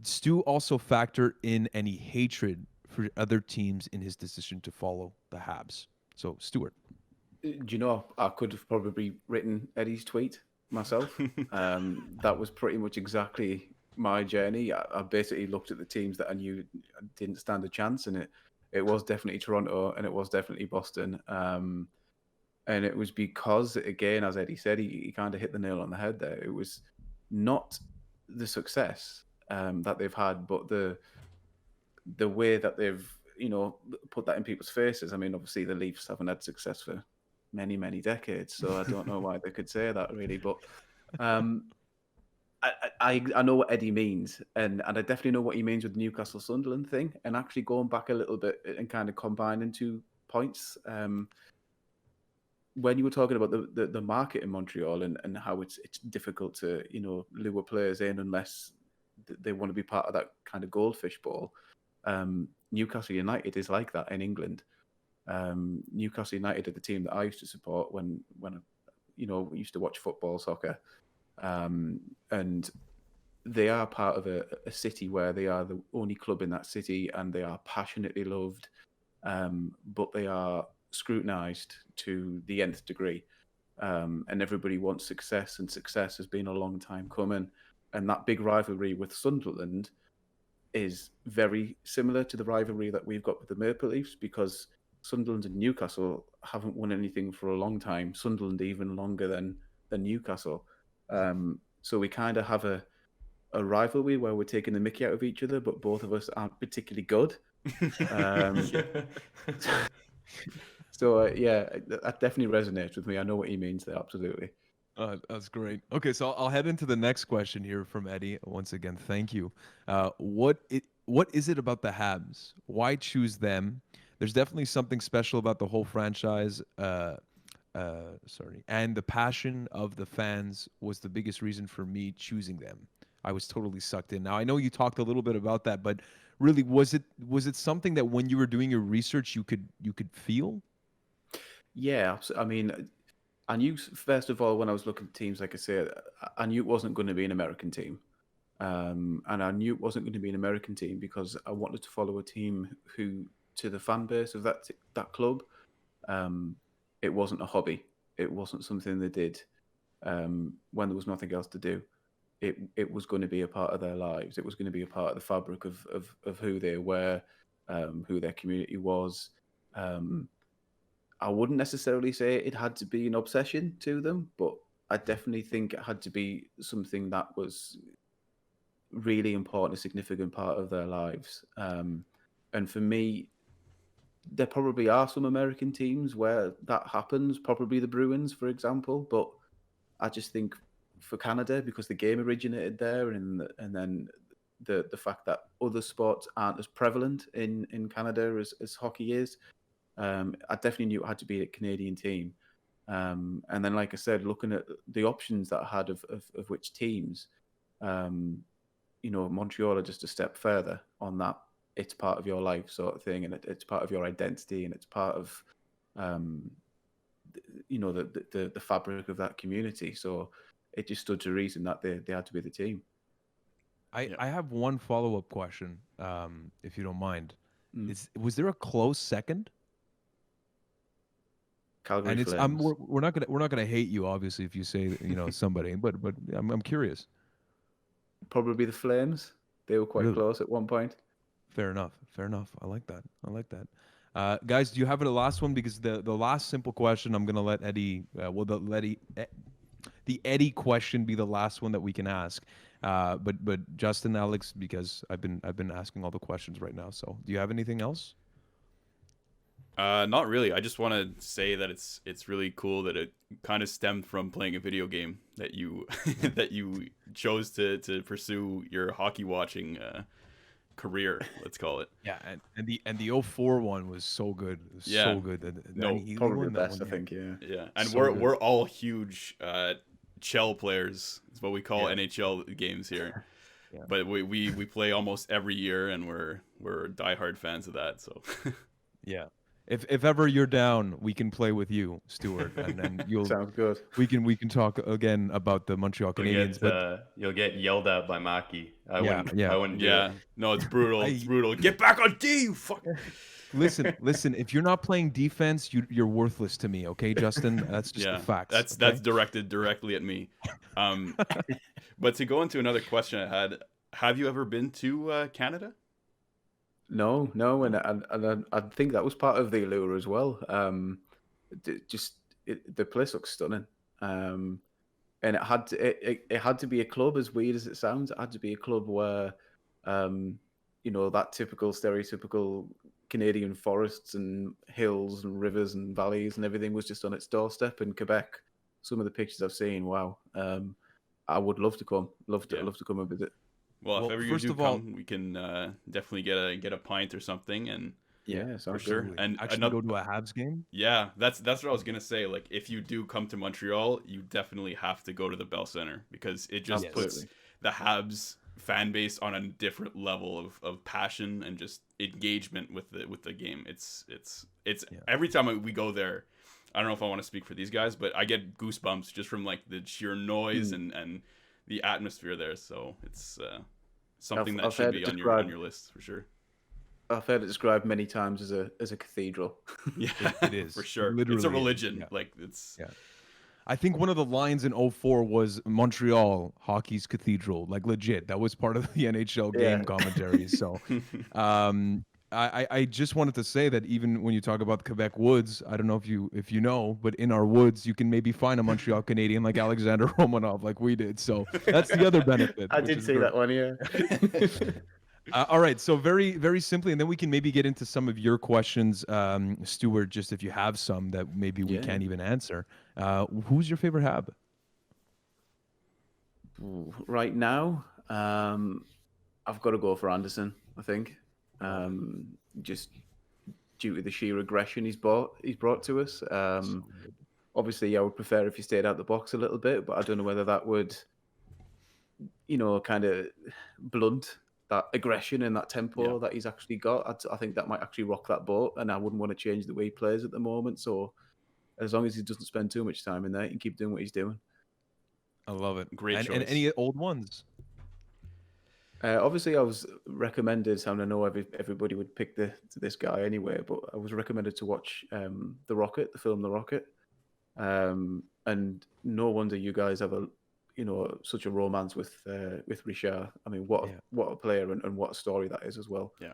Stu also factor in any hatred for other teams in his decision to follow the Habs? So, Stuart. Do you know, I could have probably written Eddie's tweet myself. That was pretty much exactly my journey. I basically looked at the teams that I knew didn't stand a chance, and it was definitely Toronto, and it was definitely Boston. And it was because, again, as Eddie said, he kind of hit the nail on the head there. It was not the success that they've had, but the way that they've, you know, put that in people's faces. I mean, obviously the Leafs haven't had success for many, many decades, so I don't know why they could say that, really. But I know what Eddie means, and I definitely know what he means with the Newcastle Sunderland thing. And actually going back a little bit and kind of combining 2 points. When you were talking about the market in Montreal and how it's difficult to, you know, lure players in unless they want to be part of that kind of goldfish bowl. Newcastle United is like that in England. Newcastle United are the team that I used to support when you know, we used to watch football, soccer, and they are part of a city where they are the only club in that city, and they are passionately loved, but they are scrutinized to the nth degree, and everybody wants success, and success has been a long time coming. And that big rivalry with Sunderland is very similar to the rivalry that we've got with the Maple Leafs, because Sunderland and Newcastle haven't won anything for a long time. Sunderland even longer than Newcastle. So we kind of have a rivalry where we're taking the mickey out of each other, but both of us aren't particularly good. So yeah, that definitely resonates with me. I know what he means there, absolutely. That's great. Okay, so I'll head into the next question here from Eddie. Once again, thank you. What is it about the Habs? Why choose them? There's definitely something special about the whole franchise. And the passion of the fans was the biggest reason for me choosing them. I was totally sucked in. Now I know you talked a little bit about that, but really, was it something that when you were doing your research you could feel? Yeah, I mean, I knew, first of all, when I was looking at teams, like I said, I knew it wasn't going to be an American team. And I knew it wasn't going to be an American team because I wanted to follow a team who, to the fan base of that club, it wasn't a hobby. It wasn't something they did when there was nothing else to do. It was going to be a part of their lives. It was going to be a part of the fabric of who they were, who their community was. I wouldn't necessarily say it had to be an obsession to them, but I definitely think it had to be something that was really important, a significant part of their lives. And for me, there probably are some American teams where that happens, probably the Bruins, for example. But I just think for Canada, because the game originated there, and then the fact that other sports aren't as prevalent in Canada as hockey is, I definitely knew it had to be a Canadian team. And then, like I said, looking at the options that I had of which teams, Montreal are just a step further on that. It's part of your life sort of thing, and it's part of your identity, and it's part of, the fabric of that community. So it just stood to reason that they had to be the team. I have one follow-up question, if you don't mind. Mm. Was there a close second? Calgary And Flames. we're not gonna hate you, obviously, if you say somebody, but I'm curious. Probably the Flames. They were quite Really? close at one point. Fair enough. I like that. Guys, do you have a last one? Because the last simple question, I'm gonna let Eddie. The Eddie question be the last one that we can ask. But Justin, Alex, because I've been asking all the questions right now. So, do you have anything else? Not really. I just want to say that it's really cool that it kind of stemmed from playing a video game that you that you chose to pursue your hockey watching career, let's call it. Yeah, and the 04 one was so good. It was so good. He Probably won the that best, one, I think. Yeah. Yeah, and So we're all huge Chell players. It's what we call NHL games here. Yeah. But we play almost every year, and we're diehard fans of that. So Yeah. If ever you're down, we can play with you, Stuart, and then Sounds good. we can talk again about the Montreal Canadiens. You'll get yelled at by Maki. I wouldn't do yeah, it. no, it's brutal. It's brutal. Get back on D, you fuck. Listen. If you're not playing defense, you're worthless to me. Okay, Justin. That's just the facts. That's directed directly at me. But to go into another question I had, have you ever been to Canada? No, and I think that was part of the allure as well. The place looks stunning, and it had to be a club, as weird as it sounds. It had to be a club where, that typical stereotypical Canadian forests and hills and rivers and valleys and everything was just on its doorstep. In Quebec, some of the pictures I've seen, wow, I would love to come, love to come and visit. Well, if ever you do come, we can definitely get a pint or something, and for sure. And actually go to a Habs game. Yeah, that's what I was gonna say. Like, if you do come to Montreal, you definitely have to go to the Bell Center, because it just puts the Habs fan base on a different level of passion and just engagement with the game. It's every time we go there, I don't know if I want to speak for these guys, but I get goosebumps just from like the sheer noise and the atmosphere there. So it's something that should be on your list for sure. I've heard it described many times as a cathedral. Yeah, it is for sure. Literally, it's a religion. Yeah. Like it's. Yeah. I think one of the lines in 04 was Montreal hockey's cathedral. Like legit, that was part of the NHL game commentary. So, I just wanted to say that even when you talk about the Quebec woods, I don't know if you know, but in our woods you can maybe find a Montreal Canadian like Alexander Romanov, like we did. So that's the other benefit. I did see that one, yeah. All right, so very, very simply, and then we can maybe get into some of your questions, Stuart, just if you have some that maybe we can't even answer. Who's your favorite Hab? Right now, I've got to go for Anderson, I think. Just due to the sheer aggression he's brought to us. Obviously, I would prefer if he stayed out the box a little bit, but I don't know whether that would, kind of blunt that aggression and that tempo that he's actually got. I think that might actually rock that boat, and I wouldn't want to change the way he plays at the moment. So as long as he doesn't spend too much time in there, he can keep doing what he's doing. I love it. Great choice. And any old ones? Obviously, I was recommended, and I know everybody would pick this guy anyway, but I was recommended to watch The Rocket, the film The Rocket. And no wonder you guys have such a romance with Richard. I mean, what a player and what a story that is as well. Yeah.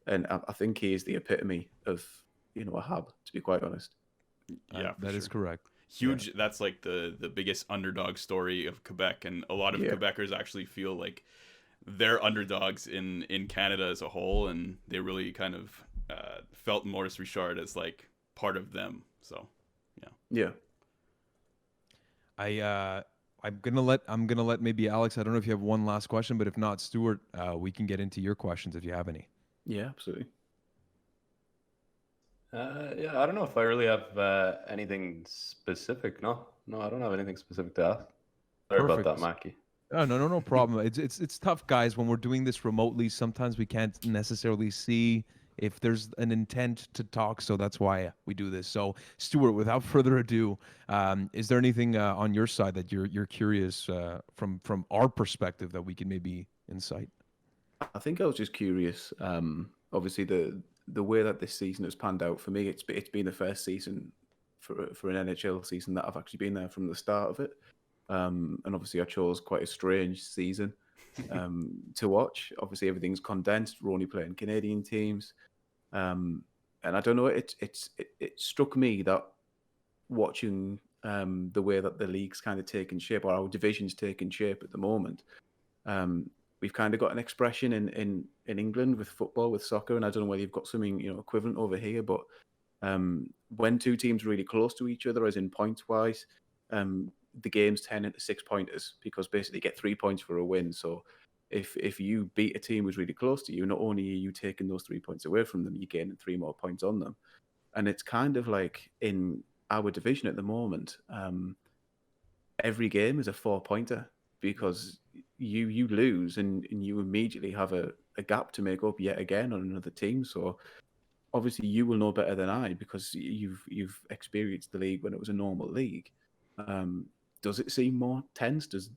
and I think he is the epitome of a Hab, to be quite honest. Yeah, that is correct. Huge. Yeah. That's like the biggest underdog story of Quebec, and a lot of Quebecers actually feel like they're underdogs in Canada as a whole, and they really kind of felt Maurice Richard as like part of them. So yeah. I'm gonna let maybe Alex. I don't know if you have one last question, but if not, Stuart, we can get into your questions if you have any. Yeah, absolutely. Yeah, I don't know if I really have anything specific. No, I don't have anything specific to ask. Sorry about that, Mackie. Oh, no problem. It's tough, guys. When we're doing this remotely, sometimes we can't necessarily see if there's an intent to talk, so that's why we do this. So, Stuart, without further ado, is there anything on your side that you're curious from our perspective that we can maybe insight? I think I was just curious. Obviously, the way that this season has panned out for me, it's been the first season for an NHL season that I've actually been there from the start of it. And obviously, I chose quite a strange season to watch. Obviously, everything's condensed. We're only playing Canadian teams, and I don't know. It struck me that watching the way that the league's kind of taken shape, or our division's taken shape at the moment. We've kind of got an expression in England with football, with soccer, and I don't know whether you've got something equivalent over here, but when two teams are really close to each other, as in points wise, the games turn into 6-pointers because basically you get 3 points for a win. So if you beat a team who's really close to you, not only are you taking those 3 points away from them, you're gaining 3 more points on them. And it's kind of like in our division at the moment, every game is a 4-pointer because you lose and you immediately have a gap to make up yet again on another team. So obviously you will know better than I because you've experienced the league when it was a normal league. Does it seem more tense? Does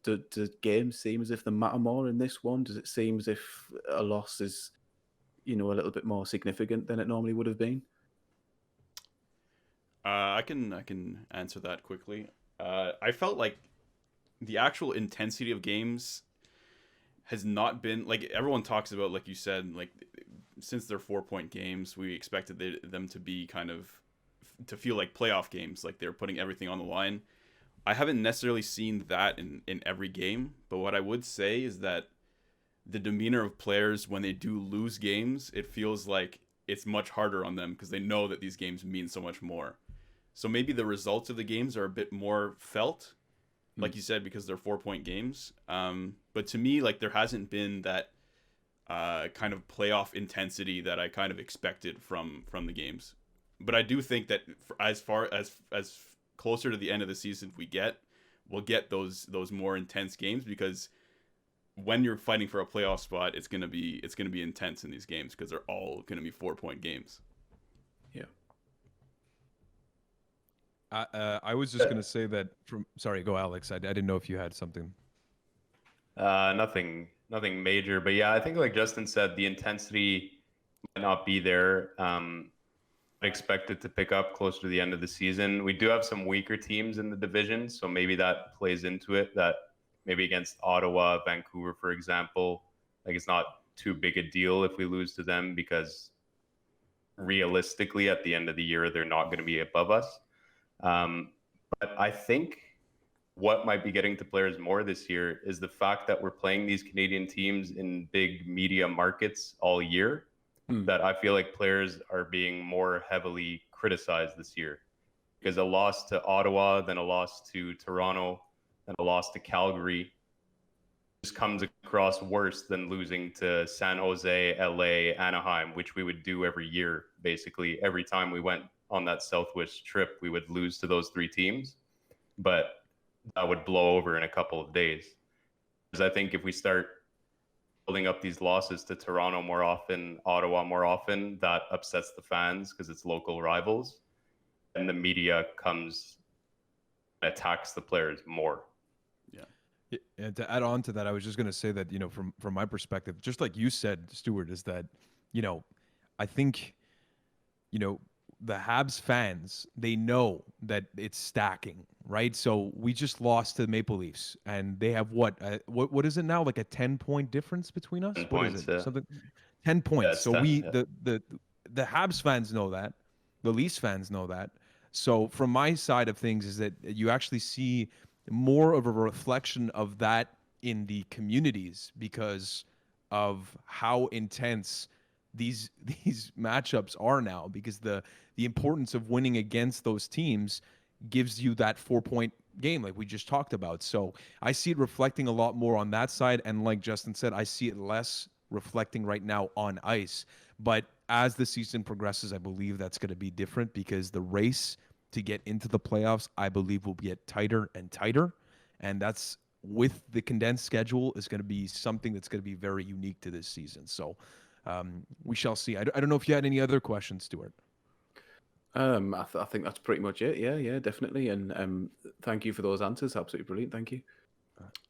games seem as if they matter more in this one? Does it seem as if a loss is, a little bit more significant than it normally would have been? I can answer that quickly. I felt like the actual intensity of games has not been like everyone talks about, like you said, like since they're 4-point games, we expected them to be kind of to feel like playoff games, like they're putting everything on the line. I haven't necessarily seen that in every game, but what I would say is that the demeanor of players when they do lose games, it feels like it's much harder on them because they know that these games mean so much more. So maybe the results of the games are a bit more felt, like you said, because they're 4-point games. But to me, like there hasn't been that kind of playoff intensity that I kind of expected from the games. But I do think that as far as closer to the end of the season we'll get those more intense games because when you're fighting for a playoff spot, it's gonna be intense in these games because they're all gonna be 4-point games. Yeah. I was just gonna say that sorry, go Alex. I didn't know if you had something. Nothing major, but yeah, I think like Justin said, the intensity might not be there. I expect it to pick up closer to the end of the season. We do have some weaker teams in the division, so maybe that plays into it. That maybe against Ottawa, Vancouver, for example, like it's not too big a deal if we lose to them because realistically, at the end of the year, they're not going to be above us. But I think what might be getting to players more this year is the fact that we're playing these Canadian teams in big media markets all year. That I feel like players are being more heavily criticized this year because a loss to Ottawa, then a loss to Toronto, then a loss to Calgary just comes across worse than losing to San Jose, LA, Anaheim, which we would do every year. Basically, every time we went on that Southwest trip, we would lose to those 3 teams, but that would blow over in a couple of days. Because I think if we start building up these losses to Toronto more often, Ottawa more often, that upsets the fans because it's local rivals, and the media comes and attacks the players more. Yeah, and to add on to that, I was just going to say that from my perspective, just like you said, Stuart, is that I think the Habs fans, they know that it's stacking, right? So we just lost to the Maple Leafs, and they have what is it now? Like a 10-point difference between us? 10 What is points, it? yeah. Something 10 points. it's So 10, we yeah. the Habs fans know that. The Leafs fans know that. So from my side of things is that you actually see more of a reflection of that in the communities because of how intense these matchups are now, because the importance of winning against those teams gives you that 4-point game like we just talked about. So I see it reflecting a lot more on that side, and like Justin said, I see it less reflecting right now on ice. But as the season progresses, I believe that's going to be different, because the race to get into the playoffs, I believe, will get tighter and tighter, and that's with the condensed schedule is going to be something that's going to be very unique to this season. So we shall see. I don't know if you had any other questions, Stuart. I think that's pretty much it. Yeah, definitely. And thank you for those answers. Absolutely brilliant. Thank you.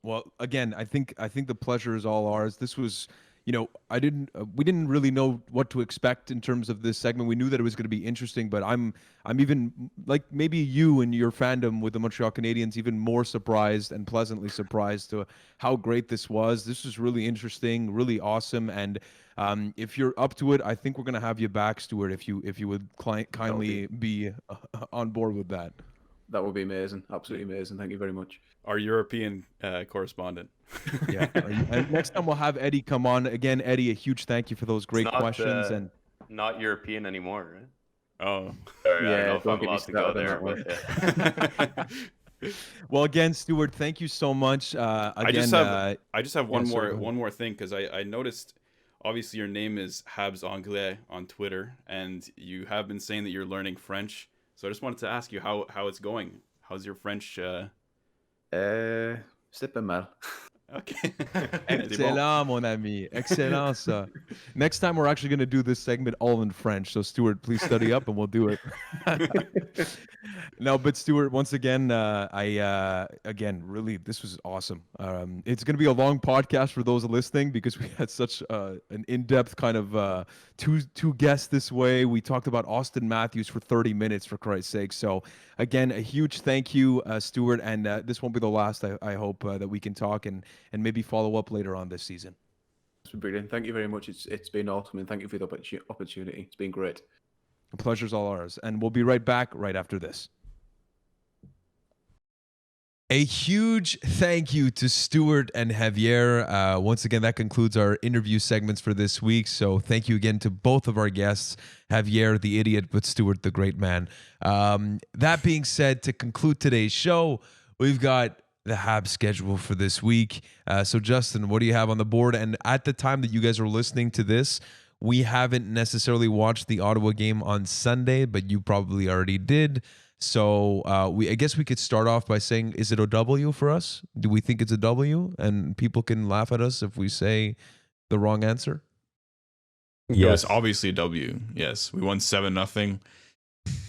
Well, again, I think the pleasure is all ours. This was, we didn't really know what to expect in terms of this segment. We knew that it was going to be interesting, but I'm even, like maybe you and your fandom with the Montreal Canadiens, even more surprised and pleasantly surprised to how great this was. This was really interesting, really awesome, and if you're up to it, I think we're going to have you back, Stuart, if you would kindly be on board with that. That would be amazing. Absolutely amazing. Thank you very much. Our European correspondent. Yeah. And next time we'll have Eddie come on. Again, Eddie, a huge thank you for those great questions. And not European anymore, right? Oh, Sorry, I Yeah, don't know if don't I'm get me allowed to go started there, on but yeah. well, again, Stuart, thank you so much. Again, I just have one more thing, because I noticed obviously your name is Habs Anglais on Twitter, and you have been saying that you're learning French. So I just wanted to ask you how it's going. How's your French? C'est pas mal. Okay. Excellent, mon ami. Excellent, ça. Next time we're actually going to do this segment all in French. So, Stuart, please study up and we'll do it. No, but Stuart, once again, again, really, this was awesome. It's going to be a long podcast for those listening, because we had such an in-depth kind of two guests this way. We talked about Austin Matthews for 30 minutes, for Christ's sake. So, again, a huge thank you, Stuart, and this won't be the last, I hope, that we can talk and maybe follow up later on this season. It's been brilliant. Thank you very much. It's been awesome, and thank you for the opportunity. It's been great. The pleasure's all ours, and we'll be right back right after this. A huge thank you to Stuart and Javier. Once again, that concludes our interview segments for this week. So thank you again to both of our guests, Javier, the idiot, but Stuart, the great man. That being said, to conclude today's show, we've got the Habs schedule for this week. So Justin, what do you have on the board? And at the time that you guys are listening to this, we haven't necessarily watched the Ottawa game on Sunday, but you probably already did. So I guess we could start off by saying, is it a W for us? Do we think it's a W? And people can laugh at us if we say the wrong answer? Yes. It was obviously a W. Yes. We won 7-0.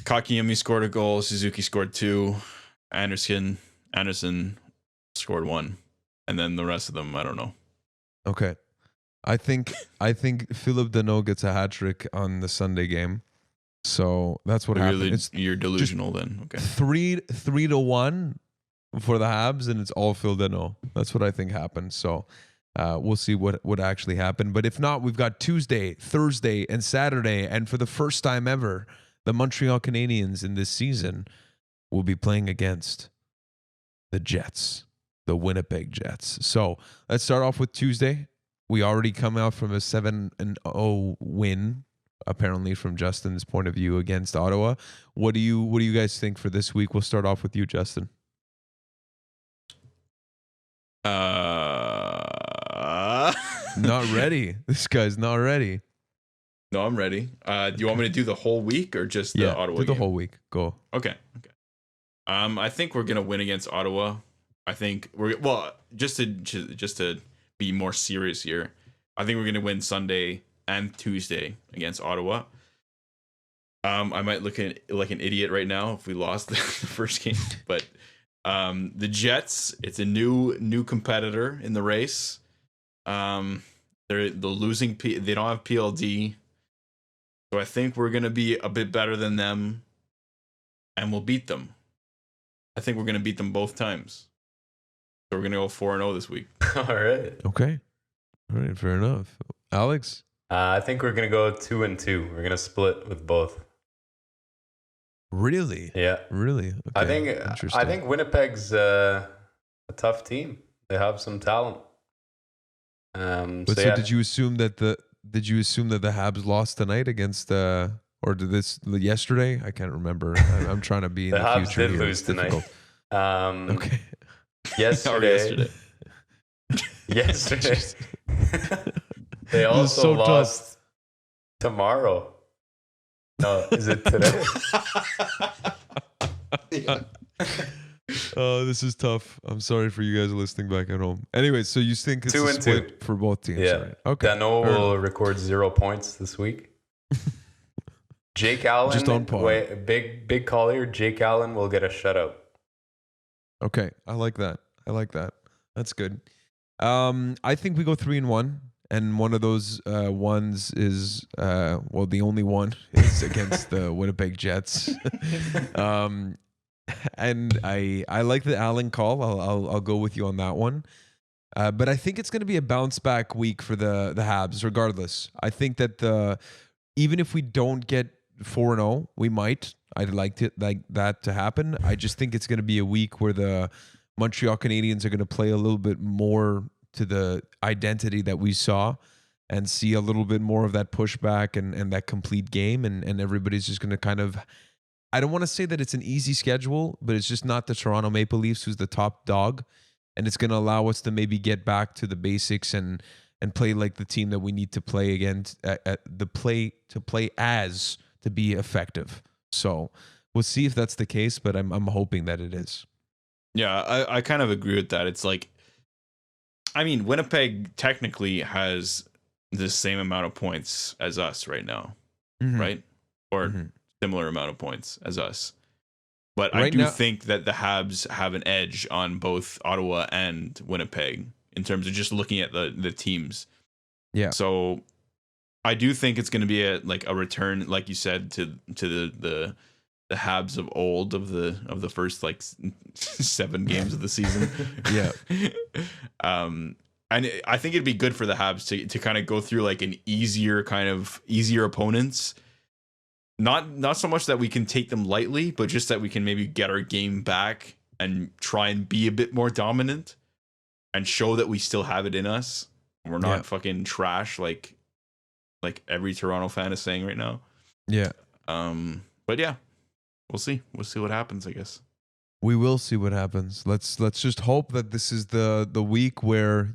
Kakiyemi scored a goal. Suzuki scored 2. Anderson scored 1. And then the rest of them, I don't know. Okay. I think Philip Deneau gets a hat trick on the Sunday game. So that's what happened. You're delusional then. Okay. 3-1 for the Habs, and it's all Phil Deneau. That's what I think happened. So we'll see what actually happened. But if not, we've got Tuesday, Thursday, and Saturday. And for the first time ever, the Montreal Canadiens in this season will be playing against the Jets, the Winnipeg Jets. So let's start off with Tuesday. We already come out from a 7-0 win, apparently, from Justin's point of view, against Ottawa. What do you guys think for this week? We'll start off with you, Justin. Not ready. This guy's not ready. No, I'm ready. Do you want me to do the whole week or just the Ottawa do the game? whole week. Go. Okay. I think we're gonna win against Ottawa. I think just to be more serious here, I think we're gonna win Sunday and Tuesday against Ottawa. I might look like an idiot right now if we lost the first game, but the Jets, it's a new competitor in the race. They're losing. They don't have PLD, so I think we're gonna be a bit better than them, and we'll beat them. I think we're going to beat them both times. So we're going to go 4-0 this week. All right. Okay. All right. Fair enough. Alex? I think we're going to go 2-2. We're going to split with both. Really? Yeah. Really? Okay. I think Winnipeg's a tough team. They have some talent. But so did you assume that the Habs lost tonight against or did this yesterday? I can't remember. I'm trying to be in the Habs future. did lose tonight. Okay. Yesterday. Yesterday. They also lost tomorrow. No, is it today? Yeah. Oh, this is tough. I'm sorry for you guys listening back at home. Anyway, so you think it's 2-2 a split for both teams? Yeah. Right? Okay. Danault will record 0 points this week. Jake Allen, just on par. Big Collier. Jake Allen will get a shutout. Okay, I like that. That's good. I think we go 3-1, and one of those ones is the only one is against the Winnipeg Jets. And I like the Allen call. I'll go with you on that one. But I think it's going to be a bounce back week for the Habs, regardless. I think that even if we don't get 4-0, we might. I'd like that to happen. I just think it's going to be a week where the Montreal Canadiens are going to play a little bit more to the identity that we saw and see a little bit more of that pushback and that complete game. And everybody's just going to kind of, I don't want to say that it's an easy schedule, but it's just not the Toronto Maple Leafs who's the top dog. And it's going to allow us to maybe get back to the basics and play like the team that we need to play against, to be effective. So we'll see if that's the case, but I'm hoping that it is. Yeah, I kind of agree with that. It's like, I mean, Winnipeg technically has the same amount of points as us right now, right? Or similar amount of points as us. But I do think that the Habs have an edge on both Ottawa and Winnipeg in terms of just looking at the teams. Yeah. So I do think it's going to be a return, like you said, to the Habs of old of the first 7 games of the season. Yeah. And I think it'd be good for the Habs to kind of go through an easier opponents. Not so much that we can take them lightly, but just that we can maybe get our game back and try and be a bit more dominant and show that we still have it in us. We're not fucking trash like every Toronto fan is saying right now. Yeah. But yeah, we'll see. We'll see what happens, I guess. We will see what happens. Let's just hope that this is the week where,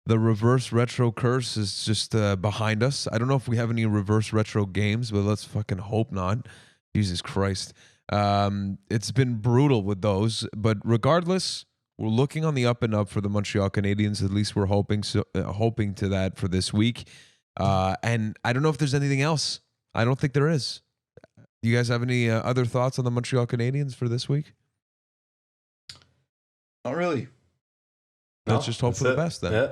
the reverse retro curse is just behind us. I don't know if we have any reverse retro games, but let's fucking hope not. Jesus Christ. It's been brutal with those, but regardless, we're looking on the up and up for the Montreal Canadiens. At least we're hoping to that for this week. And I don't know if there's anything else. I don't think there is. Do you guys have any other thoughts on the Montreal Canadiens for this week? Not really. Let's just hope for the best then. Yeah.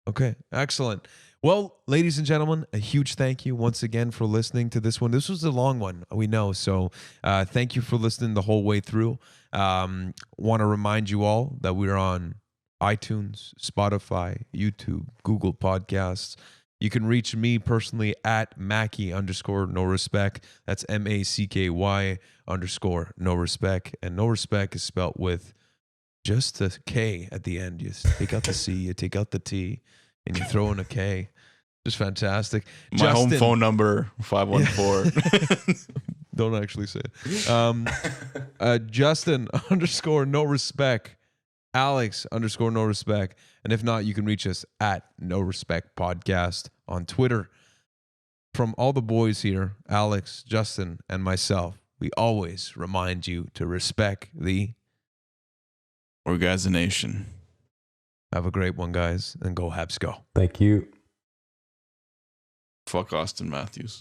Okay, excellent. Well, ladies and gentlemen, a huge thank you once again for listening to this one. This was a long one, we know. So thank you for listening the whole way through. Want to remind you all that we're on iTunes, Spotify, YouTube, Google Podcasts. You can reach me personally at Mackey_no-respect. That's MACKY_no-respect. And no respect is spelt with just a K at the end. You take out the C, you take out the T, and you throw in a K. Just fantastic. My Justin, home phone number, 514. Don't actually say it. Justin _no-respect. Alex _no-respect. And if not, you can reach us at No Respect Podcast on Twitter. From all the boys here, Alex, Justin, and myself, we always remind you to respect the Organization. Have a great one, guys, and go Habs go. Thank you. Fuck Austin Matthews.